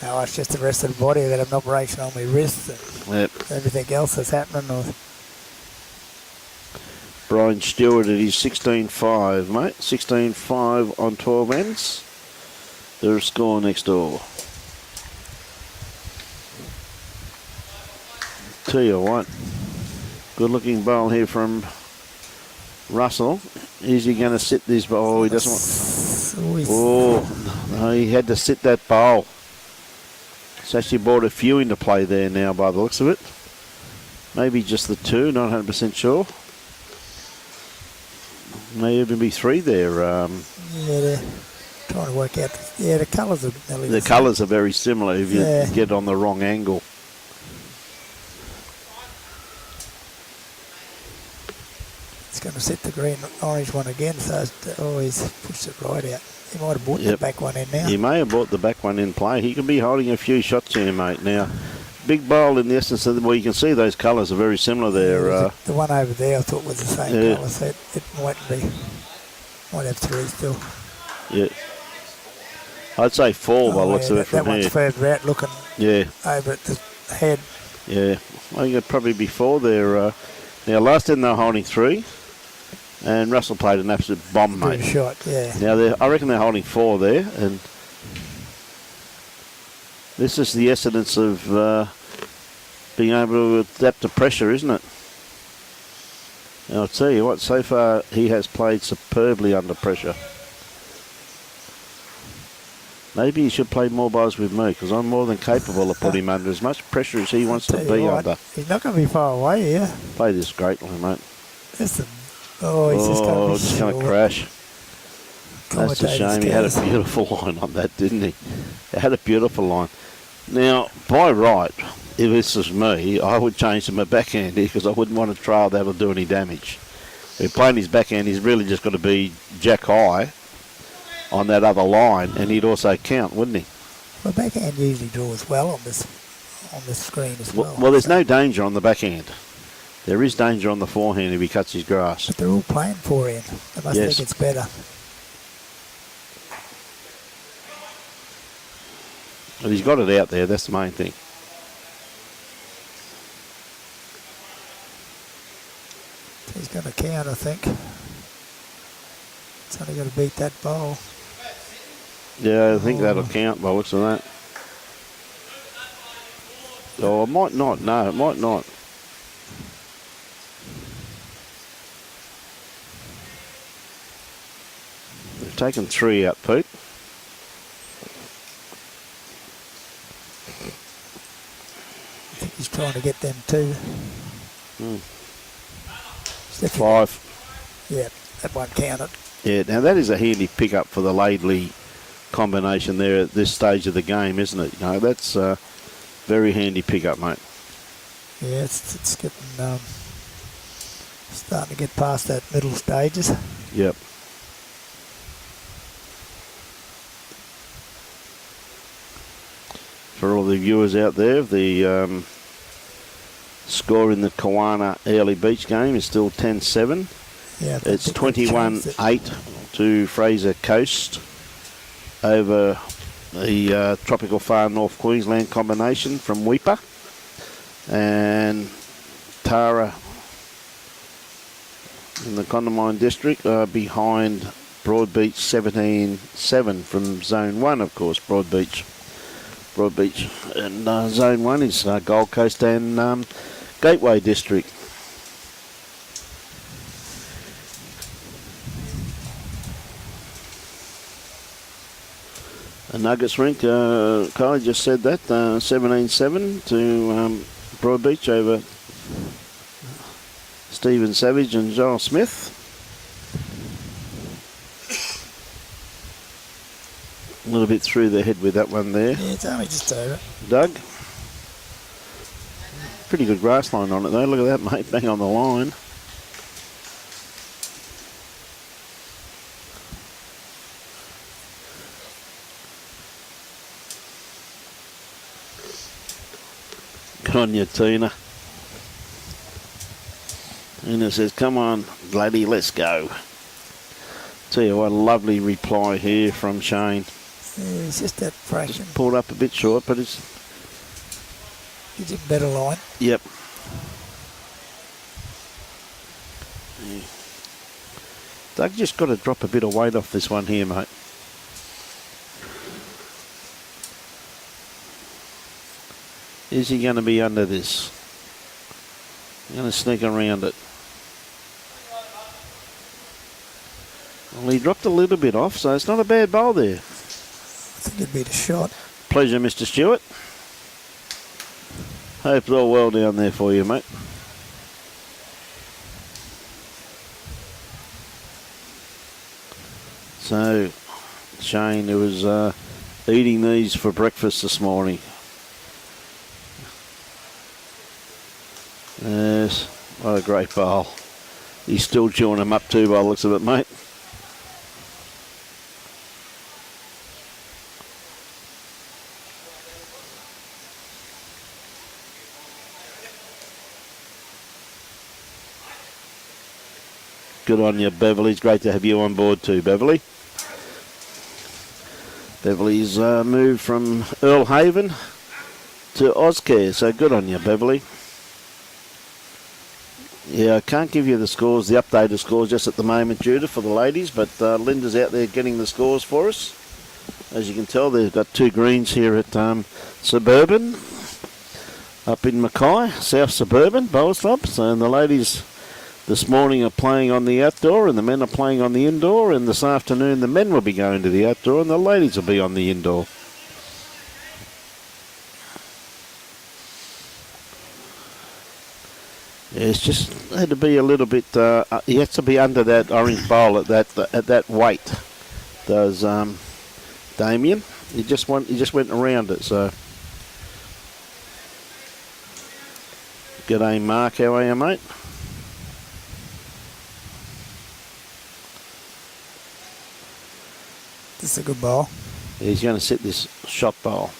S6: No, it's just the rest of the body. I've got an operation on my wrist and
S4: Yep.
S6: everything else that's happening.
S4: Brian Stewart at his 16.5, mate. 16.5 on 12 ends. There's a score next door. Tell you what, good looking bowl here from Russell. Is he going to sit this bowl? Oh, he doesn't want. Oh, no, he had to sit that bowl. It's actually brought a few into play there now by the looks of it. Maybe just the two, not 100% sure. May even be three there.
S6: Yeah, they're trying to work out. Yeah, the colours are nearly
S4: The colours are very similar if you
S6: Yeah.
S4: get on the wrong angle.
S6: It's going to sit the green orange one again, so it's always push it right out. He might have brought
S4: Yep.
S6: the back one in now.
S4: He may have brought the back one in play. He could be holding a few shots here, mate. Now, big bowl in the essence of well, you can see those colours are very similar there.
S6: The one over there I thought was the same
S4: Yeah.
S6: colour, so it might be. Might have three still.
S4: Yeah. I'd say four by the looks of it
S6: that
S4: from
S6: one's
S4: here.
S6: further out looking
S4: Yeah,
S6: over at the head.
S4: yeah. I think it'd probably be four there. Now, last end they were holding three, and Russell played an absolute bomb,
S6: Good
S4: mate.
S6: shot, yeah.
S4: Now, I reckon they're holding four there, and this is the essence of being able to adapt to pressure, isn't it? And I'll tell you what, so far he has played superbly under pressure. Maybe he should play more bowls with me, because I'm more than capable of putting him under as much pressure as he wants to
S6: Tell you
S4: be
S6: what,
S4: under.
S6: He's not going to be far away here.
S4: Play this greatly, mate.
S6: He's just going to be
S4: It's going to crash. That's a shame. He had a beautiful line on that, didn't he? He had a beautiful line. Now, by right, if this was me, I would change to my backhand here because I wouldn't want to trail that or do any damage. If he's playing his backhand, he's really just got to be jack high on that other line, and he'd also count, wouldn't he?
S6: Well, backhand usually draws well on this screen as well.
S4: Well, there's no danger on the backhand. There is danger on the forehand if he cuts his grass.
S6: But they're all playing forehand. They must
S4: Yes.
S6: think it's better.
S4: But he's got it out there, that's the main thing.
S6: He's going to count, I think. It's only got to beat that ball.
S4: Yeah, I think that'll count by looks of that. Oh, it might not. No, it might not. They've taken 3 out, Pete.
S6: I think he's trying to get them too.
S4: 5.
S6: Yeah, that one counted.
S4: Yeah, now that is a handy pickup for the Laidley combination there at this stage of the game, isn't it? You know, that's a very handy pickup, mate.
S6: Yeah, it's getting starting to get past that middle stages.
S4: Yep. For all the viewers out there, the score in the Kawana Early Beach game is still 10-7.
S6: Yeah,
S4: It's 21-8 to Fraser Coast over the Tropical Far North Queensland combination from Weipa. And Tara in the Condamine district are behind Broadbeach 17-7 from Zone 1, of course. Broadbeach. And Zone 1 is Gold Coast and Gateway district. The Nuggets rink, Kylie just said that, 17-7 to Broadbeach over Stephen Savage and Joel Smith. A little bit through the head with that one there.
S6: Yeah, it's only just over.
S4: Doug. Pretty good grass line on it though. Look at that, mate. Bang on the line. Good on you, Tina. Tina says, come on, Gladdy, let's go. Tell you what, a lovely reply here from Shane.
S6: Yeah, it's just that fraction.
S4: Just pulled up a bit short, but it's...
S6: Gives him a better line.
S4: Yep. Yeah. Doug just got to drop a bit of weight off this one here, mate. Is he going to be under this? Going to sneak around it. Well, he dropped a little bit off, so it's not a bad bowl there.
S6: I think it'd be the shot.
S4: Pleasure, Mr. Stewart. Hope it's all well down there for you, mate. So, Shane, who was eating these for breakfast this morning. Yes, what a great bowl. He's still chewing them up too by the looks of it, mate. Good on you, Beverly. It's great to have you on board too, Beverly. Beverly's moved from Earl Haven to Ozcare, so good on you, Beverly. Yeah, I can't give you the scores, the updated scores just at the moment, Judith, for the ladies, but Linda's out there getting the scores for us. As you can tell, they've got 2 greens here at Suburban, up in Mackay, South Suburban Bowls Club. So, and the ladies this morning are playing on the outdoor and the men are playing on the indoor, and this afternoon the men will be going to the outdoor and the ladies will be on the indoor. Yeah, it's just had to be a little bit. He has to be under that orange bowl at that weight. Does Damien? He just went around it. So, g'day, Mark. How are you, mate?
S6: This is a good bowl.
S4: Yeah, he's going to set this shot bowl.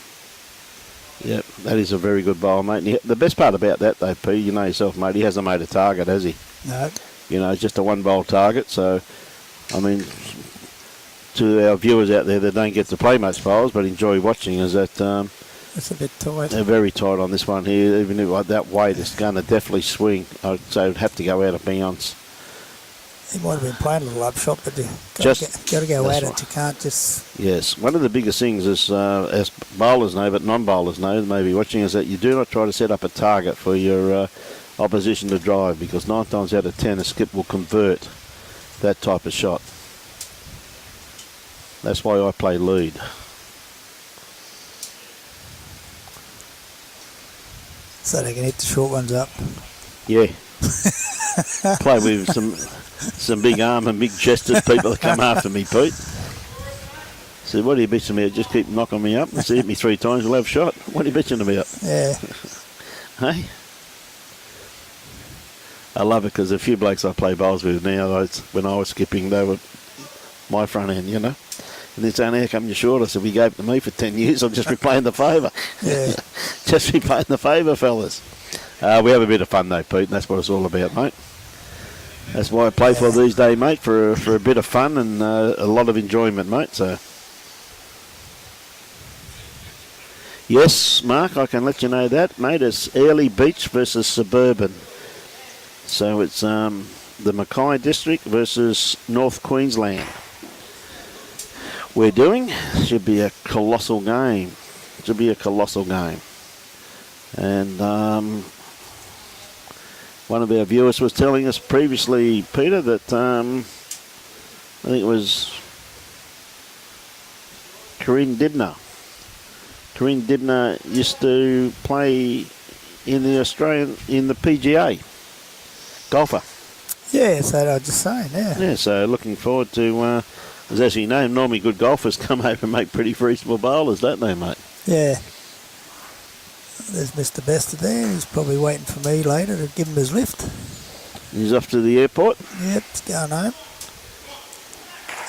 S4: Yep, that is a very good bowl, mate. And the best part about that, though, P, you know yourself, mate, he hasn't made a target, has he?
S6: No.
S4: You know, it's just a 1-bowl target. So, I mean, to our viewers out there that don't get to play much bowls but enjoy watching, is that
S6: it's a bit tight.
S4: they're very tight on this one here. Even if like that weight, it's going to definitely swing. I'd say it would have to go out of bounds.
S6: He might have been playing a little upshot, but you got to go at it.
S4: right.
S6: You can't just...
S4: Yes, one of the biggest things is, as bowlers know, but non-bowlers know, maybe watching, is that you do not try to set up a target for your opposition to drive, because 9 times out of 10 a skip will convert that type of shot. That's why I play lead.
S6: So they can hit the short ones up.
S4: Yeah. Play with some big arm and big chested people that come after me, Pete. Said, what are you bitching about? Just keep knocking me up. Hit me 3 times, we'll have a shot. What are you bitching about?
S6: Yeah.
S4: Hey? I love it because a few blokes I play bowls with now, when I was skipping, they were my front end, you know. And they're saying, how come you're short? I said, we gave it to me for 10 years. I'll just be playing the favour.
S6: Yeah.
S4: Just be playing the favour, fellas. We have a bit of fun though, Pete, and that's what it's all about, mate. That's why I play for these days, mate, for a bit of fun and a lot of enjoyment, mate. So, yes, Mark, I can let you know that, mate. It's Airlie Beach versus Suburban. So it's the Mackay district versus North Queensland. We're doing should be a colossal game. Should be a colossal game. And one of our viewers was telling us previously, Peter, that I think it was Corinne Dibner. Corinne Dibner used to play in the PGA. Golfer.
S6: Yeah, so I was just saying, yeah.
S4: Yeah, so looking forward to, as you know, normally good golfers come over and make pretty reasonable bowlers, don't they, mate?
S6: Yeah. There's Mr. Bester there. He's probably waiting for me later to give him his lift.
S4: He's off to the airport?
S6: Yep, he's going home.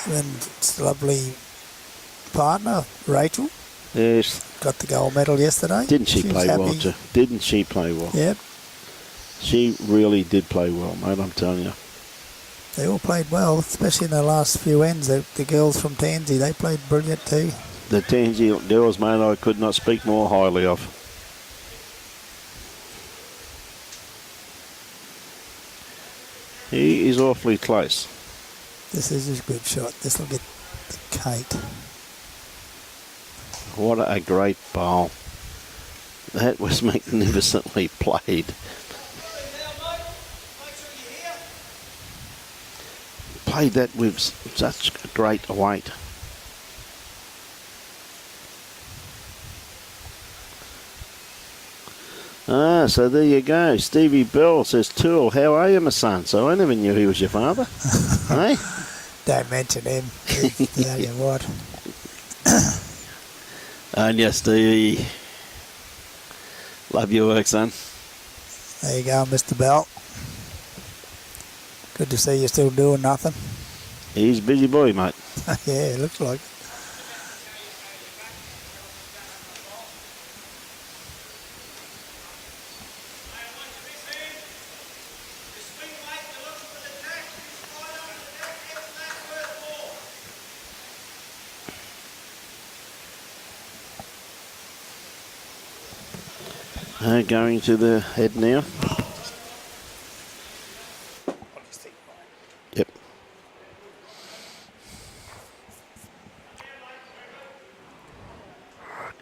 S6: And it's a lovely partner, Rachel.
S4: Yes.
S6: Got the gold medal yesterday.
S4: Didn't she
S6: was
S4: play well,
S6: happy.
S4: too? Didn't she play well?
S6: Yep.
S4: She really did play well, mate, I'm telling you.
S6: They all played well, especially in the last few ends. The girls from Tansy, they played brilliant too.
S4: The Tansy girls, mate, I could not speak more highly of. He is awfully close.
S6: This is a good shot. This will get the Kate.
S4: What a great bowl. That was magnificently played. Played that with such great weight. So there you go. Stevie Bell says, Tool, how are you, my son? So I never knew he was your father. Hey?
S6: Don't mention him. Tell you what.
S4: And yes, Stevie. Love your work, son.
S6: There you go, Mr. Bell. Good to see you still doing nothing.
S4: He's a busy boy, mate.
S6: Yeah, it looks like it.
S4: Going to the head now. Yep.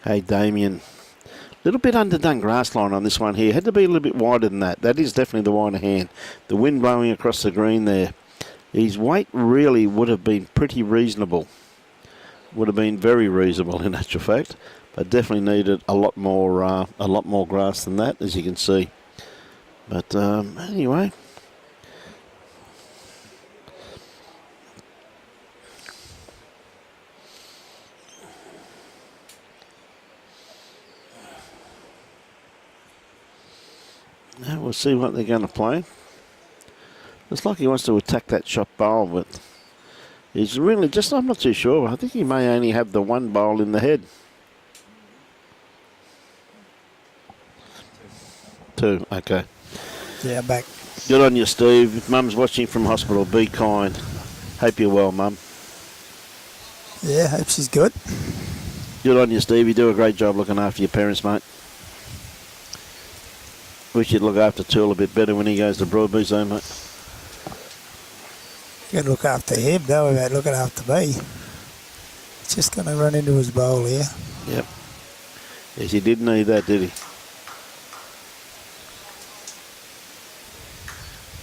S4: Hey, Damien. A little bit underdone grass line on this one here. Had to be a little bit wider than that. That is definitely the wider hand. The wind blowing across the green there. His weight really would have been pretty reasonable. Would have been very reasonable in actual fact. But definitely needed a lot more grass than that, as you can see. But anyway. Now we'll see what they're going to play. Looks like he wants to attack that shot bowl, but he's really just, I'm not too sure. I think he may only have the one bowl in the head. 2, okay.
S6: Yeah, back.
S4: Good on you, Steve. Mum's watching from hospital. Be kind. Hope you're well, Mum.
S6: Yeah, hope she's good.
S4: Good on you, Steve. You do a great job looking after your parents, mate. Wish you'd look after Tool a bit better when he goes to Broadbeach Zone, mate.
S6: Got to look after him. Don't worry about looking after me. He's just going to run into his bowl here.
S4: Yep. Yes, he did need that, did he?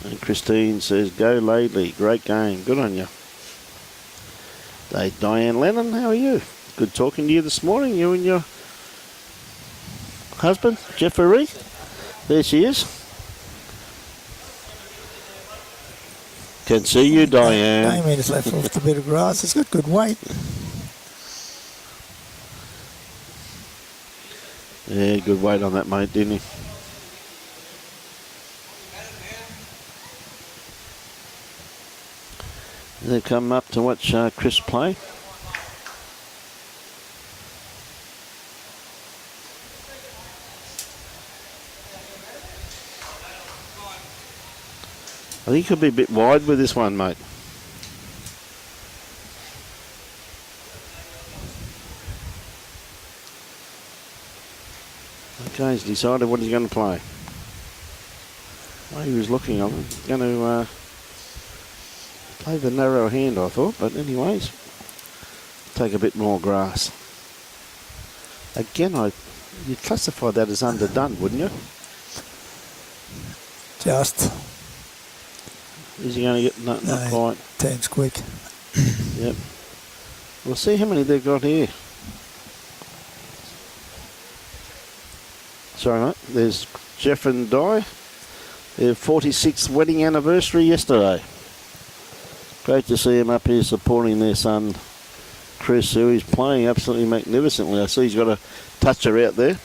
S4: And Christine says, go Laidley. Great game. Good on you. Hey, Diane Lennon, how are you? Good talking to you this morning, you and your husband, Jeffrey. There she is. Can see you, Diane.
S6: Damien's left off the bit of grass. He's got good weight.
S4: Yeah, good weight on that, mate, didn't he? They come up to watch Chris play. I think he could be a bit wide with this one, mate. Okay, he's decided what he's going to play. Well, he was looking, I'm going to play the narrow hand, I thought, but anyways, take a bit more grass. Again, you'd classify that as underdone, wouldn't you?
S6: Just.
S4: Is he going to get, not quite.
S6: Turns quick.
S4: Yep. We'll see how many they've got here. Sorry, mate. There's Jeff and Di. Their 46th wedding anniversary yesterday. Great to see him up here supporting their son, Chris, who is playing absolutely magnificently. I see he's got a toucher out there.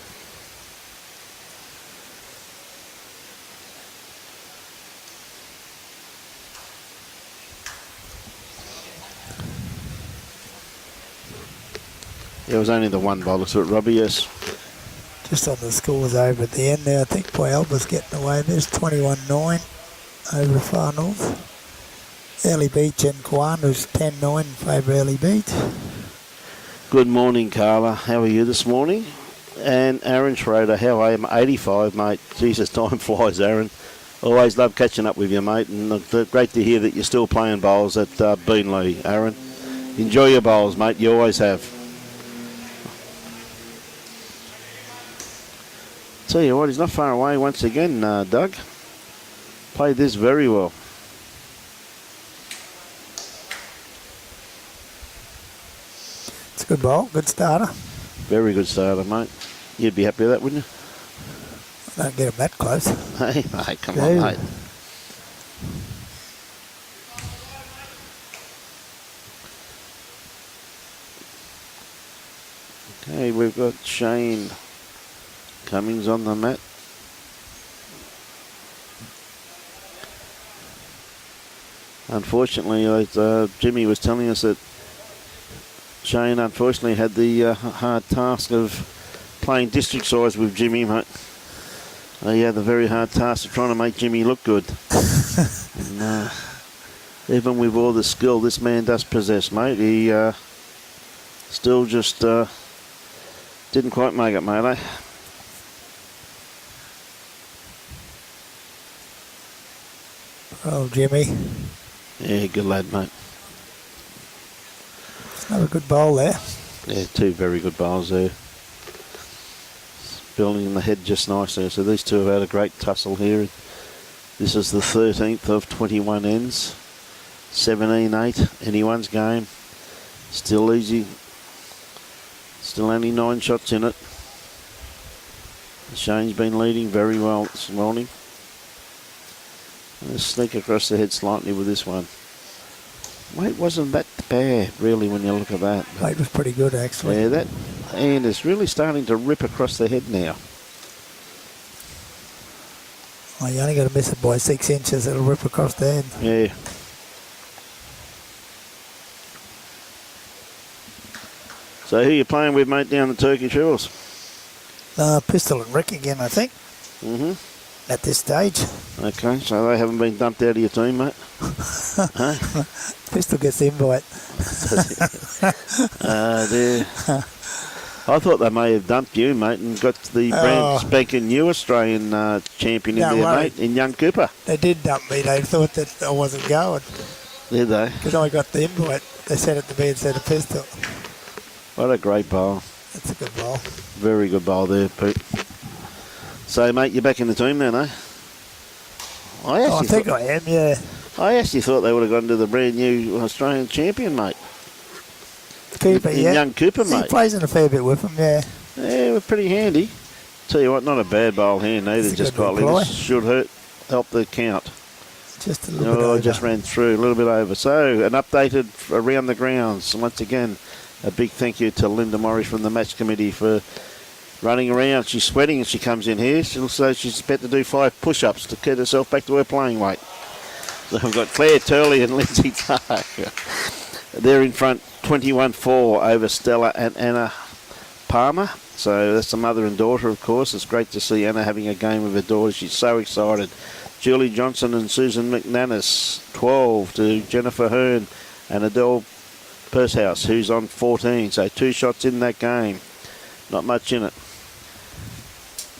S4: It was only the one bowler, so Robbie, yes.
S6: Just on the scores over at the end there, I think Boy Alba's getting away. There's 21-9 over Far North. Early Beach and Kwanda's 10-9 in favour Early Beach.
S4: Good morning, Carla. How are you this morning? And Aaron Schrader, how are you? 85, mate. Jesus, time flies, Aaron. Always love catching up with you, mate. And great to hear that you're still playing bowls at Beenleigh, Aaron. Enjoy your bowls, mate. You always have. Tell you what, he's not far away once again, Doug. Played this very well.
S6: It's a good bowl, good starter.
S4: Very good starter, mate. You'd be happy with that, wouldn't you?
S6: I don't get him that close.
S4: Hey, mate, come on, mate. Okay, we've got Shane Cummings on the mat. Unfortunately, Jimmy was telling us that Shane unfortunately had the hard task of playing district size with Jimmy, mate. He had the very hard task of trying to make Jimmy look good. And, even with all the skill this man does possess, mate, he still just didn't quite make it, mate, eh?
S6: Oh, Jimmy.
S4: Yeah, good lad, mate.
S6: Another good bowl there.
S4: Yeah, two very good bowls there. Building in the head just nice there. So these two have had a great tussle here. This is the 13th of 21 ends. 17-8, anyone's game. Still easy. Still only 9 shots in it. Shane's been leading very well this morning. Let's sneak across the head slightly with this one. Weight wasn't that bad, really, when you look at that.
S6: Weight was pretty good, actually.
S4: Yeah, that hand is really starting to rip across the head now.
S6: Well, you only got to miss it by 6 inches, it'll rip across the head.
S4: Yeah. So who you playing with, mate, down the Turkey Shores?
S6: Pistol and Rick again, I think.
S4: Mm-hmm.
S6: At this stage.
S4: Okay, so they haven't been dumped out of your team, mate? Huh?
S6: Pistol gets the invite.
S4: I thought they may have dumped you, mate, and got the brand spanking new Australian champion in there, mate, in young Cooper.
S6: They did dump me. They thought that I wasn't going.
S4: Did they?
S6: Because I got the invite. They sent it to me instead of pistol.
S4: What a great bowl.
S6: That's a good bowl.
S4: Very good bowl there, Pete. So, mate, you're back in the team now, no?
S6: I think I am, yeah.
S4: I actually thought they would have gone to the brand new Australian champion, mate.
S6: Cooper, yeah.
S4: Young Cooper, mate.
S6: He plays in a fair bit with him, yeah.
S4: Yeah, we're pretty handy. Tell you what, not a bad bowl here neither.
S6: It's a
S4: Just
S6: good
S4: quietly.
S6: reply.
S4: This should help the count.
S6: Just a little bit over.
S4: I just ran through a little bit over. So, an updated around the grounds. Once again, a big thank you to Linda Morris from the match committee for running around. She's sweating as she comes in here. She's about to do 5 push-ups to get herself back to her playing weight. So I've got Claire Turley and Lindsay Tark. They're in front 21-4 over Stella and Anna Palmer. So that's the mother and daughter, of course. It's great to see Anna having a game with her daughter. She's so excited. Julie Johnson and Susan McManus, 12 to Jennifer Hearn and Adele Pursehouse, who's on 14. So 2 shots in that game. Not much in it.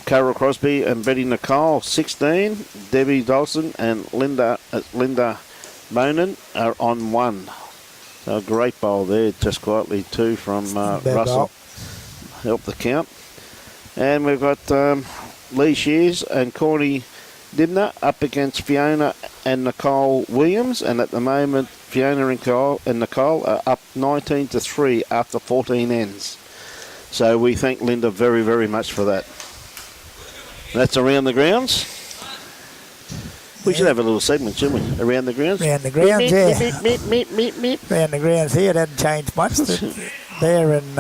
S4: Carol Crosby and Betty Nicole, 16. Debbie Dawson and Linda Bonin are on 1. So a great bowl there, just quietly 2 from Russell. Help the count. And we've got Lee Shears and Corny Dibner up against Fiona and Nicole Williams. And at the moment, Fiona and Nicole are up 19-3 after 14 ends. So we thank Linda very, very much for that. That's around the grounds. We should have a little segment, shouldn't we? Around the grounds.
S6: Around the grounds, yeah.
S4: Meep.
S6: Around the grounds here, it hasn't changed much. There and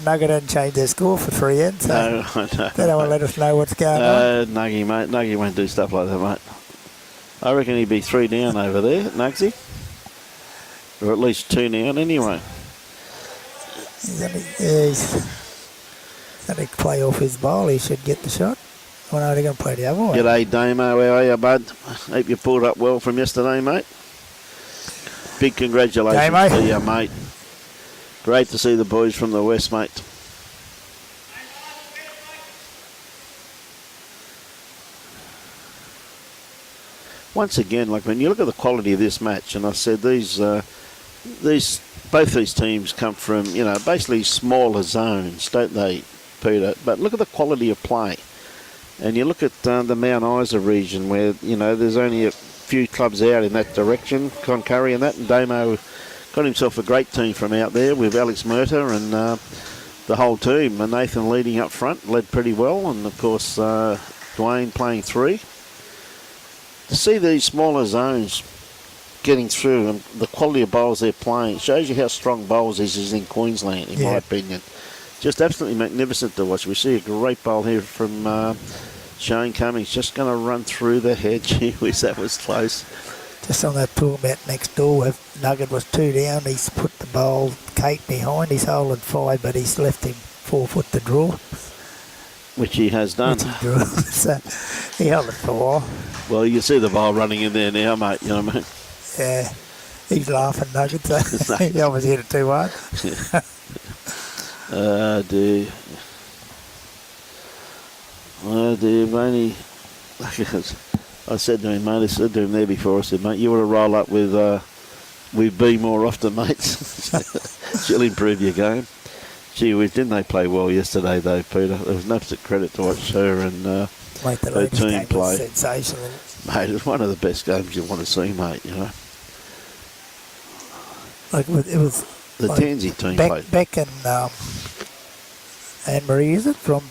S6: Nugget hadn't changed their score for 3 ends. So
S4: No.
S6: they don't want to let us know what's going on.
S4: Nuggy, mate. Nuggy won't do stuff like that, mate. I reckon he'd be 3 down over there, Nugsy. Or at least 2 down anyway.
S6: He's only play off his bowl. He should get the shot. Oh no, they're going to play the other way.
S4: G'day, Damo. How are you, bud? Hope you pulled up well from yesterday, mate. Big congratulations
S6: Damo.
S4: to you, mate. Great to see the boys from the West, mate. Once again, like when you look at the quality of this match, and I said both these teams come from, basically smaller zones, don't they, Peter? But look at the quality of play. And you look at the Mount Isa region where, there's only a few clubs out in that direction, Cloncurry and that, and Damo got himself a great team from out there with Alex Murta and the whole team. And Nathan leading up front, led pretty well, and of course Dwayne playing 3. To see these smaller zones getting through and the quality of bowls they're playing shows you how strong bowls is in Queensland, in my opinion. Just absolutely magnificent to watch. We see a great bowl here from Shane Cummings, just going to run through the head. Gee whiz, that was close.
S6: Just on that pool mat next door where Nugget was 2 down, he's put the bowl Kate behind. He's holding 5, but he's left him 4 foot to draw.
S4: Which he has done.
S6: Which he drew. So he held it for a while.
S4: Well, you can see the bowl running in there now, mate. You know what I mean?
S6: Yeah. He's laughing, Nugget. So he obviously hit it too hard.
S4: Dear. Oh, dear, Maney. I said to him, mate, I said to him there before, I said, mate, you want to roll up with B more often, mate. She'll improve your game. Gee whiz, didn't they play well yesterday, though, Peter? There was an absolute credit to watch her and
S6: mate, the
S4: her team
S6: game
S4: play.
S6: was sensational.
S4: Mate, it was one of the best games you want to see, mate,
S6: Like, it was...
S4: The
S6: like
S4: Tansy team played.
S6: Beck and Anne-Marie, is it, from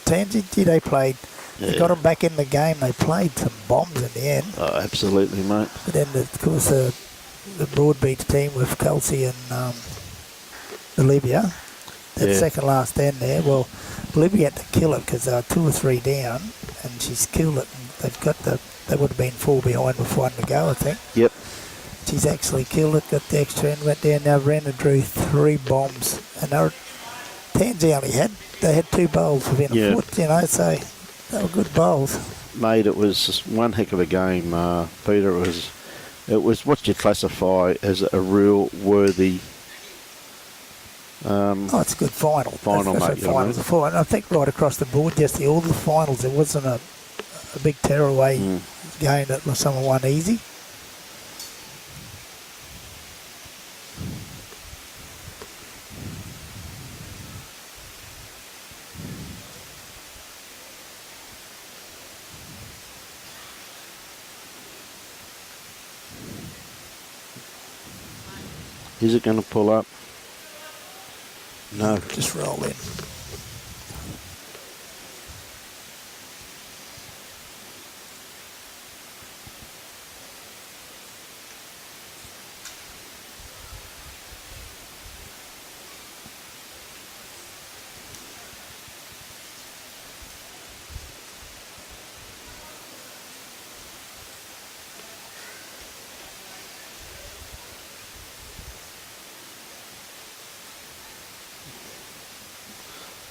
S6: Tansy? They played... They got them back in the game. They played some bombs in the end.
S4: Oh, absolutely, mate.
S6: But then, of course, the Broadbeach team with Kelsey and Olivia, that second last end there, well, Olivia had to kill it because they were 2 or 3 down, and she's killed it. And they would have been 4 behind with 1 to go, I think.
S4: Yep.
S6: She's actually killed it, got the extra end, went down. Now ran and drew 3 bombs, and Tansy only had 2 bowls within a foot, so they were good bowls.
S4: Mate, it was one heck of a game, Peter. It was what you classify as a real worthy.
S6: It's a good final.
S4: Final,
S6: that's
S4: mate.
S6: Finals are for. And I think right across the board, just all the finals, there wasn't a big tearaway game that someone won easy.
S4: Is it going to pull up? No.
S6: Just roll in.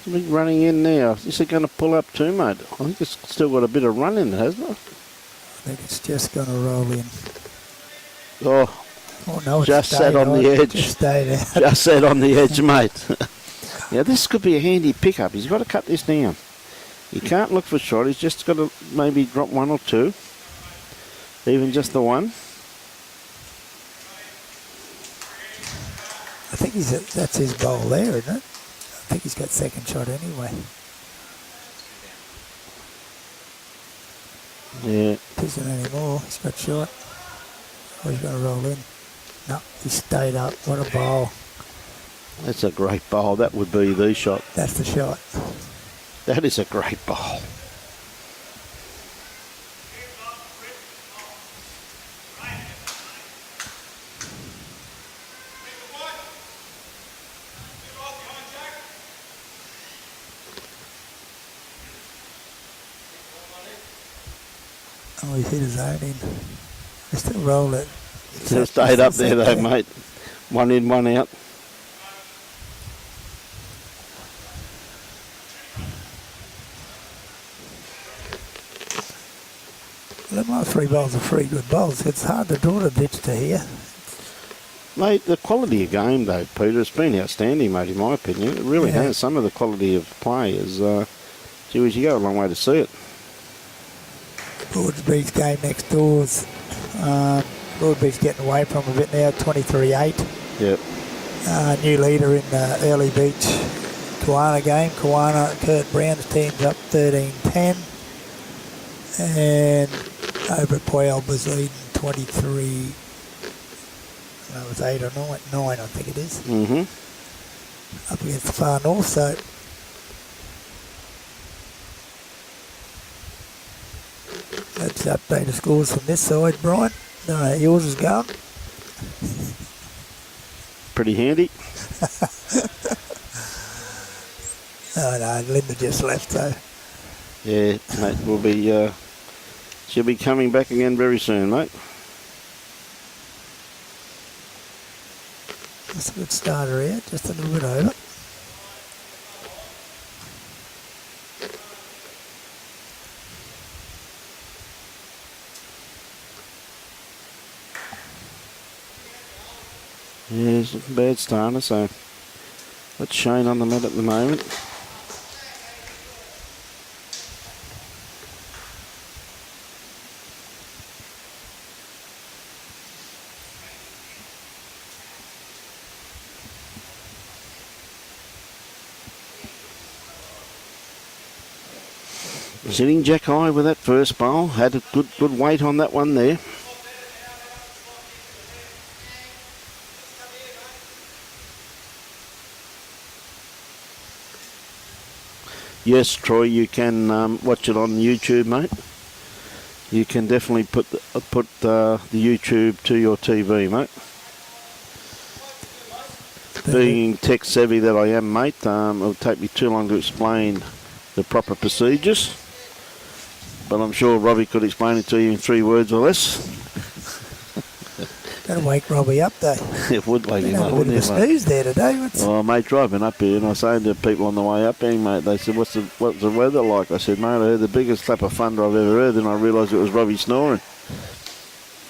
S4: Big running in now. Is it going to pull up too, mate? I think it's still got a bit of run in it, hasn't it?
S6: I think it's just going to roll in.
S4: Oh,
S6: no, it's
S4: just sat on the edge.
S6: Just stayed out.
S4: Just sat on the edge, mate. Now, this could be a handy pickup. He's got to cut this down. He can't look for shot. He's just got to maybe drop one or two. Even just the one.
S6: I think that's his bowl there, isn't it? I think he's got second shot anyway.
S4: Yeah.
S6: Isn't anymore. He's got shot. Oh, he's going to roll in. No, he stayed up. What a bowl.
S4: That's a great bowl. That would be the shot.
S6: That's the shot.
S4: That is a great bowl.
S6: Oh, he hit his own in. They still roll it.
S4: Still stayed up there though, mate. One in, one out.
S6: Well, my three bowls are three good bowls. It's hard to draw the ditch to here.
S4: Mate, the quality of game though, Peter, it's been outstanding, mate, in my opinion. It really has. Some of the quality of play is, gee whiz, you go a long way to see it.
S6: Broadbeach's game next doors. Broadbeach's getting away from a bit now, 23-8.
S4: Yep.
S6: New leader in the early beach Kawana game. Kurt Brown's team's up 13-10. And over at Port Albert's leading 23, no, it's 8 or 9, I think it is.
S4: Mm-hmm.
S6: Up against the far north, so let's update the scores from this side, Brian. No, how yours is going.
S4: Pretty handy.
S6: Oh no, Linda just left, so.
S4: Yeah, mate, we'll be, she'll be coming back again very soon, mate.
S6: That's a good starter here, just a little bit over.
S4: Yeah, it's a bad starter, so that's Shane on the mat at the moment. Sitting jack high with that first bowl, had a good weight on that one there. Yes, Troy, you can watch it on YouTube, mate. You can definitely put the YouTube to your TV, mate. Being tech savvy that I am, mate, it'll take me too long to explain the proper procedures. But I'm sure Robbie could explain it to you in 3 words or less.
S6: That'll wake Robbie up, though.
S4: It would wake him up,
S6: a bit
S4: wouldn't
S6: of a
S4: it, mate?
S6: snooze there today.
S4: Well, mate, driving up here, and I was saying to people on the way up here, mate, they said, what's the weather like? I said, mate, I heard the biggest clap of thunder I've ever heard, and I realised it was Robbie snoring.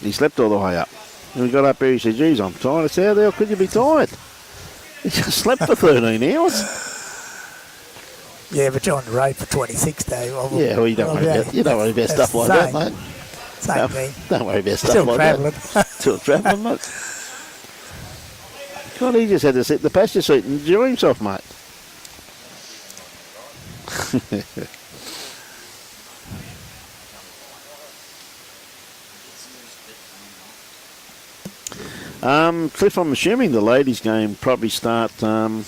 S4: He slept all the way up. And we got up here, he said, geez, I'm tired. I said, how the hell could you be tired? He just slept for 13 hours.
S6: Yeah, but you're on the road for 26 days.
S4: Yeah, well, you don't worry about stuff like that, mate.
S6: Same thing.
S4: Don't worry about stuff
S6: Still
S4: like
S6: travelling.
S4: that. Still travelling, mate. God, he just had to sit in the passenger seat and enjoy himself, mate. Cliff, I'm assuming the ladies' game probably start 1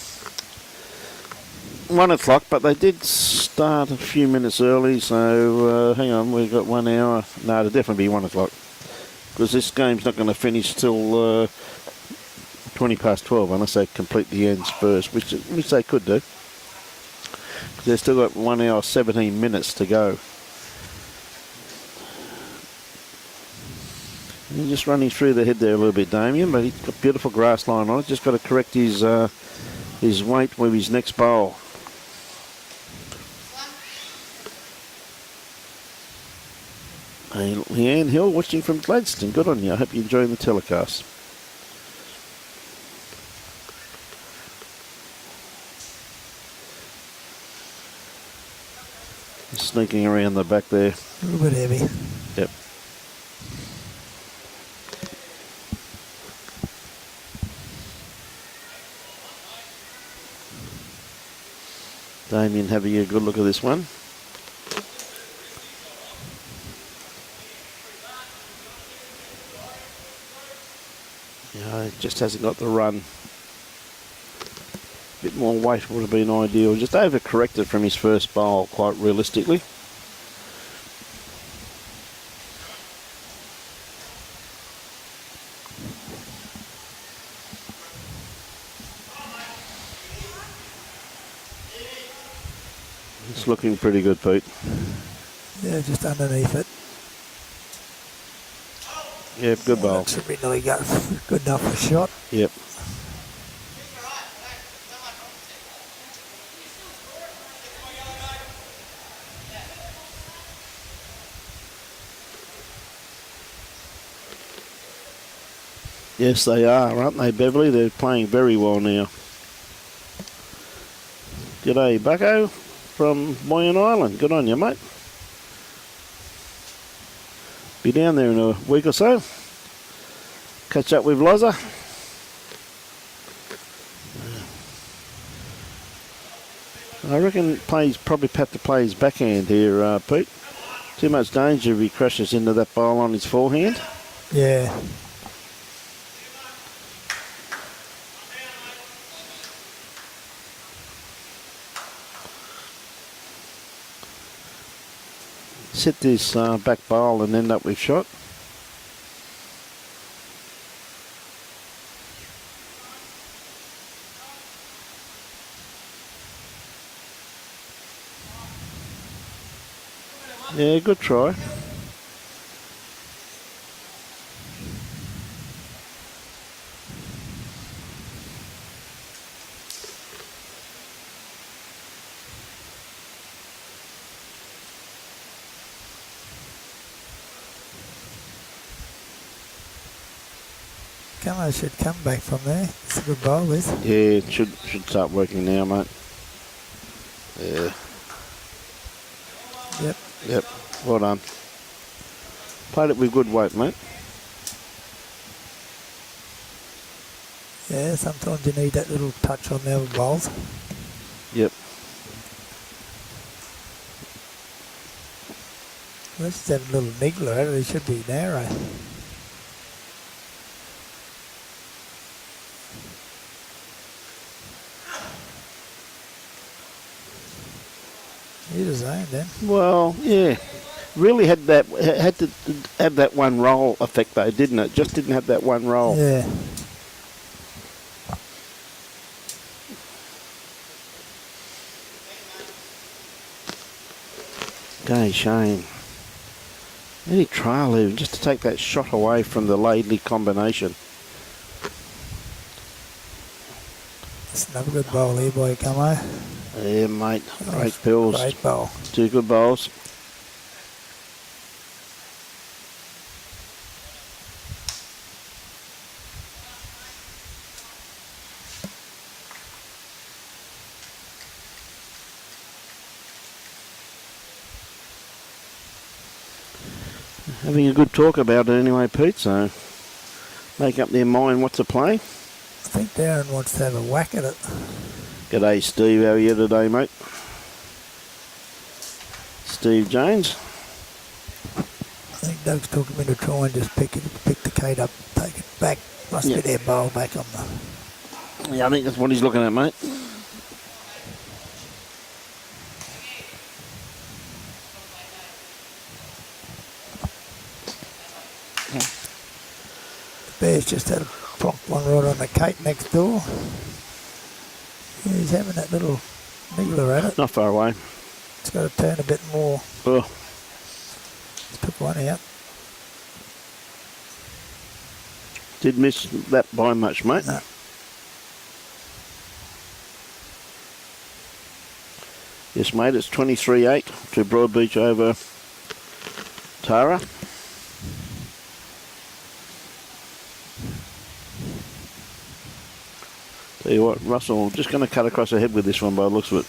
S4: o'clock, but they did start a few minutes early, so hang on, we've got 1 hour. No, it'll definitely be 1 o'clock, because this game's not going to finish till 20 past 12 unless they complete the ends first, which they could do. They've still got 1 hour 17 minutes to go. He's just running through the head there a little bit, Damien, but he's got beautiful grass line on it. Just got to correct his weight with his next bowl. Hey, Leanne Hill watching from Gladstone. Good on you. I hope you're enjoying the telecast. Sneaking around the back there.
S6: A little bit heavy.
S4: Yep. Damien having a good look at this one. Yeah, it just hasn't got the run. A bit more weight would have been ideal. Just over-corrected from his first bowl, quite realistically. It's looking pretty good, Pete.
S6: Yeah, just underneath it.
S4: Yep, good bowl.
S6: That should be nearly good enough for a shot.
S4: Yep. Yes, they are, aren't they, Beverly? They're playing very well now. G'day, Bucko from Boyan Island. Good on you, mate. Be down there in a week or so. Catch up with Loza. I reckon probably have to play his backhand here, Pete. Too much danger if he crashes into that bowl on his forehand.
S6: Yeah.
S4: Set this back bowl and end up with shot. Yeah, good try.
S6: Camo should come back from there. It's a good bowl, this.
S4: Yeah, it should start working now, mate. Yeah.
S6: Yep.
S4: Yep. Well done. Played it with good weight, mate.
S6: Yeah, sometimes you need that little touch on the other bowls.
S4: Yep.
S6: Let's have a little niggler at it. It should be narrow. You're the same then.
S4: Well, yeah. Really had to have that one roll effect though, didn't it? Just didn't have that one roll.
S6: Yeah.
S4: Okay, Shane. Any trial even just to take that shot away from the LAIDLEY combination.
S6: It's another good bowl here, boy, Camo.
S4: Yeah, mate. Great pills.
S6: Great bowl.
S4: Two good bowls. Having a good talk about it anyway, Pete, so make up their mind what to play.
S6: I think Darren wants to have a whack at it.
S4: G'day, Steve. How are you today, mate? Steve Jones.
S6: I think Doug's talking me to try and just pick the Kate up, take it back Must be their bowl back on the...
S4: Yeah, I think that's what he's looking at, mate.
S6: Bears just had a plonk one right on the cake next door. Yeah, he's having that little niggler at it.
S4: Not far away.
S6: It's got to turn a bit more.
S4: Oh.
S6: Let's took one out.
S4: Did miss that by much, mate.
S6: No.
S4: Yes, mate, it's 23-8 to Broadbeach over Tara. Tell you what, Russell, just going to cut across ahead with this one by the looks of it.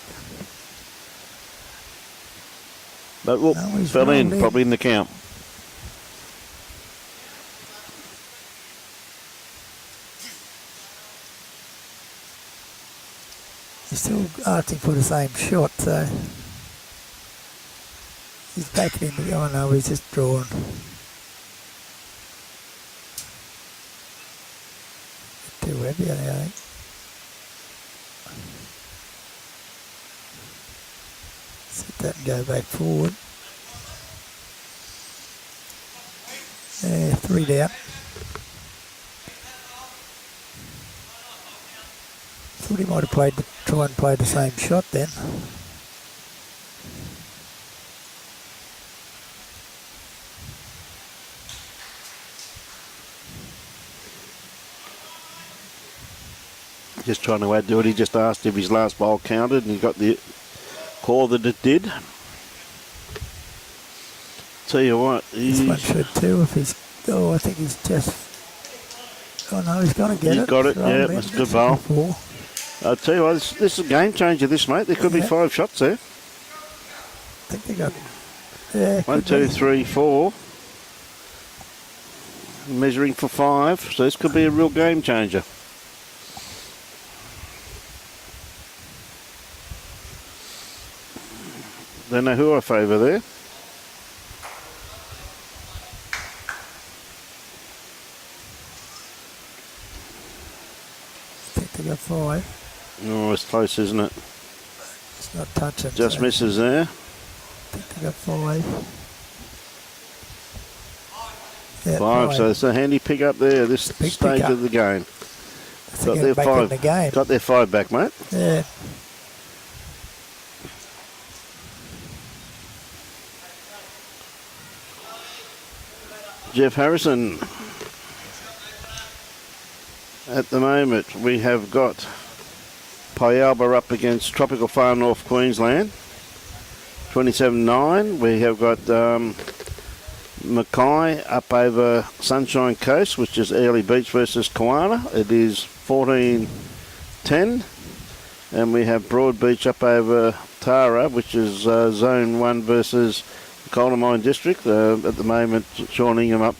S4: But whoop,
S6: No, he's
S4: fell in,
S6: rolled in.
S4: probably in the count.
S6: He's still asking for the same shot, so he's backing in. Oh no, he's just drawn. Too heavy, I think. Set that and go back forward. Yeah, 3 down. Thought he might have try and play the same shot then.
S4: Just trying to add to it. He just asked if his last bowl counted, and he got the call that it did. Tell you what,
S6: This one should too if he's... Oh, I think he's just... Oh no, he's going to get it.
S4: He's got it,
S6: Roll
S4: yeah,
S6: in.
S4: that's a good bowl.
S6: Before.
S4: I'll tell you what, this is a game changer, this, mate. There could be 5 shots there.
S6: I think they got... Yeah,
S4: 1, 2, 3, 4. Measuring for 5, so this could be a real game changer. Don't know who I favour there.
S6: I think they got 5.
S4: Oh, it's close, isn't it?
S6: It's not touching.
S4: Just
S6: so
S4: misses there.
S6: I think they got 5. Yeah,
S4: 5, so it's a handy pick up there, this
S6: Big
S4: stage
S6: pick-up.
S4: of the game.
S6: That's to get back in the game.
S4: Got their 5 back, mate.
S6: Yeah.
S4: Jeff Harrison. At the moment, we have got Pyalba up against Tropical Far North Queensland, 27-9. We have got Mackay up over Sunshine Coast, which is Early Beach versus Koana. It is 14-10. And we have Broadbeach up over Tara, which is Zone 1 versus the Coal Mine District. At the moment, Sean Ingham up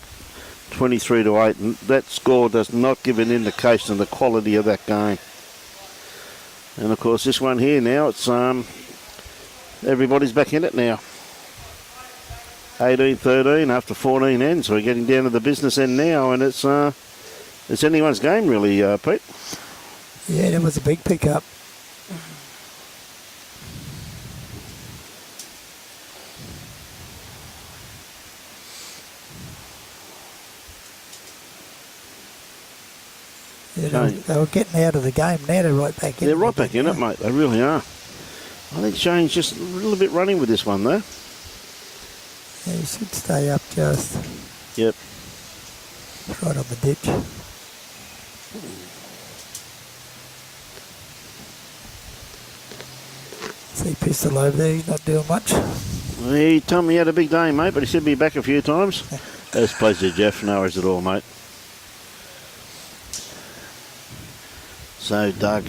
S4: 23-8. And that score does not give an indication of the quality of that game. And of course, this one here now, it's everybody's back in it now. 18-13 after 14 ends. So we're getting down to the business end now, and it's anyone's game really, Pete.
S6: Yeah, that was a big pickup. Yeah, they were getting out of the game. Now they're right back in.
S4: They're right back in it, mate. They really are. I think Shane's just a little bit running with this one, though.
S6: Yeah, he should stay up just.
S4: Yep.
S6: Right on the ditch. See Pistol over there, he's not doing much.
S4: He told me he had a big day, mate, but he should be back a few times. That's a pleasure, Jeff. No worries at all, mate. So Doug,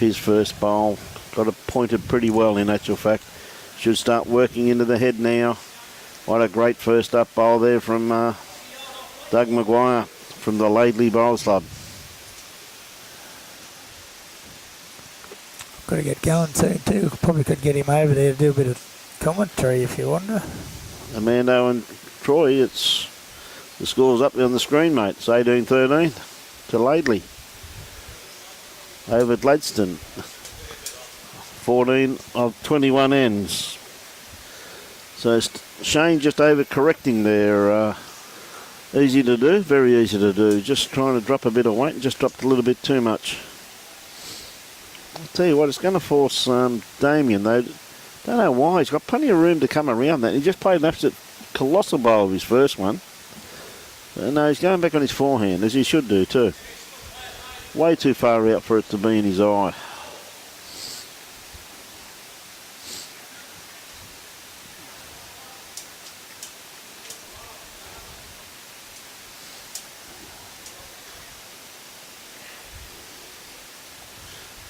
S4: his first bowl, got it pointed pretty well in actual fact. Should start working into the head now. What a great first up bowl there from Doug McGuire from the LAIDLEY Bowls Club.
S6: Got to get going soon too. Probably could get him over there to do a bit of commentary if you want to.
S4: Amando and Troy, it's The score's up there on the screen, mate. It's 18-13 to LAIDLEY over GLADSTONE. 14 of 21 ends. So Shane just over-correcting there. Easy to do, very easy to do. Just trying to drop a bit of weight and just dropped a little bit too much. I'll tell you what, it's going to force Damien, though. Don't know why. He's got plenty of room to come around that. He just played an absolute colossal bowl of his first one. No, he's going back on his forehand, as he should do too. Way too far out for it to be in his eye.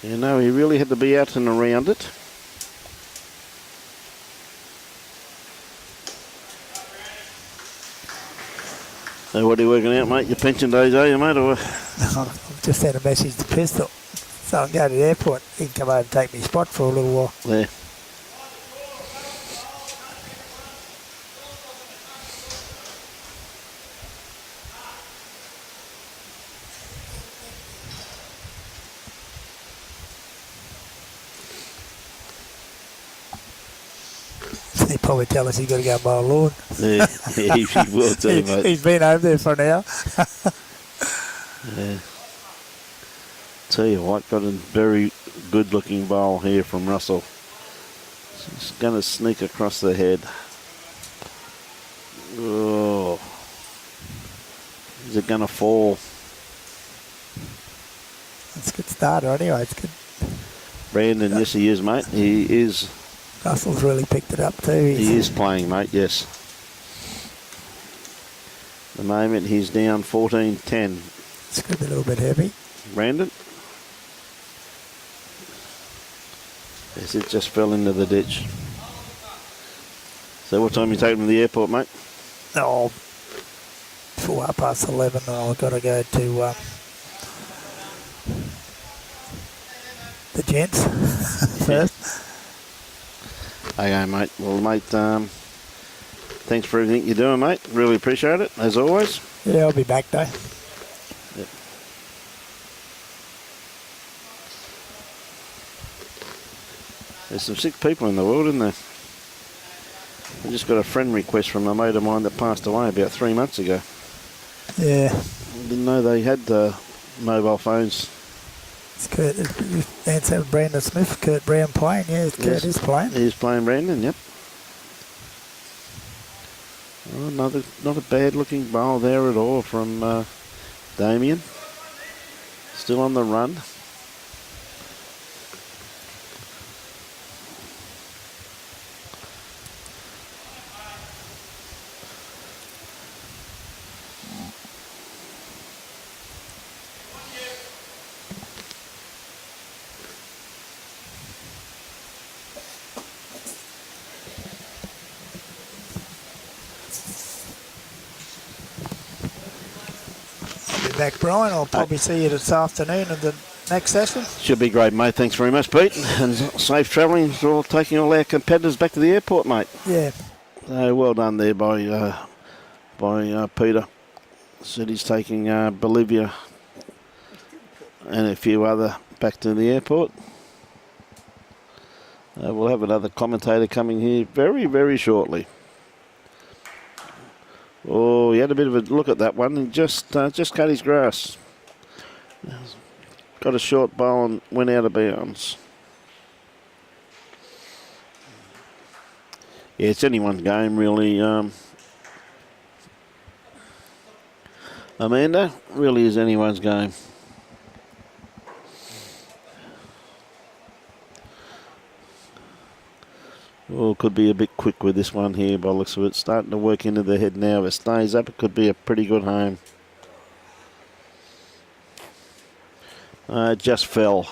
S4: You know, he really had to be out and around it. So what are you working out, mate? Your pension days, are you, mate? Or?
S6: I've just sent a message to Pistol. So I can go to the airport. He can come over and take me spot for a little while.
S4: There.
S6: He'd probably tell us he's got to go by a lawn.
S4: Yeah, he will too, mate.
S6: He's been over there for an hour.
S4: Yeah. Tell you what, got a very good looking bowl here from Russell. It's going to sneak across the head. Oh. Is it going to fall?
S6: It's a good starter anyway. It's good.
S4: Brandon, yes he is, mate. He is.
S6: Russell's really picked it up too.
S4: He is playing, mate, yes. At the moment he's down 14-10.
S6: It's going to be a little bit heavy.
S4: Brandon? Yes, it just fell into the ditch. So what time are you taking him to the airport, mate?
S6: Oh, 11:15. I've got to go to the gents first.
S4: Okay, mate. Well, mate, thanks for everything you're doing, mate. Really appreciate it, as always.
S6: Yeah, I'll be back though.
S4: Yep. There's some sick people in the world, isn't there? I just got a friend request from a mate of mine that passed away about 3 months ago.
S6: Yeah.
S4: I didn't know they had mobile phones.
S6: It's Kurt. That's Brandon Smith, Kurt Brown playing. Yeah, Kurt is playing.
S4: He's playing Brandon, yep. Oh, not a bad looking bowl there at all from Damien. Still on the run.
S6: Back, Brian. I'll probably see you this afternoon in the next session.
S4: Should be great, mate. Thanks very much, Pete. And safe travelling for taking all our competitors back to the airport, mate.
S6: Yeah.
S4: Well done there by Peter. Said he's taking Bolivia and a few other back to the airport. We'll have another commentator coming here very, very shortly. Oh, he had a bit of a look at that one and just cut his grass. Got a short bowl and went out of bounds. Yeah, it's anyone's game, really. Amanda, really is anyone's game. Oh, could be a bit quick with this one here by the looks of it. Starting to work into the head now. If it stays up, it could be a pretty good home. It just fell.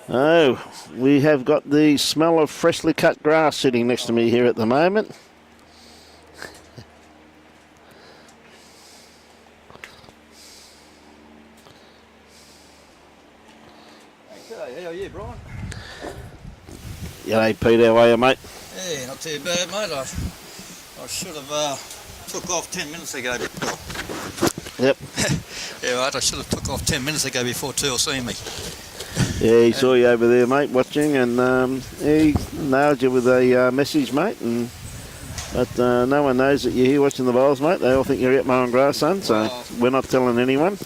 S4: Oh, we have got the smell of freshly cut grass sitting next to me here at the moment.
S8: Okay, how are you, Brian?
S4: G'day, Pete. How are you, mate?
S8: Yeah, not too bad, mate. I should have took off 10 minutes ago.
S4: Yep.
S8: Yeah, right, I should have took off 10 minutes ago before Teal seen me.
S4: Yeah, he saw you over there, mate, watching, and he nailed you with a message, mate. But no one knows that you're here watching the bowls, mate. They all think you're out mowing grass, son, so we're not telling anyone.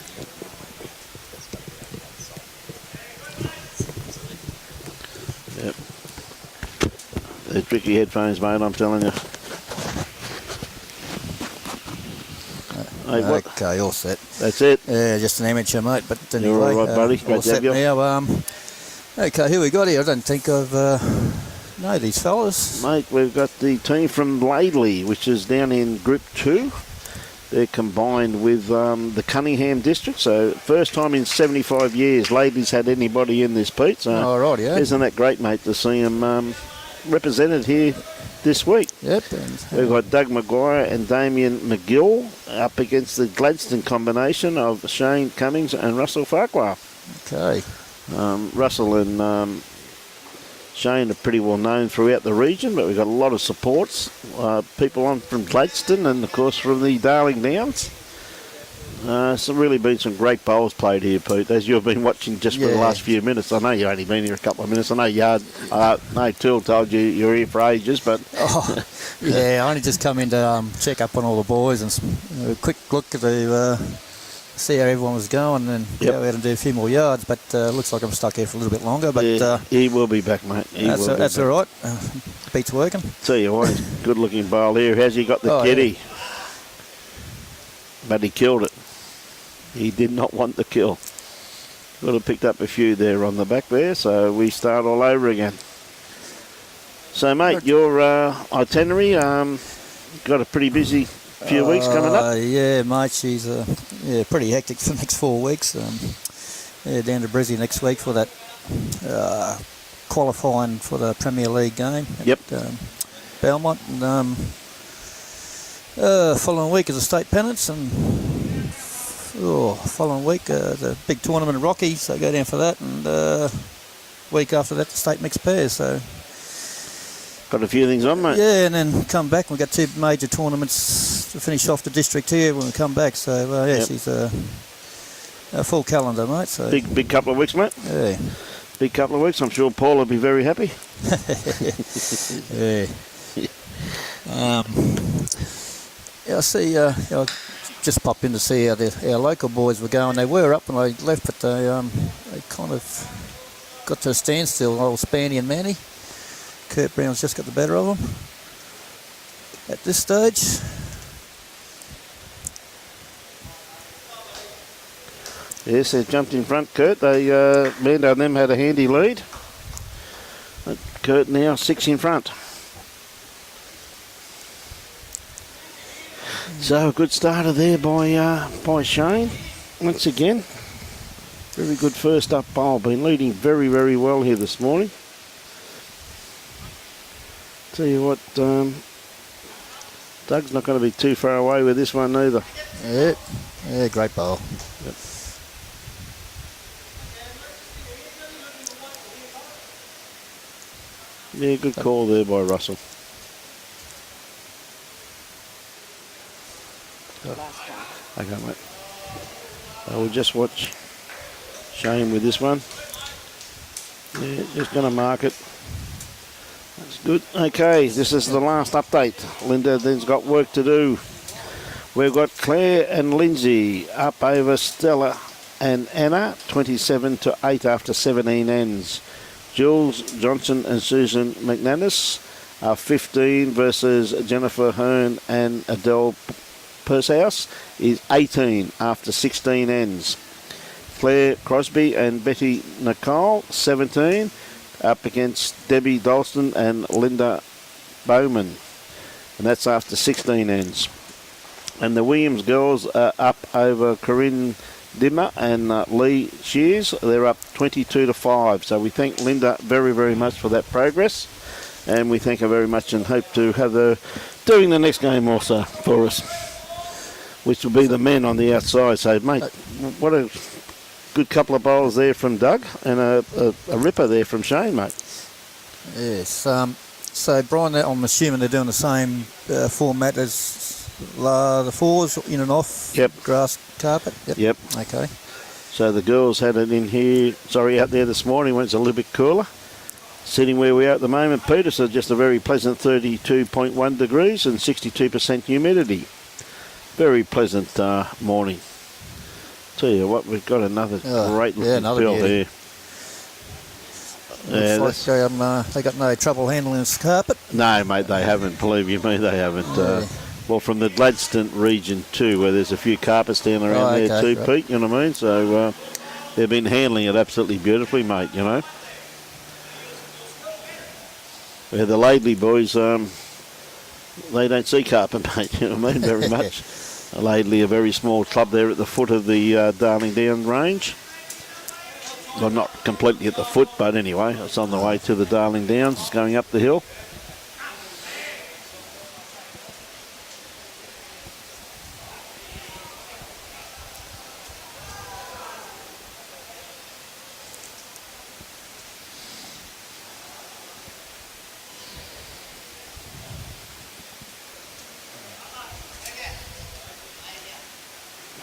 S4: Yep. They're tricky headphones, mate, I'm telling you. Hey, what?
S8: Okay, all set.
S4: That's it.
S8: Yeah, just an amateur, mate. But anyway,
S4: You're all right, buddy.
S8: all
S4: Great to have
S8: set
S4: you.
S8: now. Okay, who we got here? I don't think I've know these fellas.
S4: Mate, we've got the team from LAIDLEY, which is down in Group 2. They're combined with the Cunningham district, so first time in 75 years LAIDLEY's had anybody in this, Pete. So
S8: all right, yeah.
S4: Isn't that great, mate, to see them represented here this week?
S8: Yep.
S4: We've got Doug McGuire and Damien McGill up against the GLADSTONE combination of Shane Cummings and Russell Farquhar.
S8: Okay.
S4: Russell and Shane are pretty well known throughout the region, but we've got a lot of supports. People on from GLADSTONE and, of course, from the Darling Downs. So really been some great bowls played here, Pete, as you've been watching just for the last few minutes. I know you've only been here a couple of minutes. I know Tool told you you're here for ages, but...
S8: Yeah, I only just come in to check up on all the boys and a quick look to see how everyone was going and go out and do a few more yards, but looks like I'm stuck here for a little bit longer. But
S4: yeah, he will be back, mate.
S8: That's all right. Beats working.
S4: Tell you what, he's a good-looking bowl here. How's he got the kitty? Yeah. But he killed it. He did not want the kill. Would have picked up a few there on the back there, so we start all over again. So, mate, your itinerary, got a pretty busy few weeks coming up?
S8: Yeah, mate, she's pretty hectic for the next 4 weeks. Down to Brizzy next week for that qualifying for the Premier League game at Belmont. And following week is a state pennants, and following week the big tournament in Rocky, so go down for that, and week after that the state mixed pairs. So
S4: got a few things on, mate.
S8: Yeah, and then come back. We've got 2 major tournaments to finish off the district here when we come back. So she's a full calendar, mate. So
S4: big couple of weeks, mate.
S8: Yeah,
S4: big couple of weeks. I'm sure Paul will be very happy.
S8: Yeah. I see. I just popped in to see how our local boys were going. They were up when I left, but they kind of got to a standstill. Old Spanny and Manny. Kurt Brown's just got the better of them at this stage.
S4: Yes, they jumped in front, Kurt. Mando and them had a handy lead. But Kurt now 6 in front. So a good starter there by Shane. Once again, very good first up bowl. Been leading very, very well here this morning. Tell you what, Doug's not going to be too far away with this one either.
S8: Yeah, great bowl.
S4: Yep. Yeah, good call there by Russell. Okay, mate. We'll just watch Shane with this one. Yeah, just going to mark it. That's good. Okay, this is the last update. Linda then's got work to do. We've got Claire and Lindsay up over Stella and Anna, 27-8 after 17 ends. Jules Johnson and Susan McManus are 15 versus Jennifer Hearn and Adele Pursehouse is 18 after 16 ends. Claire Crosby and Betty Nicole, 17, up against Debbie Dalston and Linda Bowman. And that's after 16 ends. And the Williams girls are up over Corinne Dimmer and Lee Shears. They're up 22-5. So we thank Linda very, very much for that progress. And we thank her very much and hope to have her doing the next game also for us, which will be the men on the outside. So, mate, what a good couple of bowls there from Doug and a ripper there from Shane, mate.
S8: Yes. So, Brian, I'm assuming they're doing the same format as The fours in and off.
S4: Yep.
S8: Grass carpet.
S4: Yep.
S8: Okay.
S4: So the girls had it in here, out there this morning when it's a little bit cooler. Sitting where we are at the moment, Peter, so just a very pleasant 32.1 degrees and 62% humidity. Very pleasant morning. Tell you what, we've got another great looking bill there. Yeah,
S8: Looks like they got no trouble handling this carpet.
S4: No, mate, they haven't. Believe you me, they haven't. Well, from the Gladstone region too, where there's a few carpets down around there too, right. Pete, you know what I mean? So they've been handling it absolutely beautifully, mate, you know. Where the LAIDLEY boys, they don't see carpet, mate, you know what I mean, very much. LAIDLEY, a very small club there at the foot of the Darling Down range. Well, not completely at the foot, but anyway, it's on the way to the Darling Downs. It's going up the hill.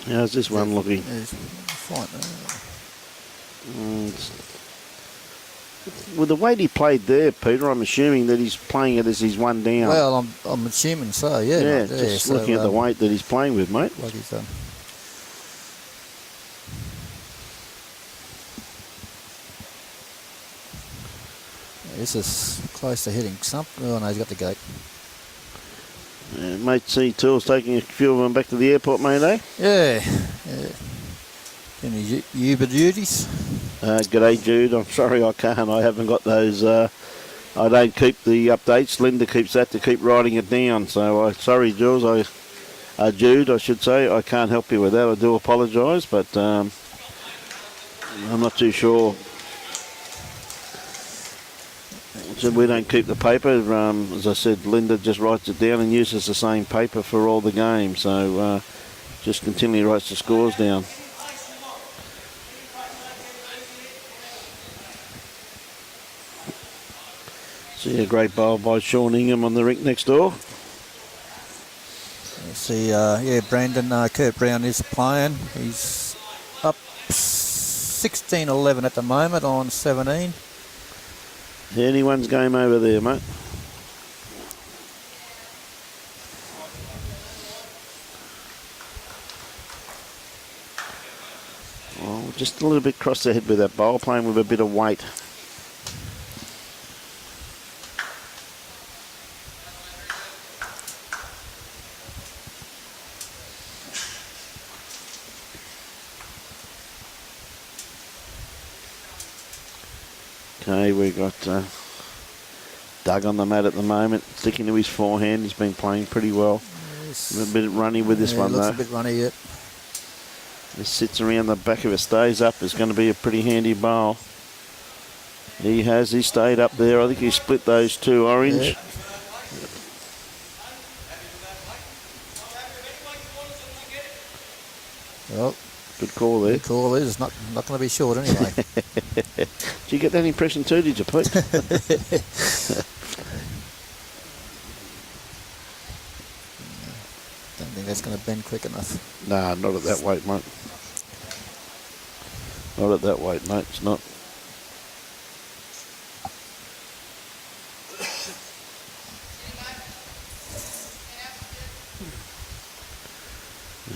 S4: How's this one looking? With the weight he played there, Peter, I'm assuming that he's playing it as he's one down.
S8: Well, I'm assuming so, yeah.
S4: Yeah, just looking at the weight that he's playing with, mate.
S8: Like he's This is close to hitting something. Oh no, he's got the gate.
S4: Mate C Tools taking a few of them back to the airport, mate, eh?
S8: Yeah. Any Uber duties?
S4: G'day, Jude. I'm sorry I can't. I haven't got those. I don't keep the updates. Linda keeps that to keep writing it down. So sorry, Jules. Jude, I should say. I can't help you with that. I do apologise, but I'm not too sure. So we don't keep the paper. As I said, Linda just writes it down and uses the same paper for all the games. So just continually writes the scores down. See a great bowl by Sean Ingham on the rink next door.
S8: See, Brandon Kurt Brown is playing. He's up 16-11 at the moment on 17.
S4: Anyone's game over there, mate. Well, just a little bit cross the head with that bowl, playing with a bit of weight. Okay, we've got Doug on the mat at the moment, sticking to his forehand. He's been playing pretty well. Yes. A bit runny with this one,
S8: looks
S4: though.
S8: A bit runny yet.
S4: This sits around the back of it, stays up. It's going to be a pretty handy bowl. He stayed up there. I think he split those two orange.
S8: Yeah. Well,
S4: good call there.
S8: Good call there. It's not going to be short anyway.
S4: Did you get that impression too, did you, Pete?
S8: Don't think that's going to bend quick enough.
S4: Nah, not at that weight, mate. Not at that weight, mate. It's not.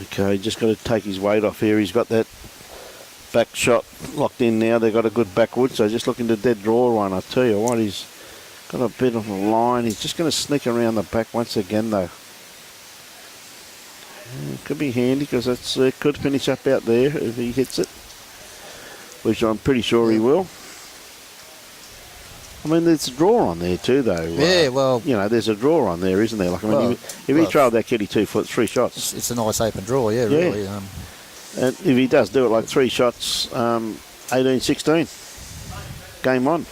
S4: Okay, just got to take his weight off here. He's got that back shot locked in now. They've got a good backwood, so just looking to dead draw one. I tell you what, he's got a bit of a line. He's just going to sneak around the back once again, though. Could be handy because that's could finish up out there if he hits it, which I'm pretty sure he will. I mean, there's a draw on there too, though.
S8: Yeah, well,
S4: you know, there's a draw on there, isn't there? Like, I mean, if he trailed that kitty 2 foot, 3 shots.
S8: It's a nice open draw, yeah, really.
S4: And if he does do it like 3 shots, 18-16, game on.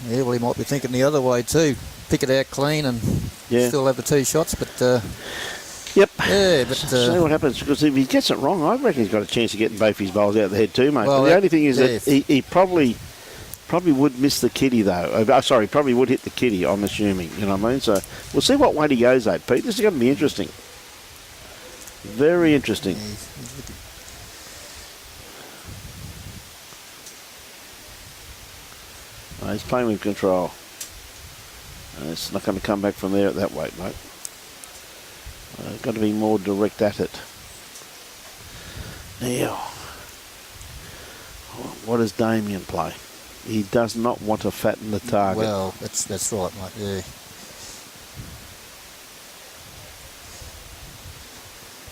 S8: Yeah, well, he might be thinking the other way too. Pick it out clean and still have the 2 shots, but.
S4: Yep.
S8: Yeah, but
S4: see what happens, because if he gets it wrong, I reckon he's got a chance of getting both his bowls out of the head too, mate. Well, but the only thing is that he probably Probably would miss the kitty, though. Sorry, probably would hit the kitty, I'm assuming. You know what I mean? So we'll see what weight he goes at, Pete. This is going to be interesting. Very interesting. He's playing with control. It's not going to come back from there at that weight, mate. Got to be more direct at it. Now, what does Damien play? He does not want to fatten the target.
S8: Well, that's right, mate. Yeah.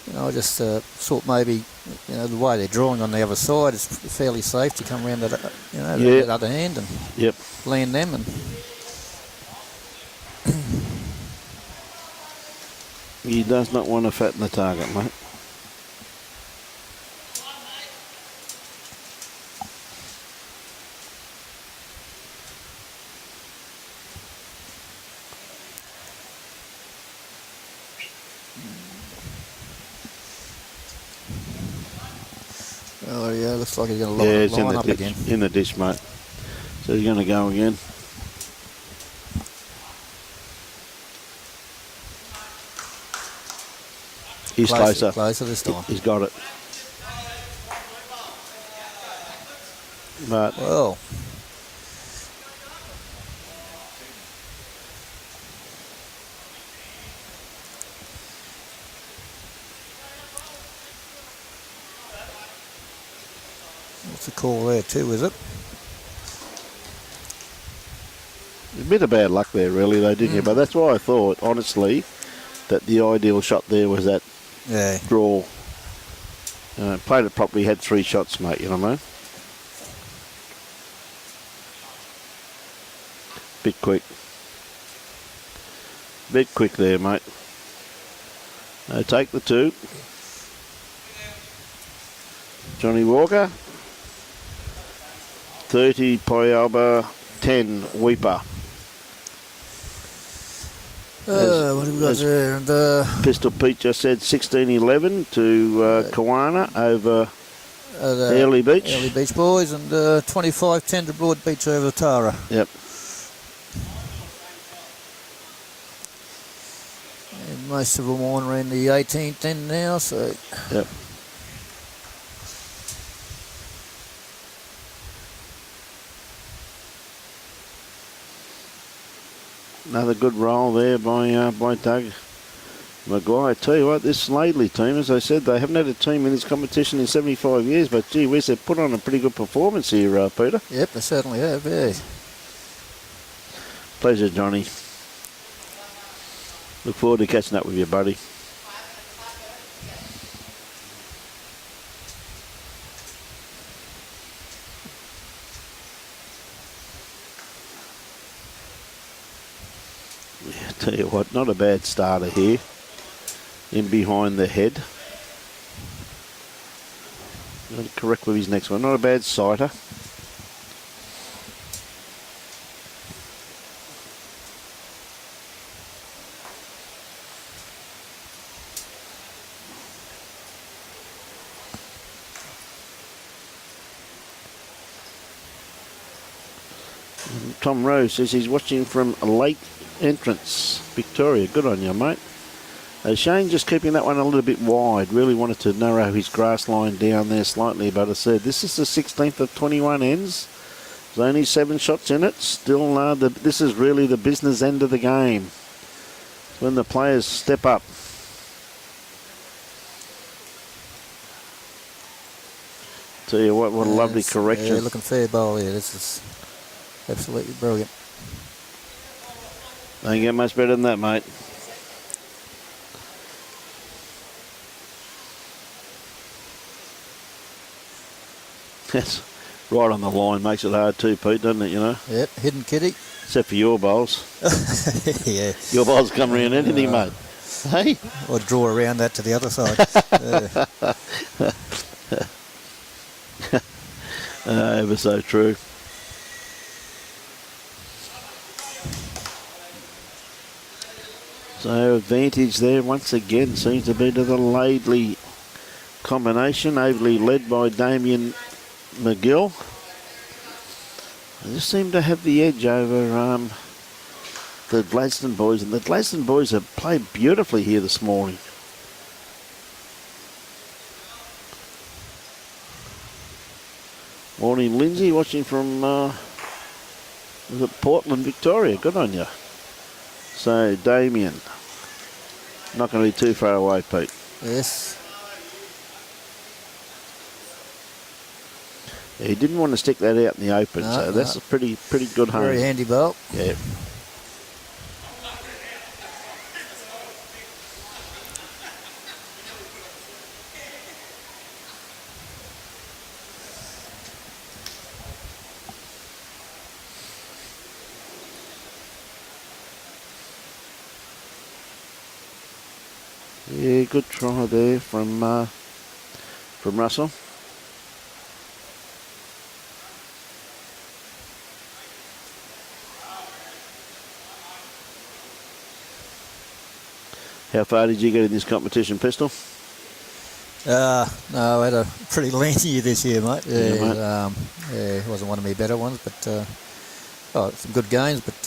S8: You know, I just thought maybe, you know, the way they're drawing on the other side is fairly safe to come around that, you know, that other hand and land them. And
S4: he does not want to fatten the target, mate.
S8: Oh yeah, looks like he's going to line up again.
S4: In the dish, mate. So he's going to go again. He's closer.
S8: Closer this time.
S4: He's got it. But
S8: well, what's the call there too, is it?
S4: a bit of bad luck there, really, though, didn't you? But that's why I thought, honestly, that the ideal shot there was that draw. Played it properly, had 3 shots, mate, you know what I mean? Bit quick there, mate. Take the 2. Johnny Walker. 30, Poyalba, 10, Weeper.
S8: What have we got there? And,
S4: Pistol Pete just said 16-11 to Kawana over Early Beach.
S8: Early Beach boys, and 25-10 to Broad Beach over Tara.
S4: Yep.
S8: And most of them on around the 18th end now, so.
S4: Yep. Another good roll there by Doug McGuire. Tell you what, this LAIDLEY team, as I said, they haven't had a team in this competition in 75 years, but gee whiz, they've put on a pretty good performance here, Peter.
S8: Yep, they certainly have, yeah.
S4: Pleasure, Johnny. Look forward to catching up with you, buddy. Tell you what, not a bad starter here. In behind the head. Got to correct with his next one. Not a bad sighter. Tom Rose says he's watching from Lake Entrance, Victoria. Good on you, mate. Shane just keeping that one a little bit wide. Really wanted to narrow his grass line down there slightly, but I said this is the 16th of 21 ends. There's only 7 shots in it. Still, this is really the business end of the game. It's when the players step up. Tell you what a lovely correction.
S8: Yeah, looking fair bowl here. This is absolutely brilliant.
S4: Don't get much better than that, mate. That's right on the line. Makes it hard too, Pete, doesn't it, you know?
S8: Yep, hidden kitty.
S4: Except for your bowls.
S8: Yeah.
S4: Your bowls come around anything, mate. Hey?
S8: Or draw around that to the other side.
S4: Ever so true. So advantage there once again seems to be to the LAIDLEY combination, ably led by Damien McGill. They just seem to have the edge over the Gladstone boys, and the Gladstone boys have played beautifully here this morning. Morning, Lindsay, watching from was it Portland, Victoria. Good on you. So, Damien, not going to be too far away, Pete.
S8: Yes.
S4: Yeah, he didn't want to stick that out in the open,
S8: No,
S4: so that's a pretty good home.
S8: Very handy bolt.
S4: Yeah. Yeah, good try there from Russell. How far did you get in this competition, Pistol?
S8: No, I had a pretty lean year this year, mate.
S4: Yeah, mate.
S8: Yeah, it wasn't one of my better ones, but some good games, but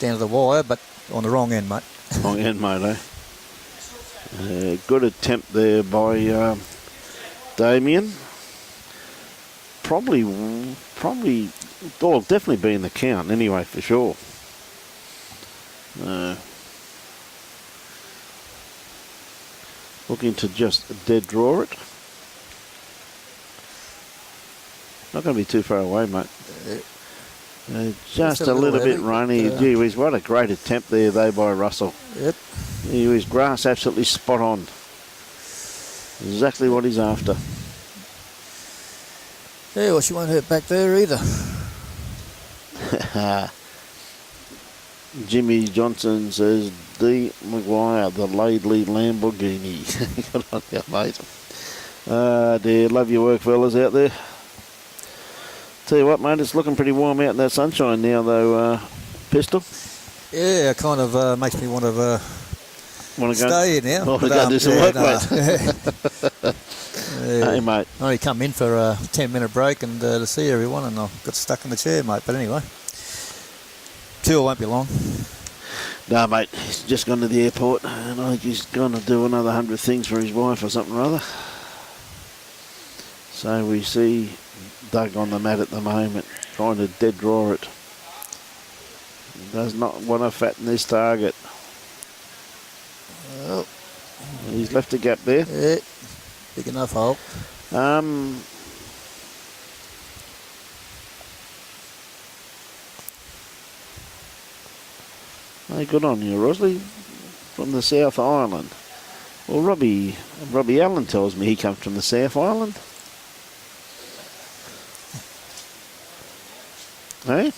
S8: down to the wire, but on the wrong end, mate.
S4: Wrong end, mate, eh? Good attempt there by Damien. Probably, well, definitely be in the count anyway, for sure. Looking to just dead draw it. Not going to be too far away, mate. Just a little bit rainy. Gee whiz, what a great attempt there, though, by Russell.
S8: Yep.
S4: He was grass absolutely spot on. Exactly what he's after.
S8: Yeah, well, she won't hurt back there either.
S4: Jimmy Johnson says, D. McGuire, the LAIDLEY Lamborghini. Good on you, mate. Dear, love your work, fellas, out there. Tell you what, mate, it's looking pretty warm out in that sunshine now, though, Pistol.
S8: Yeah, it kind of makes me want to stay here now.
S4: Oh, go do some work, mate.
S8: Yeah.
S4: Hey, mate.
S8: I only come in for a 10-minute break and to see everyone, and I got stuck in the chair, mate. But anyway, tour won't be long.
S4: No, mate, he's just gone to the airport, and I think he's going to do another 100 things for his wife or something or other. So we see Doug on the mat at the moment, trying to dead draw it. Does not want to fatten this target.
S8: Well,
S4: he's left a gap there.
S8: Yeah, big enough hole.
S4: Hey, good on you, Rosley, from the South Island. Well, Robbie Allen tells me he comes from the South Island. Hey?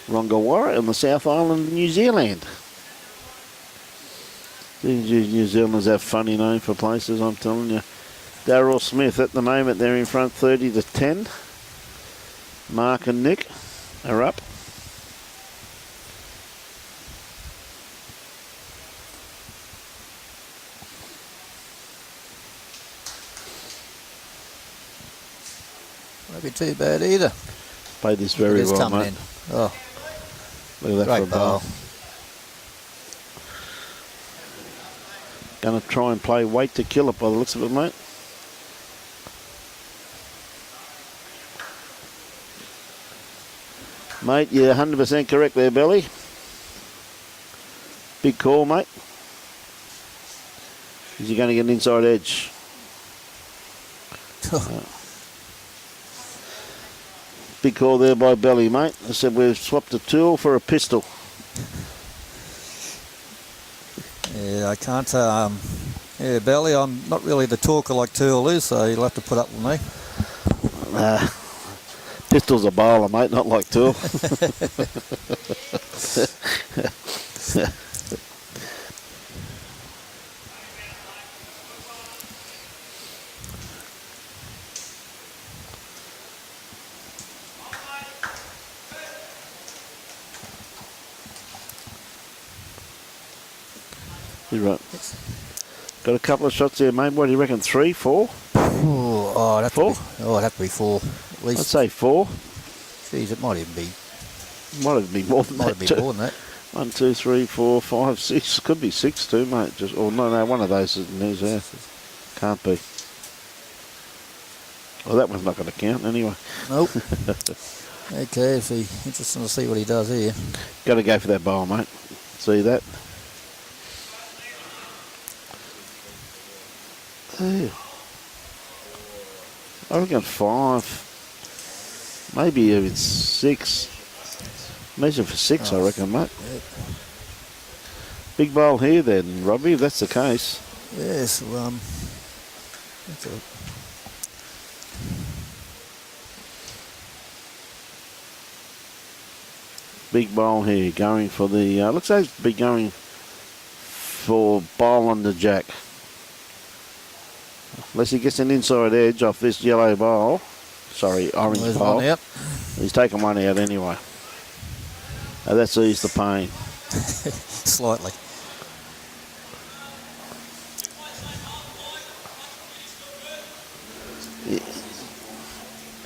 S4: Rongawarra on the South Island of New Zealand. New Zealanders have funny name for places, I'm telling you. Darryl Smith at the moment, they're in front 30-10. Mark and Nick are up.
S8: Won't be too bad either.
S4: Played this very well, mate.
S8: In. Oh,
S4: look at that for a ball.
S8: ball.
S4: Going to try and play weight to kill it by the looks of it, mate. Mate, you're 100% correct there, Belly. Big call, mate. Is he going to get an inside edge? Big call there by Belly, mate. I said we've swapped a tool for a pistol.
S8: Yeah, I can't. Yeah, Belly, I'm not really the talker like Tool is, so you'll have to put up with me.
S4: Pistol's a bowler, mate, not like Tool. You're right. Got a couple of shots there, mate. What do you reckon? 3, 4?
S8: Oh, it'd have
S4: 4?
S8: it'd have to be 4. At least.
S4: I'd say 4.
S8: Geez, it might even be.
S4: Might even be more than
S8: Might
S4: that.
S8: be
S4: too.
S8: more than that.
S4: 1, 2, 3, 4, 5, 6. Could be 6 too, mate. Just no, one of those is there. Can't be. Well, that one's not going to count anyway.
S8: Nope. Okay, so interesting to see what he does here.
S4: Got to go for that bowl, mate. See that? Hey. I reckon 5. Maybe even 6. Measure for 6, I reckon, mate.
S8: Yeah.
S4: Big bowl here then, Robbie, if that's the case.
S8: Yes, well, that's a
S4: Big bowl here, going for the, looks like it's be going for bowl on the jack. Unless he gets an inside edge off this yellow bowl. Sorry, orange
S8: there's
S4: bowl.
S8: one out.
S4: He's taken one out anyway. That's eased the pain.
S8: Slightly.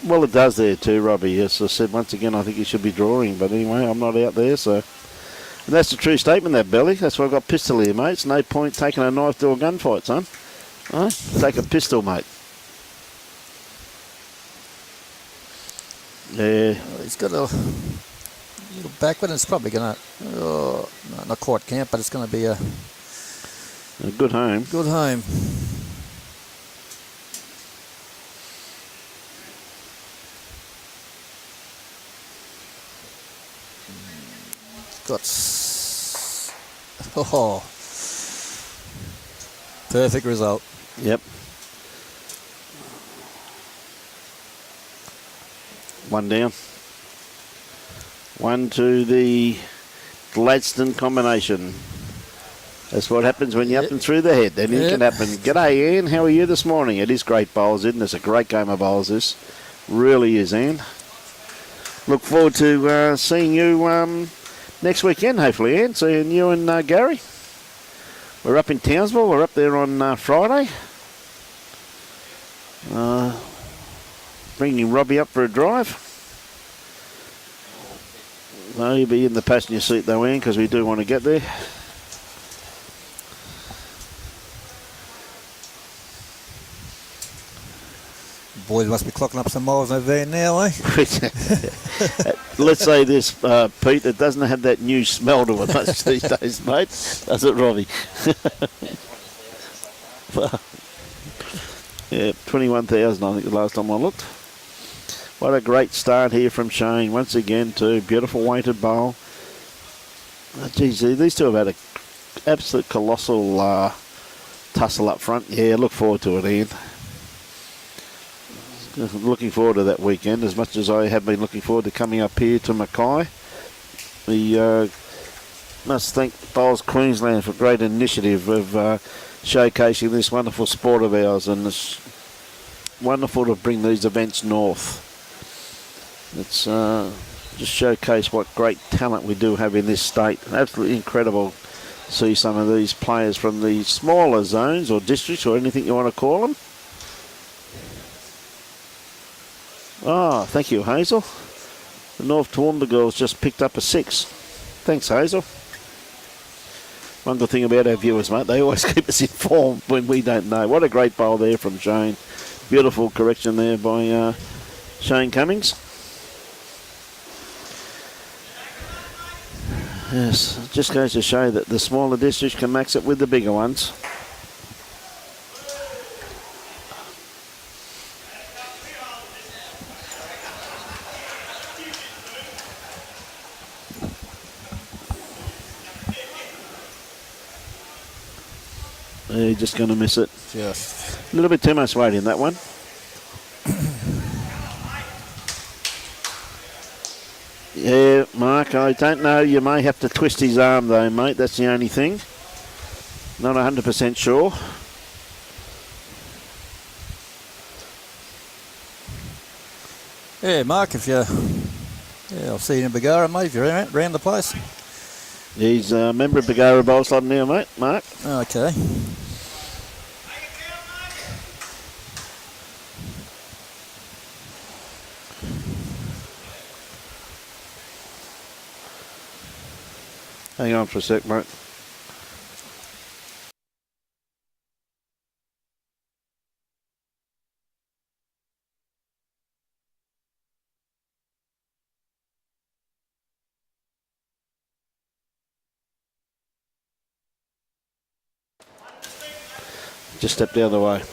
S4: Well, it does there too, Robbie. As I said, once again, I think he should be drawing. But anyway, I'm not out there, so... And that's the true statement, that, Belly. That's why I've got pistol here, mate. It's no point taking a knife to a gunfight, son. Right? Take a pistol, mate. Yeah.
S8: Well, he's got a little backward. It's probably going to... Oh, no, not quite camp, but it's going to be a
S4: Good home.
S8: good home. Got... Oh. Perfect result.
S4: Yep. One down. One to the Gladstone combination. That's what happens when you're up and through the head. Anything can happen. G'day, Ian. How are you this morning? It is great bowls, isn't it? It's a great game of bowls, this. Really is, Ian. Look forward to seeing you next weekend, hopefully, Ian. Seeing you and Gary. We're up in Townsville. We're up there on Friday. Bringing Robbie up for a drive. No, you'll be in the passenger seat though, Ian, because we do want to get there.
S8: Boys must be clocking up some miles over there now, eh?
S4: Let's say this, Pete, it doesn't have that new smell to it much these days, mate. Does it, Robbie? Yeah, 21,000 I think the last time I looked. What a great start here from Shane. Once again, too. Beautiful weighted bowl. Oh, geez, these two have had an absolute colossal tussle up front. Yeah, look forward to it, Ian. Looking forward to that weekend as much as I have been looking forward to coming up here to Mackay. We must thank Bowls Queensland for a great initiative of showcasing this wonderful sport of ours, and it's wonderful to bring these events north. It's just showcase what great talent we do have in this state. Absolutely incredible to see some of these players from the smaller zones or districts or anything you want to call them. Oh, thank you, Hazel. The North Toowoomba girls just picked up a 6. Thanks, Hazel. One good thing about our viewers, mate, they always keep us informed when we don't know. What a great bowl there from Shane. Beautiful correction there by Shane Cummings. Yes, it just goes to show that the smaller districts can max it with the bigger ones. You're just going to miss it.
S8: Just.
S4: A little bit too much weight in that one. Yeah, Mark, I don't know. You may have to twist his arm though, mate. That's the only thing. Not 100% sure.
S8: Yeah, Mark, if you... Yeah, I'll see you in McGuire, mate, if you're around the place.
S4: He's a member of McGuire Bowls Club now, mate, Mark.
S8: Okay.
S4: Hang on for a sec, mate. Just step the other way.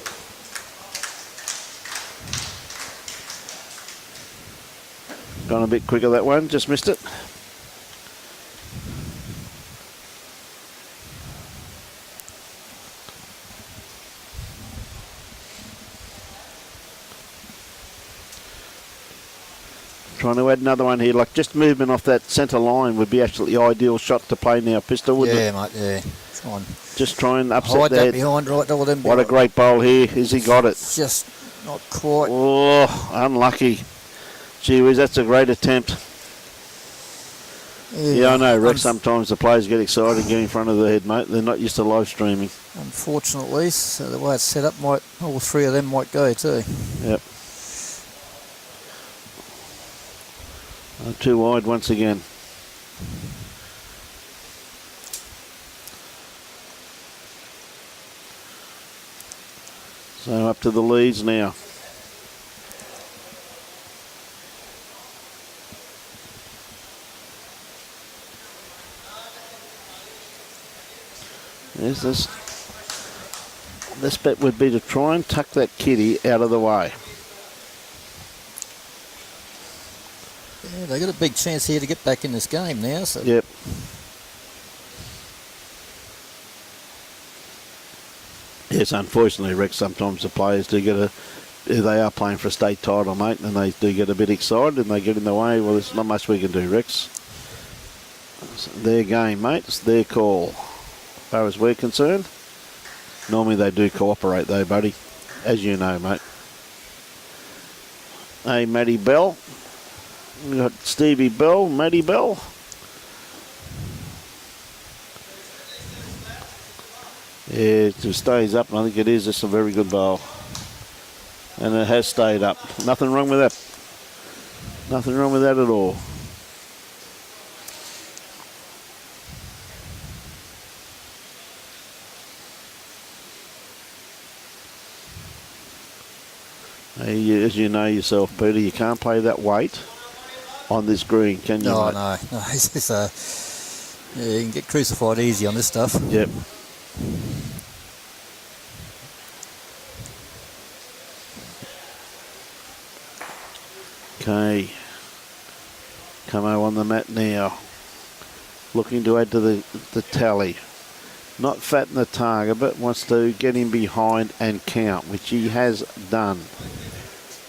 S4: Gone a bit quicker that one, just missed it. Trying to add another one here, like just movement off that centre line would be absolutely ideal shot to play now, Pistol, wouldn't it?
S8: Yeah, mate, yeah. Come on.
S4: Just try and upset
S8: Hide
S4: that.
S8: that behind, right, all them.
S4: What a great bowl here. Has he got it?
S8: Just not quite.
S4: Oh, unlucky. Gee whiz, that's a great attempt. Yeah, I know, Rex, sometimes the players get excited and get in front of the head, mate. They're not used to live streaming.
S8: Unfortunately, so the way it's set up, all three of them might go too.
S4: Yep. Too wide once again. So up to the leads now. This bet would be to try and tuck that kitty out of the way.
S8: Yeah, they got a big chance here to get back in this game now. So.
S4: Yep. Yes, unfortunately, Rex, sometimes the players do get they are playing for a state title, mate, and they do get a bit excited and they get in the way. Well, there's not much we can do, Rex. It's their game, mate. It's their call. As far as we're concerned, normally they do cooperate though, buddy, as you know, mate. Hey, Matty Bell. We got Stevie Bell, Matty Bell. Yeah, it just stays up, and I think it is just a very good bowl. And it has stayed up. Nothing wrong with that. Nothing wrong with that at all. Hey, as you know yourself, Peter, you can't play that weight on this green, can you?
S8: No,
S4: mate?
S8: no. Yeah, you can get crucified easy on this stuff.
S4: Yep. Okay. Camo on the mat now. Looking to add to the tally. Not fatten the target, but wants to get him behind and count, which he has done.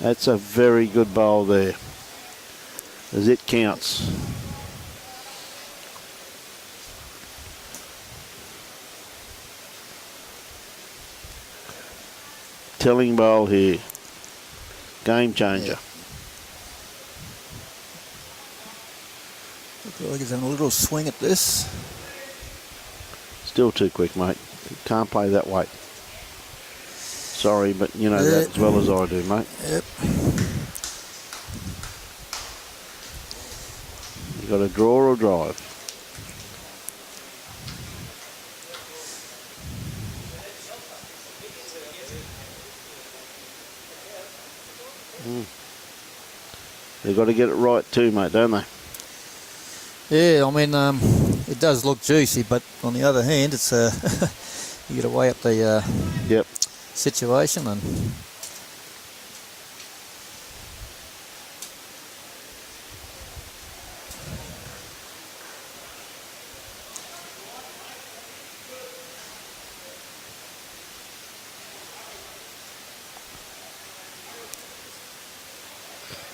S4: That's a very good bowl there, as it counts. Telling bowl here. Game changer.
S8: Yeah. Looks like he's having a little swing at this.
S4: Still too quick, mate. Can't play that weight. Sorry, but you know that as well as I do, mate.
S8: Yep.
S4: You got to draw or drive. They've got to get it right too, mate, don't they?
S8: Yeah, I mean, it does look juicy, but on the other hand, it's you got to weigh up the
S4: Yep.
S8: situation and.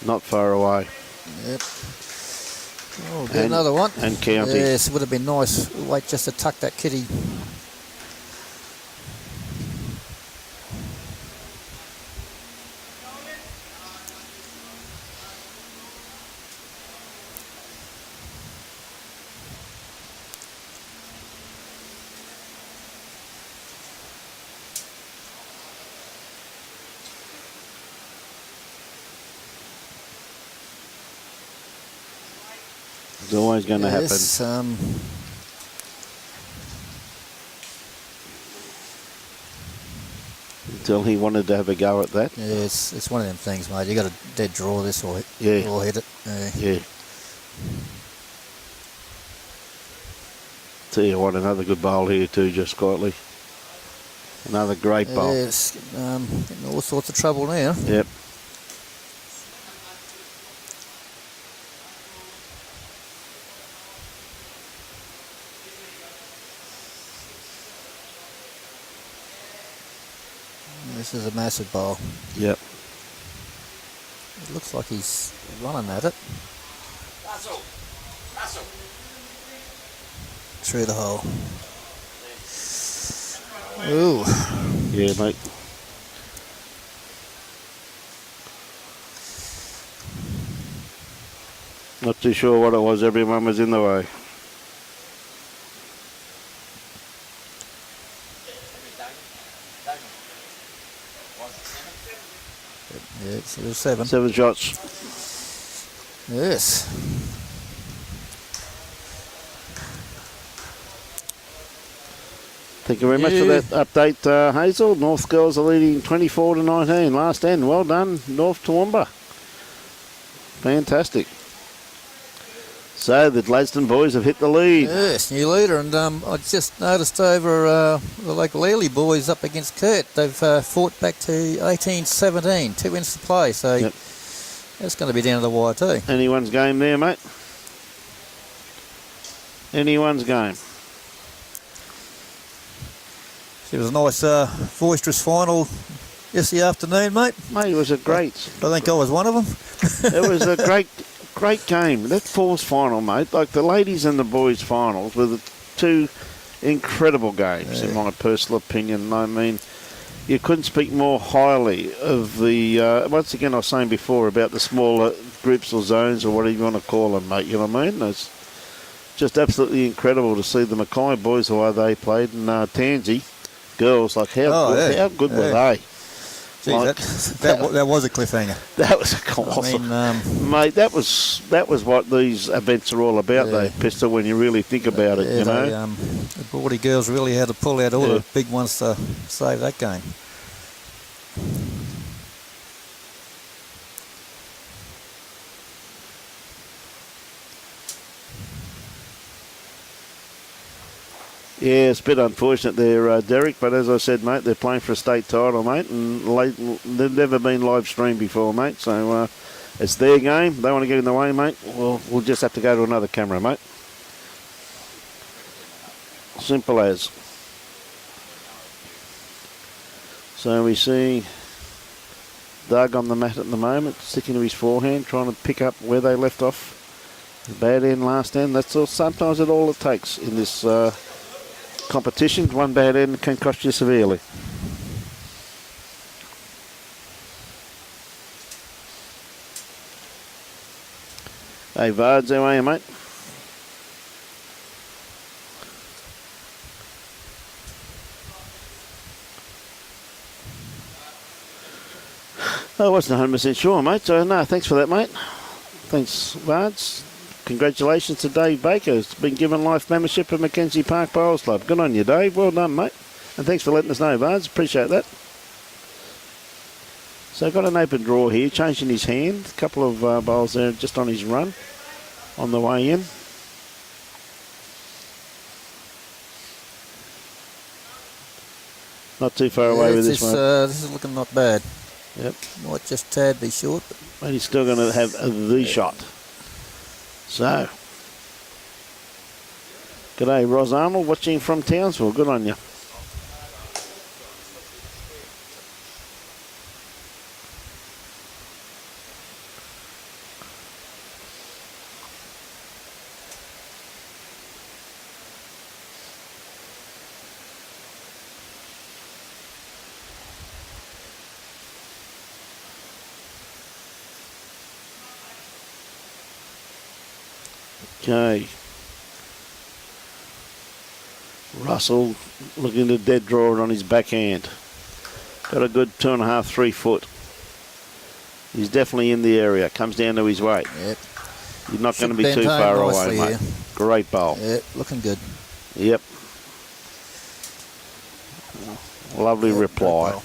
S4: Not far away.
S8: Yep. Oh, get another one.
S4: And counting.
S8: Yes, it would have been nice. Wait just to tuck that kitty.
S4: It's always going to happen.
S8: Yes,
S4: until he wanted to have a go at that.
S8: Yeah, it's one of them things, mate. You got to dead draw this or hit it.
S4: Yeah. Tell you what, another good bowl here too, just quietly. Another great bowl.
S8: Yes, getting all sorts of trouble now.
S4: Yep.
S8: This is a massive bowl.
S4: Yep.
S8: It looks like he's running at it. Through the hole. Ooh.
S4: Yeah, mate. Not too sure what it was. Everyone was in the way.
S8: Yeah, so there's 7.
S4: 7 shots.
S8: Yes.
S4: Thank you very much for that update, Hazel. North girls are leading 24-19. Last end. Well done, North Toowoomba. Fantastic. So the Gladstone boys have hit the lead.
S8: Yes, new leader, and I just noticed over the local LAIDLEY boys up against Kurt. They've fought back to 18-17, 2 wins to play, so that's going to be down to the wire too.
S4: Anyone's game there, mate. Anyone's game.
S8: It was a nice, boisterous final yesterday afternoon, mate.
S4: Mate, it was a great...
S8: I think I was one of them.
S4: It was a great game. That fourth final, mate, like the ladies and the boys finals were the 2 incredible games, in my personal opinion. I mean, you couldn't speak more highly of the... once again, I was saying before about the smaller groups or zones or whatever you want to call them, mate, you know what I mean? It's just absolutely incredible to see the Mackay boys, the way they played, and Tansy girls, like how good were they?
S8: Geez,
S4: Like,
S8: that was a cliffhanger.
S4: That was awesome.
S8: I mean,
S4: mate, that was what these events are all about, though, Pistol, when you really think about it, you know.
S8: The Broady girls really had to pull out all the big ones to save that game.
S4: Yeah, it's a bit unfortunate there, Derek, but as I said, mate, they're playing for a state title, mate, and they've never been live streamed before, mate, so it's their game. They want to get in the way, mate. Well, we'll just have to go to another camera, mate. Simple as. So we see Doug on the mat at the moment, sticking to his forehand, trying to pick up where they left off. The bad end, last end, that's all. Sometimes it all it takes in this competition. One bad end can cost you severely. Hey, Vards, how are you, mate? I wasn't 100% sure, mate, so no, thanks for that, mate. Thanks, Vards. Congratulations to Dave Baker. He's been given life membership at Mackenzie Park Bowls Club. Good on you, Dave. Well done, mate. And thanks for letting us know, Vards. Appreciate that. So got an open draw here, changing his hand. A couple of bowls there just on his run on the way in. Not too far away with this one.
S8: This is looking not bad.
S4: Yep.
S8: Might just tad be short.
S4: But he's still going to have the shot. So, g'day, Ros Arnold, watching from Townsville. Good on you. Okay. Russell looking to dead draw it on his backhand. Got a good 2.5, 3 foot. He's definitely in the area. Comes down to his weight.
S8: Yep.
S4: You're not going to be too far away, mate. Great bowl.
S8: Yep, looking good.
S4: Yep. Lovely reply.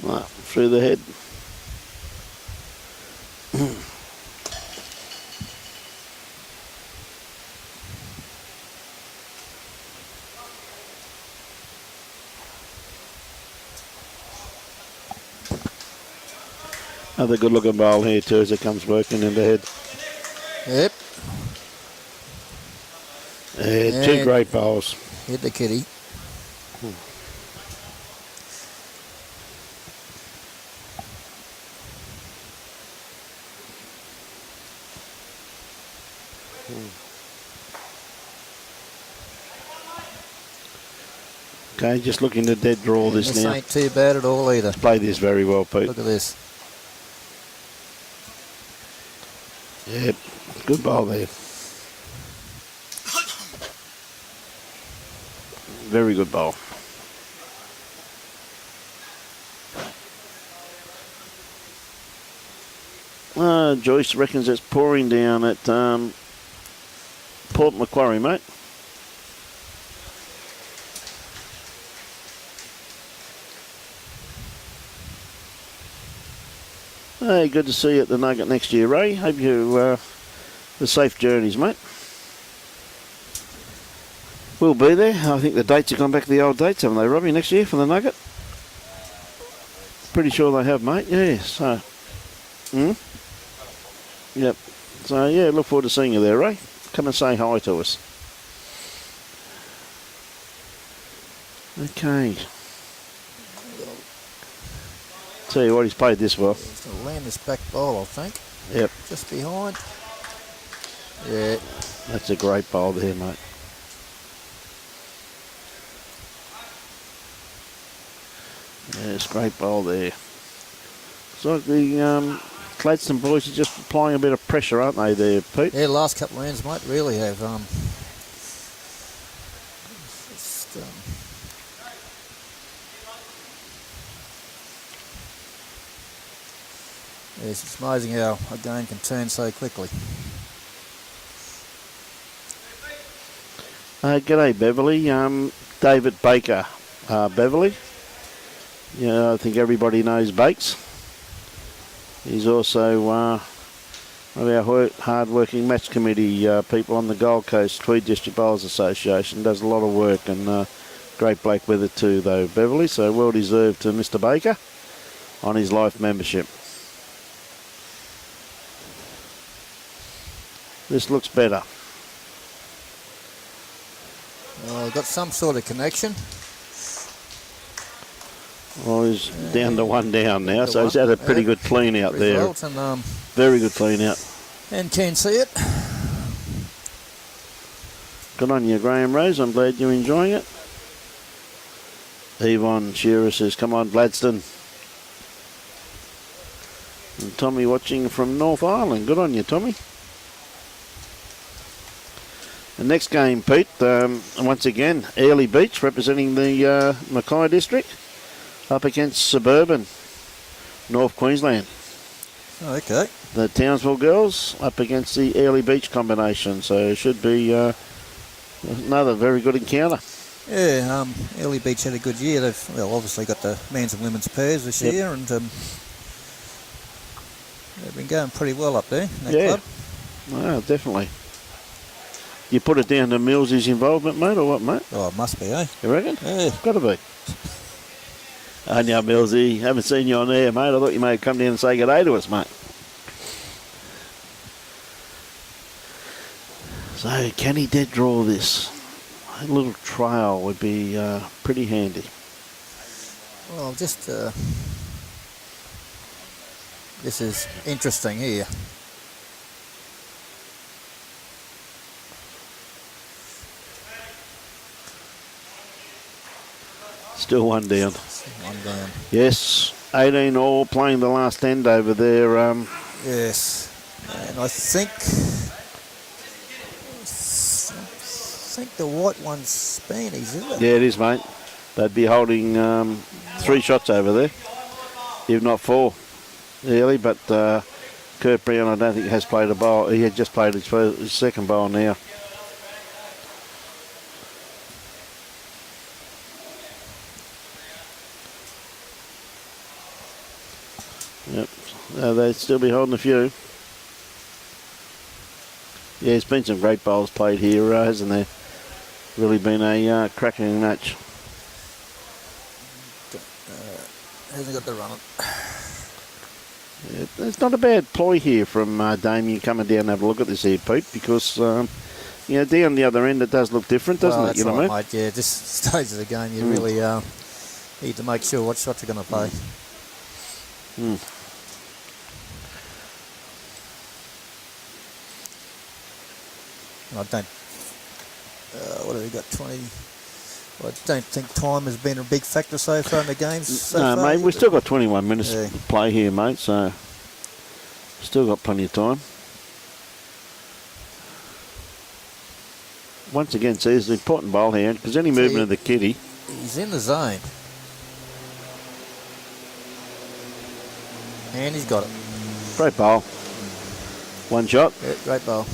S4: through the head. Another good looking bowl here too as it comes working in the head.
S8: Yep.
S4: Yeah, two great bowls.
S8: Hit the kitty.
S4: Okay, just looking to dead draw this now.
S8: This ain't too bad at all either.
S4: Played this very well, Pete.
S8: Look at this.
S4: Yep, good bowl there. Very good bowl. Joyce reckons it's pouring down at Port Macquarie, mate. Hey, good to see you at the Nugget next year, Ray. Hope you the safe journeys, mate. We'll be there. I think the dates have gone back to the old dates, haven't they, Robbie, next year for the Nugget? Pretty sure they have, mate. Yeah, so... Yep. So, yeah, look forward to seeing you there, Ray. Come and say hi to us. Okay. Tell you what, he's played this well.
S8: He's going to land this back bowl, I think.
S4: Yep.
S8: Just behind. Yeah.
S4: That's a great bowl there, mate. Yeah, it's a great bowl there. So the Gladstone boys are just applying a bit of pressure, aren't they there, Pete?
S8: Yeah, last couple of rounds might really have just, yes, it's amazing how a game can turn so quickly.
S4: G'day, Beverly. David Baker, Beverly. Yeah, I think everybody knows Bakes. He's also one of our hard-working match committee people on the Gold Coast Tweed District Bowlers Association. Does a lot of work and great bloke with it too, though, Beverly. So well deserved to Mr. Baker on his life membership. This looks better.
S8: Got some sort of connection.
S4: Well, he's down to one down now, so he's had a pretty good clean out there.
S8: And,
S4: very good clean out.
S8: And can see it.
S4: Good on you, Graham Rose. I'm glad you're enjoying it. Yvonne Shearer says, come on, Gladstone. And Tommy watching from North Island. Good on you, Tommy. The next game, Pete, once again, Airlie Beach representing the Mackay district up against Suburban, North Queensland.
S8: Okay.
S4: The Townsville girls up against the Airlie Beach combination, so it should be another very good encounter.
S8: Yeah, Airlie Beach had a good year. They've obviously got the men's and women's pairs this year, and they've been going pretty well up there in that club.
S4: Oh, definitely. You put it down to Millsy's involvement, mate, or what, mate?
S8: Oh, it must be, eh?
S4: You reckon?
S8: Yeah.
S4: Got to be. Oh, now, Millsy, haven't seen you on air, mate. I thought you may have come down and say good day to us, mate. So, can he dead draw this? A little trail would be pretty handy.
S8: Well, just this is interesting here.
S4: Still one down.
S8: One down.
S4: Yes, 18 all, playing the last end over there.
S8: Yes, and I think the white one's Spanies, isn't it?
S4: Yeah, it is, mate. They'd be holding 3 shots over there, if not 4, early. But Kurt Brown, I don't think has played a bowl. He had just played his second bowl now. Yep. They'd still be holding a few. Yeah, there's been some great bowls played here, hasn't there? Really been a cracking match.
S8: Hasn't got the run.
S4: Yeah, it's not a bad ploy here from Damien coming down and have a look at this here, Pete, because you know, down the other end it does look different, doesn't it?
S8: That's
S4: You know
S8: right,
S4: what I mean?
S8: mate. Yeah, this stage of the game, you really need to make sure what shot you're going to play. I don't. What have we got? 20. I don't think time has been a big factor so far in the games. So
S4: No,
S8: far,
S4: mate, we've still got 21 minutes
S8: Yeah.
S4: to play here, mate, so still got plenty of time. Once again, see, it's an important bowl here because any movement of the kitty.
S8: He's in the zone. And he's got it.
S4: Great bowl. One shot.
S8: Yeah, great ball.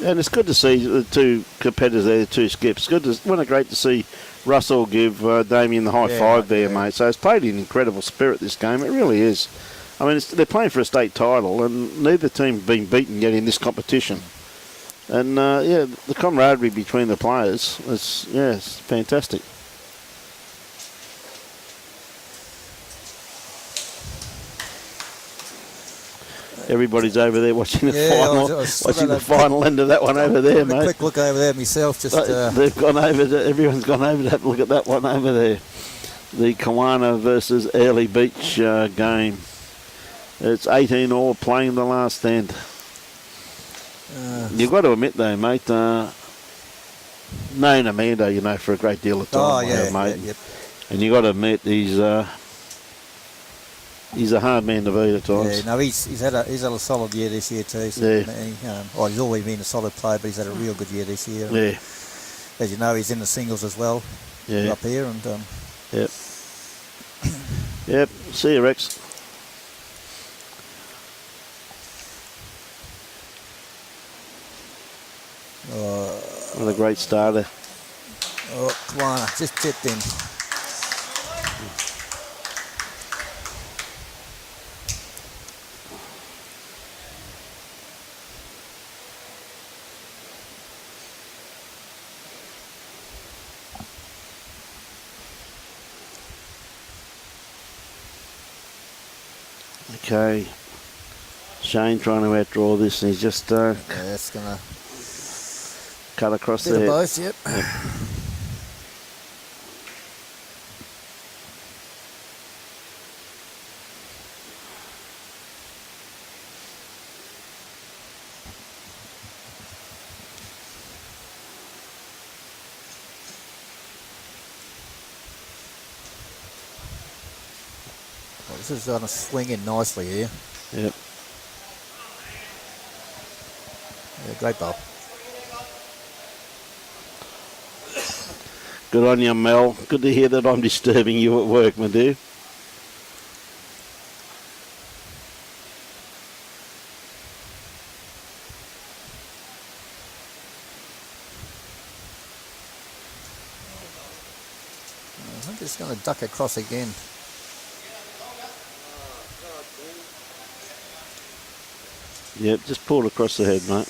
S4: And it's good to see the two competitors there, the two skips. Wasn't it great to see Russell give Damien the high five there, mate. So it's played in incredible spirit, this game. It really is. I mean, they're playing for a state title, and neither team have been beaten yet in this competition. And, yeah, the camaraderie between the players, it's fantastic. Everybody's over there watching the final end of that one over there, mate.
S8: A quick look over there myself.
S4: They've gone over to, everyone's gone over to have a look at that one over there. The Kawana versus Early Beach game. It's 18 all playing the last end. You've got to admit though, mate, known Amanda, you know, for a great deal of time, mate.
S8: Yep.
S4: And you've got to admit he's a hard man to beat at times.
S8: Yeah, no, he's had a solid year this year too. So he's always been a solid player, but he's had a real good year this year.
S4: Yeah.
S8: As you know, he's in the singles as well.
S4: Yeah.
S8: Up here and.
S4: Yep. Yep. See you, Rex. What a great starter.
S8: Oh, Kawana just tipped in.
S4: Okay. Shane trying to outdraw this, and he's just
S8: That's gonna
S4: cut across
S8: bit of
S4: there.
S8: both. Yep. Well, this is going to swing in nicely here.
S4: Yep.
S8: Yeah, great ball.
S4: Good on you, Mel. Good to hear that I'm disturbing you at work, my dear.
S8: I think it's going to duck across again.
S4: Yep, just pulled across the head, mate.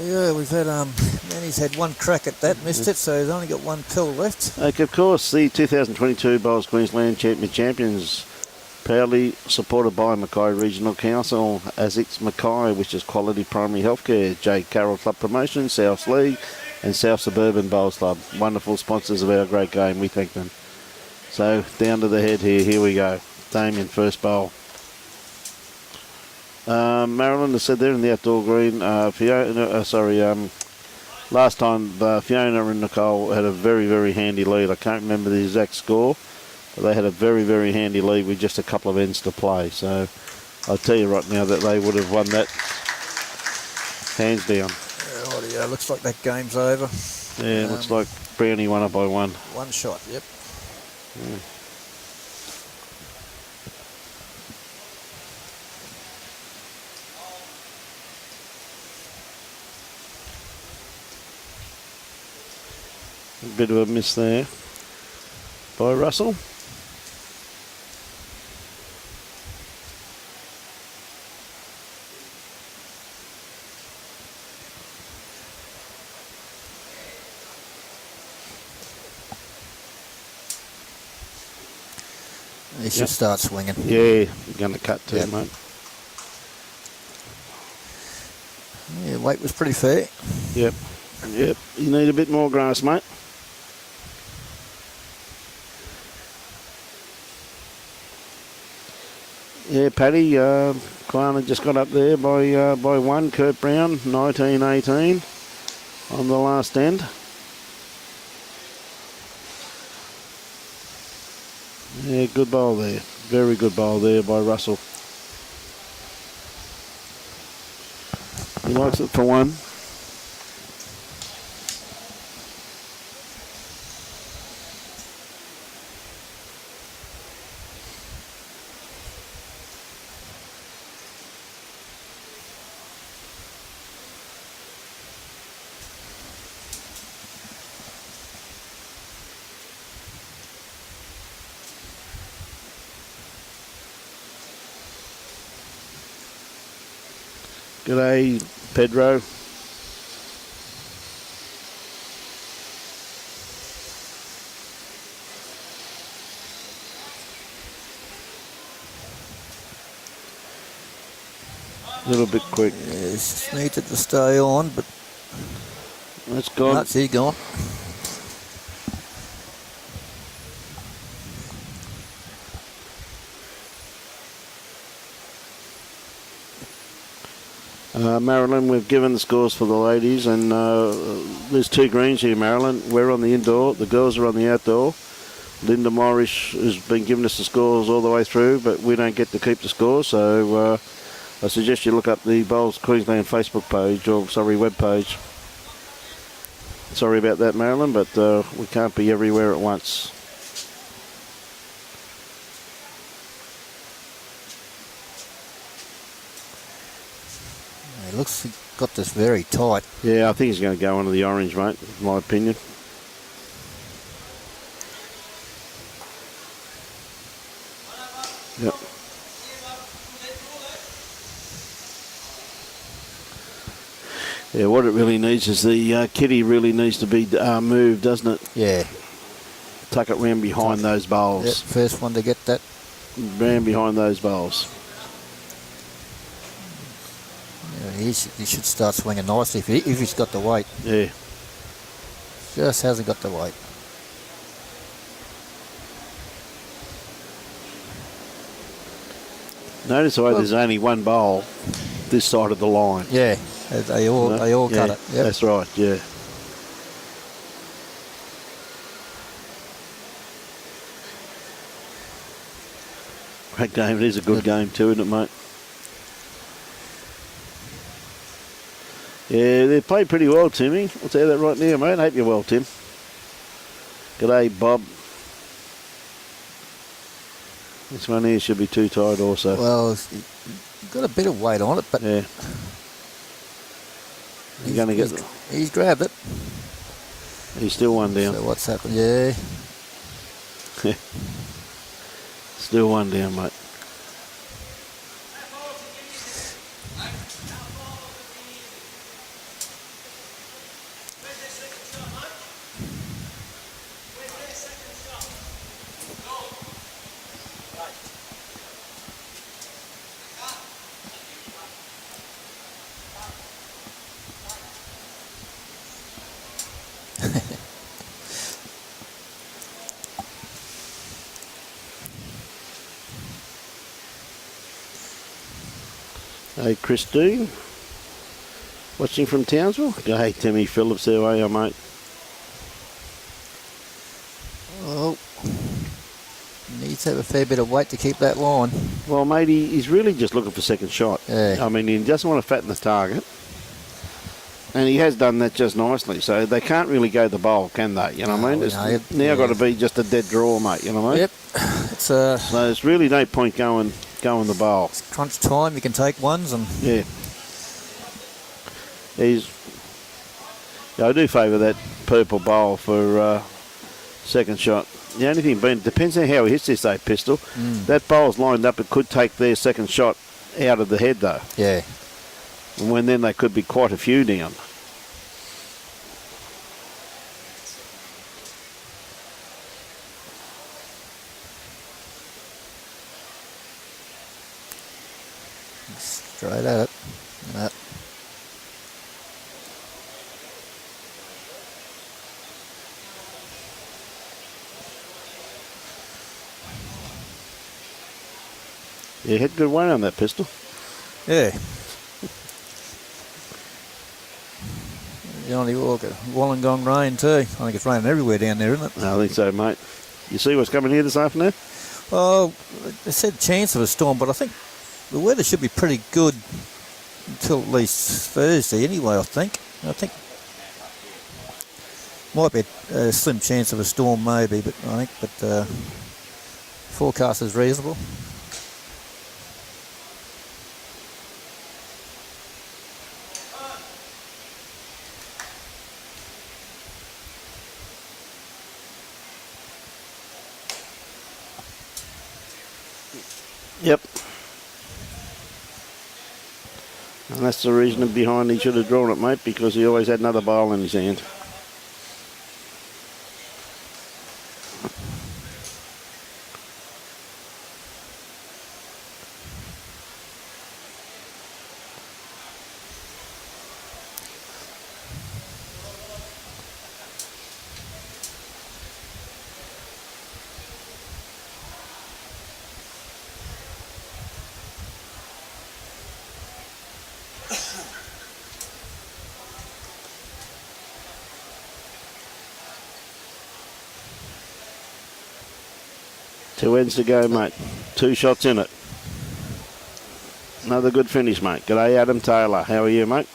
S8: Yeah, we've had Manny's had one crack at that, missed it, so he's only got one pill left.
S4: Okay, of course, the 2022 Bowls Queensland Champions, proudly supported by Mackay Regional Council, ASIC's Mackay, which is Quality Primary Healthcare, J. Carroll Club Promotion, South League, and South Suburban Bowls Club. Wonderful sponsors of our great game. We thank them. So down to the head here. Here we go. Damien, first bowl. Marilyn has said there in the outdoor green. Last time Fiona and Nicole had a very, very handy lead. I can't remember the exact score, but they had a very, very handy lead with just a couple of ends to play. So I'll tell you right now that they would have won that hands down.
S8: Yeah, looks like that game's over.
S4: Yeah, looks like Brownie won it by one.
S8: One shot, yep.
S4: A bit of a miss there by Russell.
S8: He should start swinging.
S4: Yeah, going to cut too,
S8: Yep.
S4: mate.
S8: Yeah, weight was pretty fair.
S4: Yep. You need a bit more grass, mate. Yeah, Paddy, Kwana just got up there by one. Kurt Brown, 19-18 on the last end. Yeah, good bowl there. Very good bowl there by Russell. He likes it for one. G'day, Pedro. A little bit quick.
S8: Yeah, just needed to stay on, but
S4: That's gone.
S8: that's he gone.
S4: Marilyn, we've given the scores for the ladies, and there's 2 greens here, Marilyn. We're on the indoor, the girls are on the outdoor. Linda Morris has been giving us the scores all the way through, but we don't get to keep the scores, so I suggest you look up the Bowls Queensland Facebook page, or sorry, web page. Sorry about that, Marilyn, but we can't be everywhere at once.
S8: He looks he got this very tight.
S4: Yeah, I think he's going to go onto the orange, mate, in my opinion. Yep. Yeah, what it really needs is the kitty really needs to be moved, doesn't it?
S8: Yeah.
S4: Tuck it round behind those bowls.
S8: Yep, first one to get that.
S4: Round behind those bowls.
S8: Yeah, he should start swinging nicely if he's got the weight.
S4: Yeah.
S8: Just hasn't got the weight.
S4: Notice the way there's only one bowl this side of the line.
S8: Yeah, they all cut
S4: Yeah,
S8: it. Yep.
S4: That's right, yeah. Great game. It is a good game too, isn't it, mate? Yeah, they played pretty well, Timmy. I'll tell you that right now, mate. Hope you're well, Tim. G'day, Bob. This one here should be too tight also.
S8: Well, he's got a bit of weight on it, but
S4: Yeah. You're going to get...
S8: he's grabbed it.
S4: He's still one down.
S8: So what's happened? Yeah.
S4: Still one down, mate. Hey, Christine. Watching from Townsville. Hey, Timmy Phillips, how are you, mate?
S8: Well, needs to have a fair bit of weight to keep that line.
S4: Well, mate, he's really just looking for second shot.
S8: Yeah.
S4: I mean, he doesn't want to fatten the target. And he has done that just nicely. So they can't really go the bowl, can they? You know what I mean? It's now got to be just a dead draw, mate. You know what I mean?
S8: Yep. It's
S4: So there's really no point going the bowl.
S8: crunch time. You can take ones and
S4: Yeah. I do favour that purple bowl for second shot. The only thing being, depends on how he hits this, though, Pistol. That bowl's lined up. It could take their second shot out of the head, though.
S8: yeah.
S4: And when then they could be quite a few down.
S8: Straight at it. No.
S4: You had good weight on that pistol.
S8: Yeah. Johnny Walker. Wollongong rain too. I think it's raining everywhere down there, isn't it?
S4: I think so, mate. You see what's coming here this afternoon?
S8: Well, they said chance of a storm, but I think the weather should be pretty good until at least Thursday anyway, I think. Might be a slim chance of a storm maybe, but forecast is reasonable.
S4: Yep. And that's the reason behind he should have drawn it, mate, because he always had another bowl in his hand. Two ends to go, mate. 2 shots in it. Another good finish, mate. G'day, Adam Taylor. How are you, mate?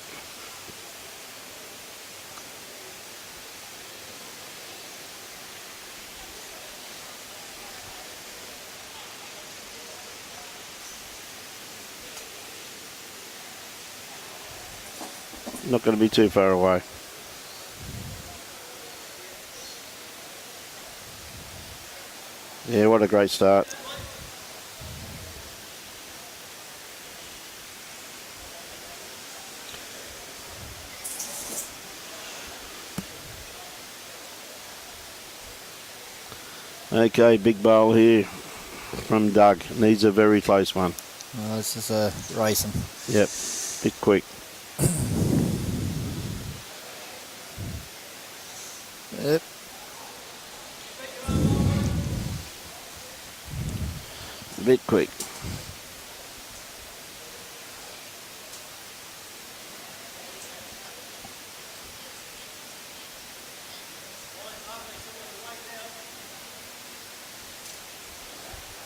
S4: Not going to be too far away. Yeah, what a great start. Okay, big bowl here from Doug. Needs a very close one.
S8: This is racing.
S4: Yep, bit quick.
S8: Yep.
S4: Bit quick.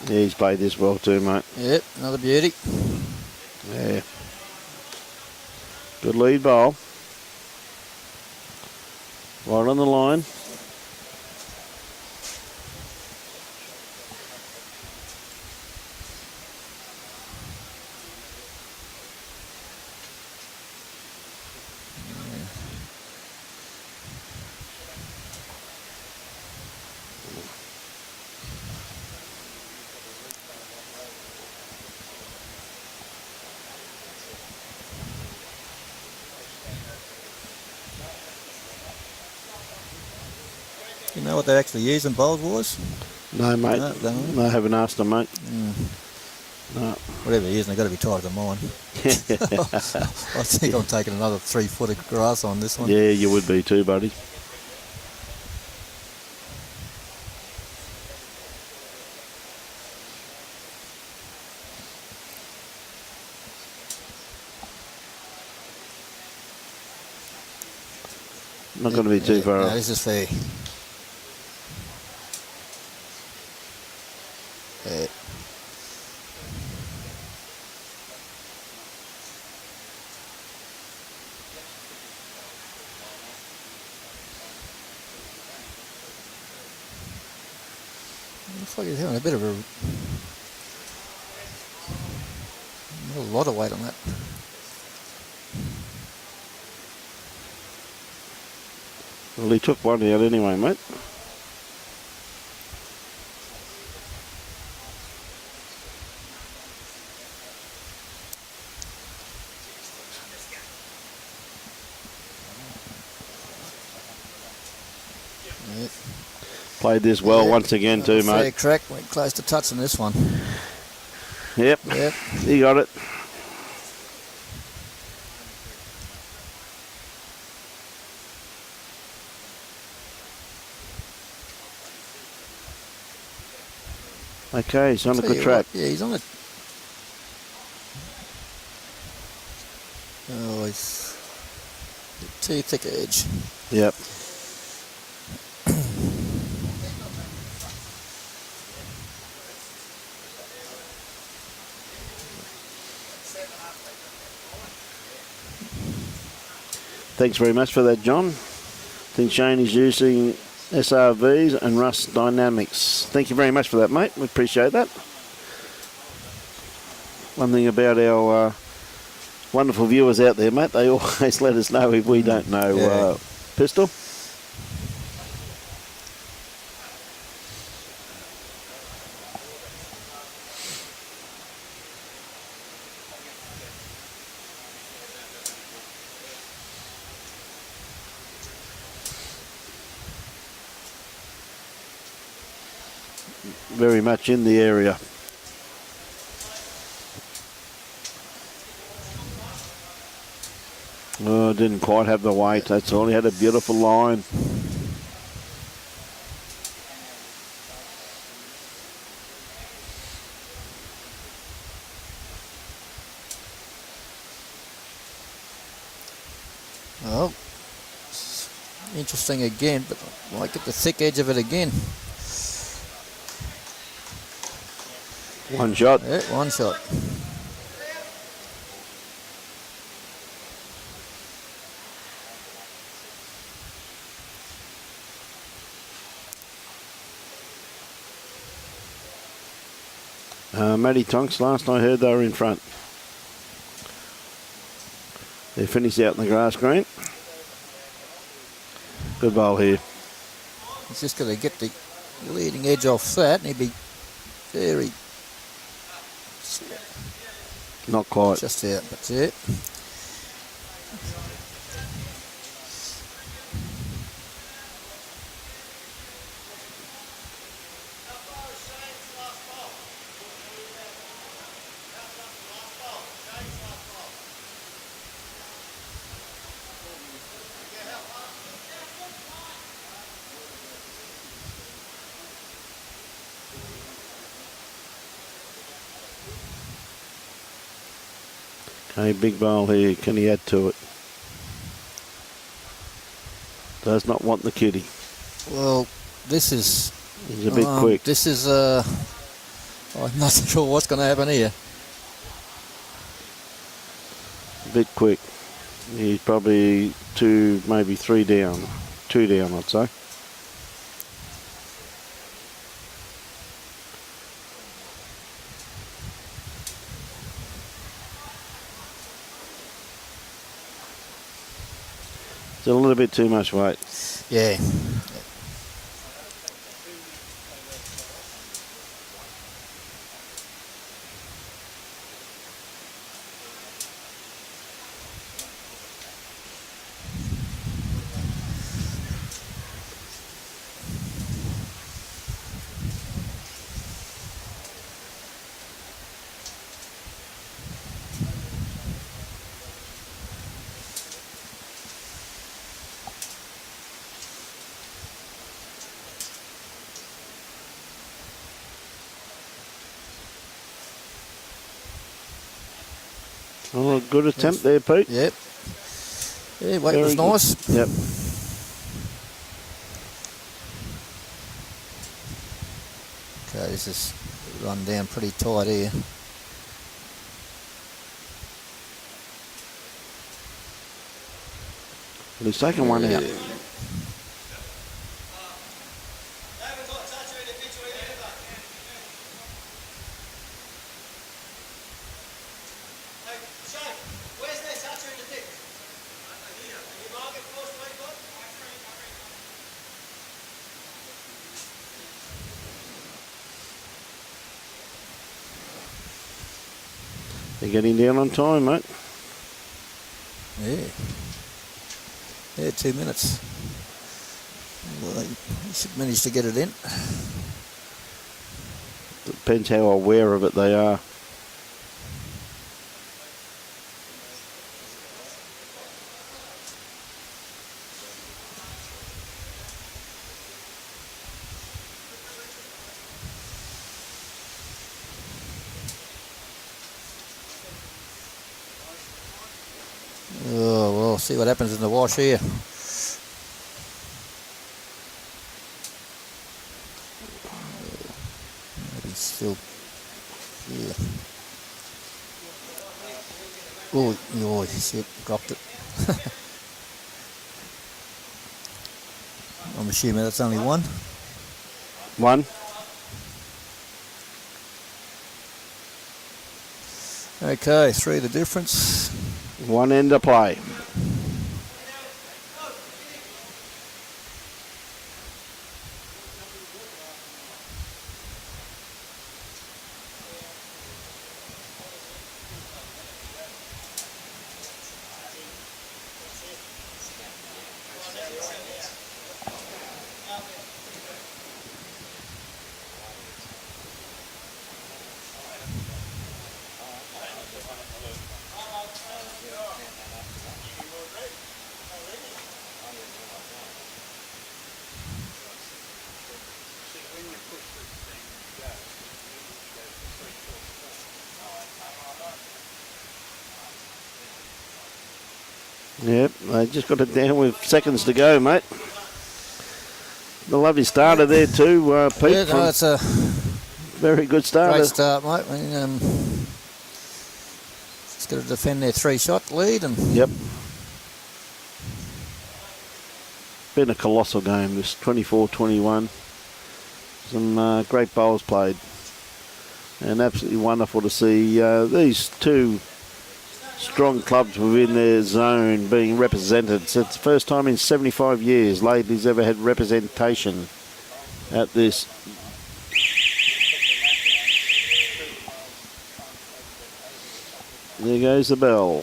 S4: Yeah, he's played this well too, mate.
S8: Yep, another beauty.
S4: Yeah. Good lead bowl. Right on the line.
S8: You know what they actually used in bowls was?
S4: No, mate. No, I haven't asked them, mate. No.
S8: Whatever they're using, they've got to be tighter than mine. I think I'm taking another 3 foot of grass on this one.
S4: Yeah, you would be too, buddy. Not going to be too far
S8: No,
S4: off.
S8: this is fair. Yeah. Looks like he's having a bit of a lot of weight on that.
S4: Well, he took one out anyway, mate.
S8: Yep.
S4: Played this well once again too,
S8: Fair
S4: mate.
S8: crack, went close to touching this one.
S4: Yep.
S8: Yep.
S4: He got it. Okay, he's on a
S8: Tell
S4: good
S8: you
S4: track.
S8: what, yeah, he's on it. Oh, he's too thick edge.
S4: Yep. Thanks very much for that, John. I think Shane is using SRVs and Rust Dynamics. Thank you very much for that, mate. We appreciate that. One thing about our wonderful viewers out there, mate, they always let us know if we don't know pistol. Very much in the area. Oh, didn't quite have the weight, that's all. He had a beautiful line.
S8: Well, interesting again, but I might get the thick edge of it again.
S4: One shot.
S8: Yeah, one shot.
S4: Matty Tonks, last I heard they were in front. They finished out in the grass green. Good bowl here.
S8: He's just got to get the leading edge off that, and he'd be very
S4: Not quite.
S8: just out. That's it.
S4: Okay, big bowl here. Can he add to it? Does not want the kitty.
S8: Well, this is...
S4: He's a bit quick.
S8: This is... I'm not sure what's going to happen here.
S4: A bit quick. He's probably two, maybe three down. Two down, I'd say. It's a little bit too much weight.
S8: Yeah.
S4: Oh, a good attempt there, Pete.
S8: Yep. Yeah, weight
S4: Very
S8: was
S4: good.
S8: nice.
S4: Yep.
S8: Okay, this is run down pretty tight here.
S4: But he's taken one out. They're getting down on time, mate.
S8: Yeah. Yeah, 2 minutes. Well, he should manage to get it in.
S4: Depends how aware of it they are.
S8: Oh, see what happens in the wash here. Maybe still, yeah. Oh, shit, dropped it. I'm assuming that's only one.
S4: One.
S8: Okay, 3 the difference.
S4: One end of play. Yep, they just got it down with seconds to go, mate. The lovely starter there too, Pete.
S8: Yeah, no, it's a
S4: very good starter.
S8: great start, mate. I mean, just got to defend their 3-shot lead. And
S4: Yep. Been a colossal game, this 24-21. Some great bowls played. And absolutely wonderful to see these two strong clubs within their zone being represented. So it's the first time in 75 years Laidley's ever had representation at this. There goes the bell.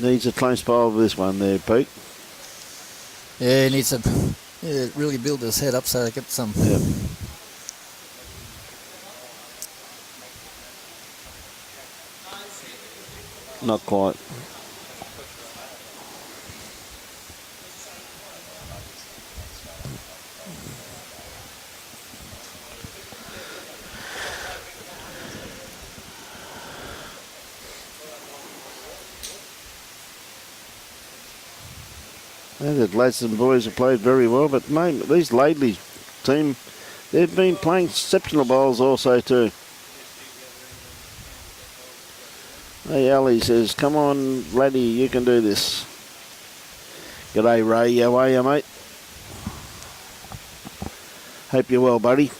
S4: Needs a close bowl of this one there, Pete.
S8: yeah, he needs to really build his head up so they get some.
S4: Yep. Not quite. The Gladstone boys have played very well, but mate, these Laidley team, they've been playing exceptional bowls also too. Hey, Ali says, come on, laddie, you can do this. G'day, Ray. How are you, mate? Hope you're well, buddy.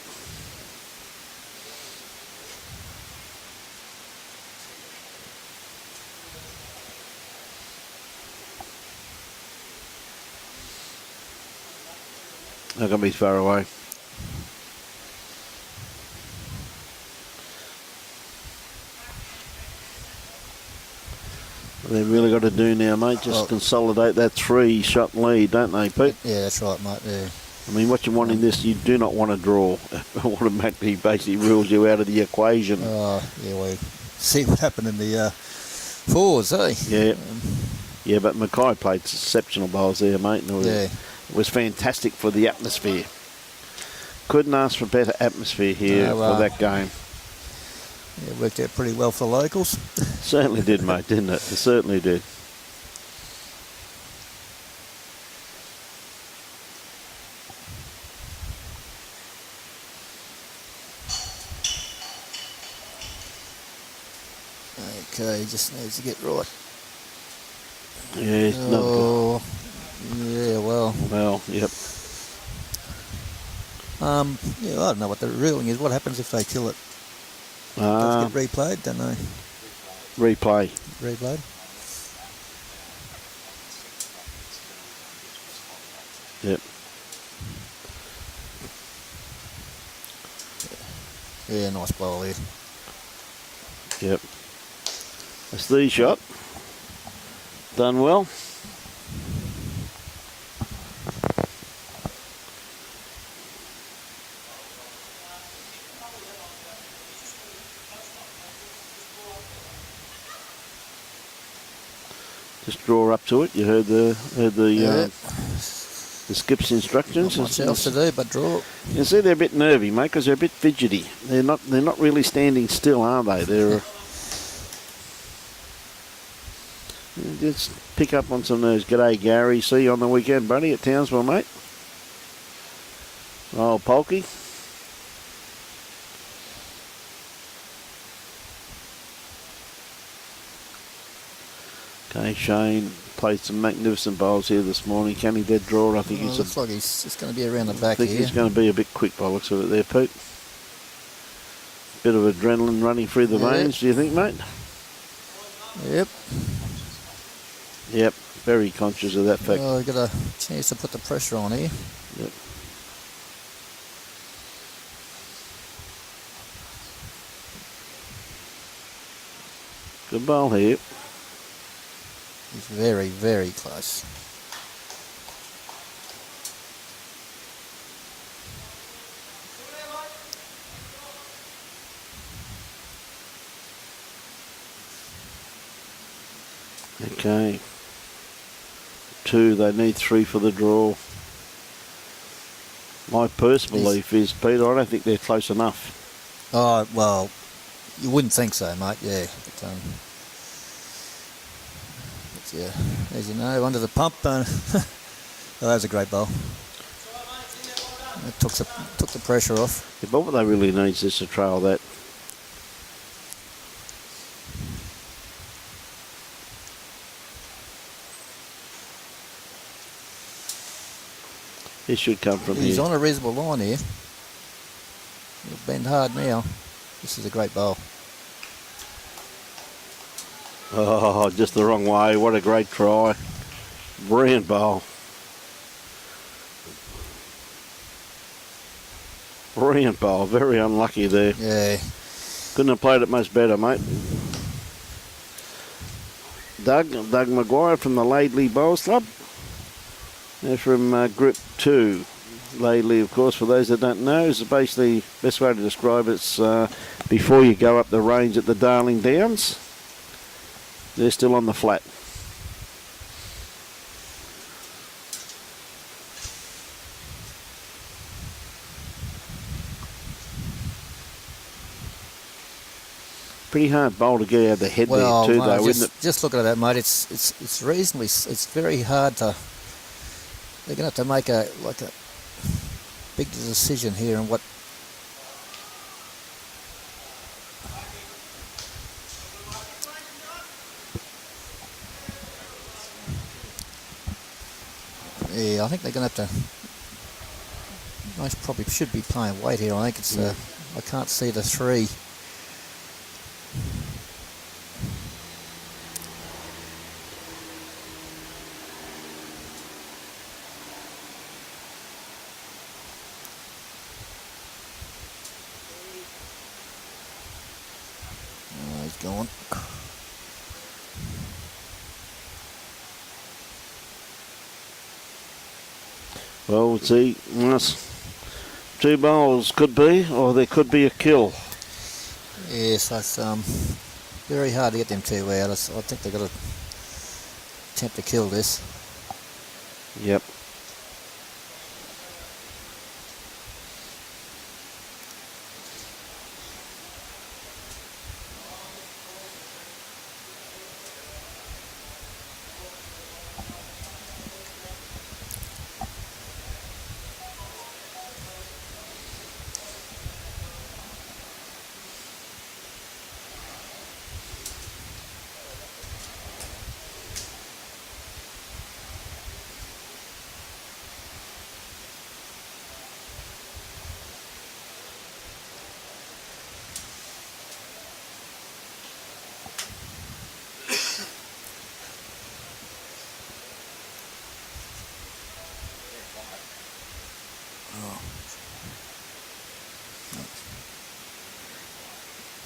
S4: Not going to be far away. They've really got to do now, mate, just consolidate that 3-shot lead, don't they, Pete?
S8: Yeah, that's right, mate. Yeah.
S4: I mean, what you want in this, you do not want to draw. Automatically basically rules you out of the equation.
S8: Yeah, we see what happened in the forwards, eh?
S2: Yeah.
S4: Yeah, but Mackay played exceptional bowls there, mate. And it was fantastic for the atmosphere. Couldn't ask for better atmosphere here for that game.
S8: Yeah, it worked out pretty well for the locals.
S4: Certainly did, mate, didn't it? It certainly did.
S8: Okay, just needs to get right.
S4: Yeah,
S8: oh, yeah, well.
S4: Well, yep.
S8: Yeah, I don't know what the ruling is. What happens if they kill it? Does it get replayed? Don't know.
S4: Replayed. Yep.
S8: Yeah, nice bowl there.
S4: Yep. That's the shot. Done well. Just draw up to it. You heard the skip's instructions.
S8: Not much else to do but draw.
S4: You see, they're a bit nervy, mate, because they're a bit fidgety. They're not really standing still, are they? They're just pick up on some of those. G'day, Gary. See you on the weekend, buddy, at Townsville, mate. Oh, Polky. Okay, Shane played some magnificent bowls here this morning. Can he dead draw it? I think
S8: Looks like he's just going to be around the back
S4: I think
S8: here.
S4: he's going to be a bit quick by the looks of it there, Pete. Bit of adrenaline running through the veins, do you think, mate?
S8: Yep.
S4: Yep, very conscious of that fact.
S8: Well, we've got a chance to put the pressure on here.
S4: Yep. Good bowl here.
S8: He's very, very close.
S4: Okay. 2, they need 3 for the draw. My personal belief is, Peter, I don't think they're close enough.
S8: Oh, well, you wouldn't think so, mate, yeah. But yeah, as you know, under the pump. Oh, that was a great bowl. It took the pressure off.
S4: Yeah, but what they really need is just to trail that. It should come from
S8: He's
S4: here.
S8: on a reasonable line here. He'll bend hard now. This is a great bowl.
S4: Oh, just the wrong way. What a great try. Brilliant bowl. Brilliant bowl. Very unlucky there.
S8: Yeah.
S4: Couldn't have played it much better, mate. Doug McGuire from the LAIDLEY Bowls Club. They're from Group 2. LAIDLEY, of course, for those that don't know, is basically, best way to describe it's before you go up the range at the Darling Downs. They're still on the flat. Pretty hard bowl to get out of the head there too, though, isn't it?
S8: Just looking at that, mate, it's reasonably, it's very hard to. They're going to have to make a big decision here on what. Yeah, I think they're going to have to. Most probably should be playing weight here. I think it's. I can't see the 3. Oh, he's gone.
S4: Well, we'll see. Yes. 2 bowls could be, or there could be a kill.
S8: Yes, that's very hard to get them 2 out. I think they've got to attempt to kill this.
S4: Yep.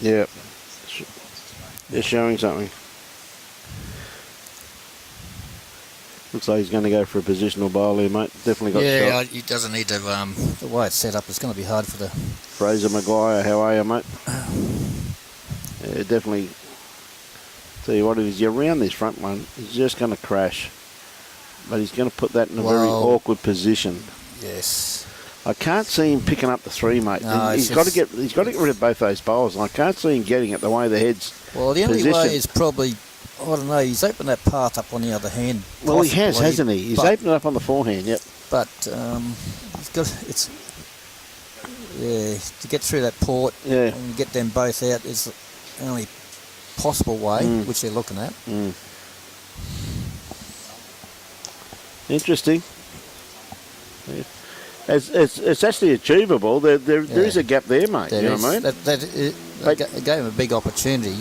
S4: Yeah, they're showing something. Looks like he's going to go for a positional bowl here, mate. Definitely got shot.
S8: Yeah, he doesn't need to. The way it's set up, it's going to be hard for the.
S4: Fraser McGuire, how are you, mate? Yeah, definitely Tell you what it is, you round this front one, he's just going to crash. But he's going to put that in a very awkward position.
S8: Yes.
S4: I can't see him picking up the 3, mate.
S8: No,
S4: he's got to get rid of both those bowls, and I can't see him getting it the way the head's
S8: Well, the only
S4: positioned.
S8: way is probably, I don't know, he's opened that path up on the other hand.
S4: Well, he has,
S8: possibly,
S4: hasn't he? He's opened it up on the forehand, yep.
S8: But he's got, to get through that port and get them both out is the only possible way, which they're looking at.
S4: Interesting. Yeah. It's actually achievable. There is a gap there, mate. You know what I mean?
S8: That gave him a big opportunity.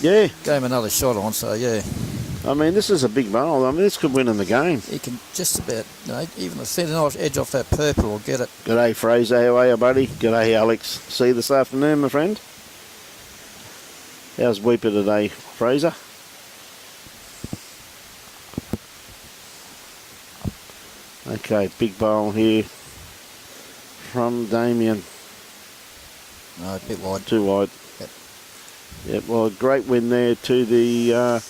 S4: Yeah.
S8: Gave him another shot on, so yeah.
S4: I mean, this is a big bowl. I mean, this could win in the game.
S8: He can just about, even the centre edge off that purple will get it.
S4: G'day, Fraser. How are you, buddy? G'day, Alex. See you this afternoon, my friend. How's Weeper today, Fraser? Okay, big bowl here from Damien.
S8: No, a bit wide.
S4: Too wide. Yep, well, great win there to the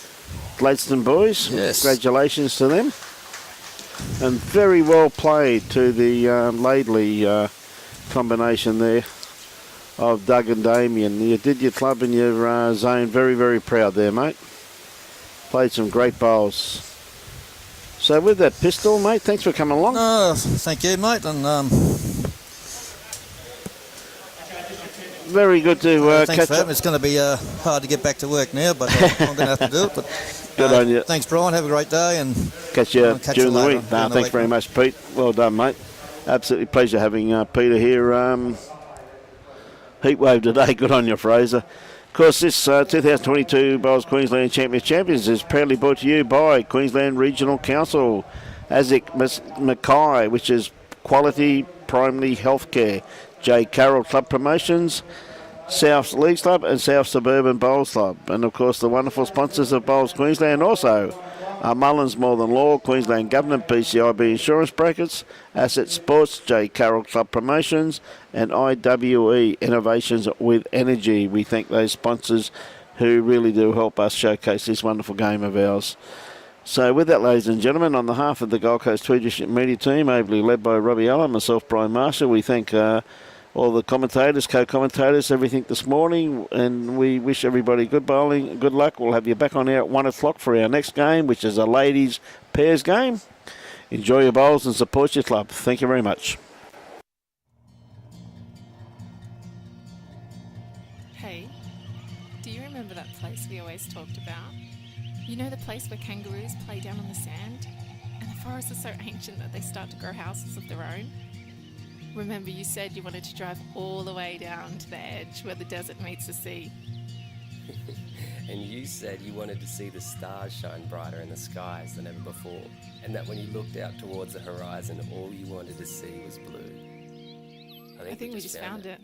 S4: GLADSTONE boys.
S8: Yes.
S4: Congratulations to them. And very well played to the LAIDLEY combination there of Doug and Damien. You did your club in your zone. Very, very proud there, mate. Played some great bowls. So with that pistol, mate, thanks for coming along.
S8: Thank you, mate. And
S4: very good to
S8: thanks
S4: catch
S8: for
S4: up.
S8: having. It's going to be hard to get back to work now, but I'm going to have to do it. But
S4: good on you.
S8: Thanks, Brian. Have a great day, and
S4: catch you during the
S8: later
S4: week. Thanks very much, Pete. Well done, mate. Absolutely pleasure having Peter here. Heatwave today. Good on you, Fraser. Of course, this 2022 Bowls Queensland Champions is proudly brought to you by Queensland Regional Council, ASIC Mackay, which is Quality Primary Healthcare, J. Carroll Club Promotions, South Leagues Club and South Suburban Bowls Club. And, of course, the wonderful sponsors of Bowls Queensland also are Mullins More Than Law, Queensland Government, PCIB Insurance Brokers, Asset Sports, J. Carroll Club Promotions, and IWE Innovations with Energy. We thank those sponsors who really do help us showcase this wonderful game of ours. So with that, ladies and gentlemen, on behalf of the Gold Coast Tweed District Media Team, ably led by Robbie Allen, myself, Brian Marshall, we thank all the commentators, co-commentators, everything this morning, and we wish everybody good bowling, good luck. We'll have you back on air at 1 o'clock for our next game, which is a ladies' pairs game. Enjoy your bowls and support your club. Thank you very much.
S1: Hey, do you remember that place we always talked about? You know, the place where kangaroos play down on the sand? And the forests are so ancient that they start to grow houses of their own? Remember, you said you wanted to drive all the way down to the edge where the desert meets the sea.
S2: And you said you wanted to see the stars shine brighter in the skies than ever before. And that when you looked out towards the horizon, all you wanted to see was blue.
S1: I think we just found it.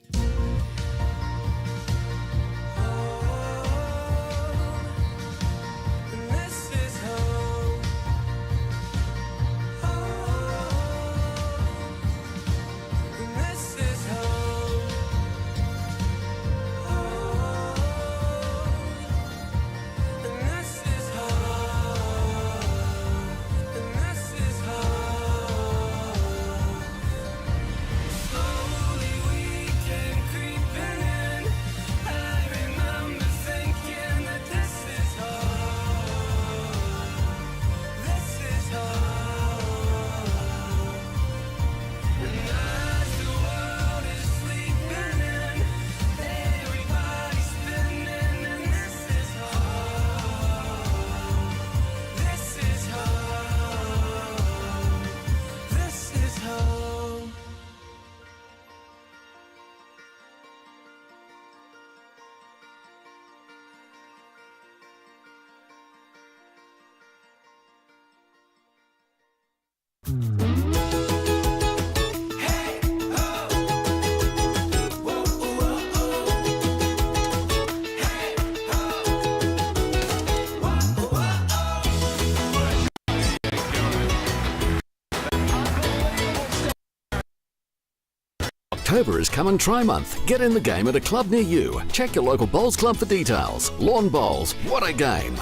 S3: October is come and try month. Get in the game at a club near you. Check your local bowls club for details. Lawn bowls, what a game!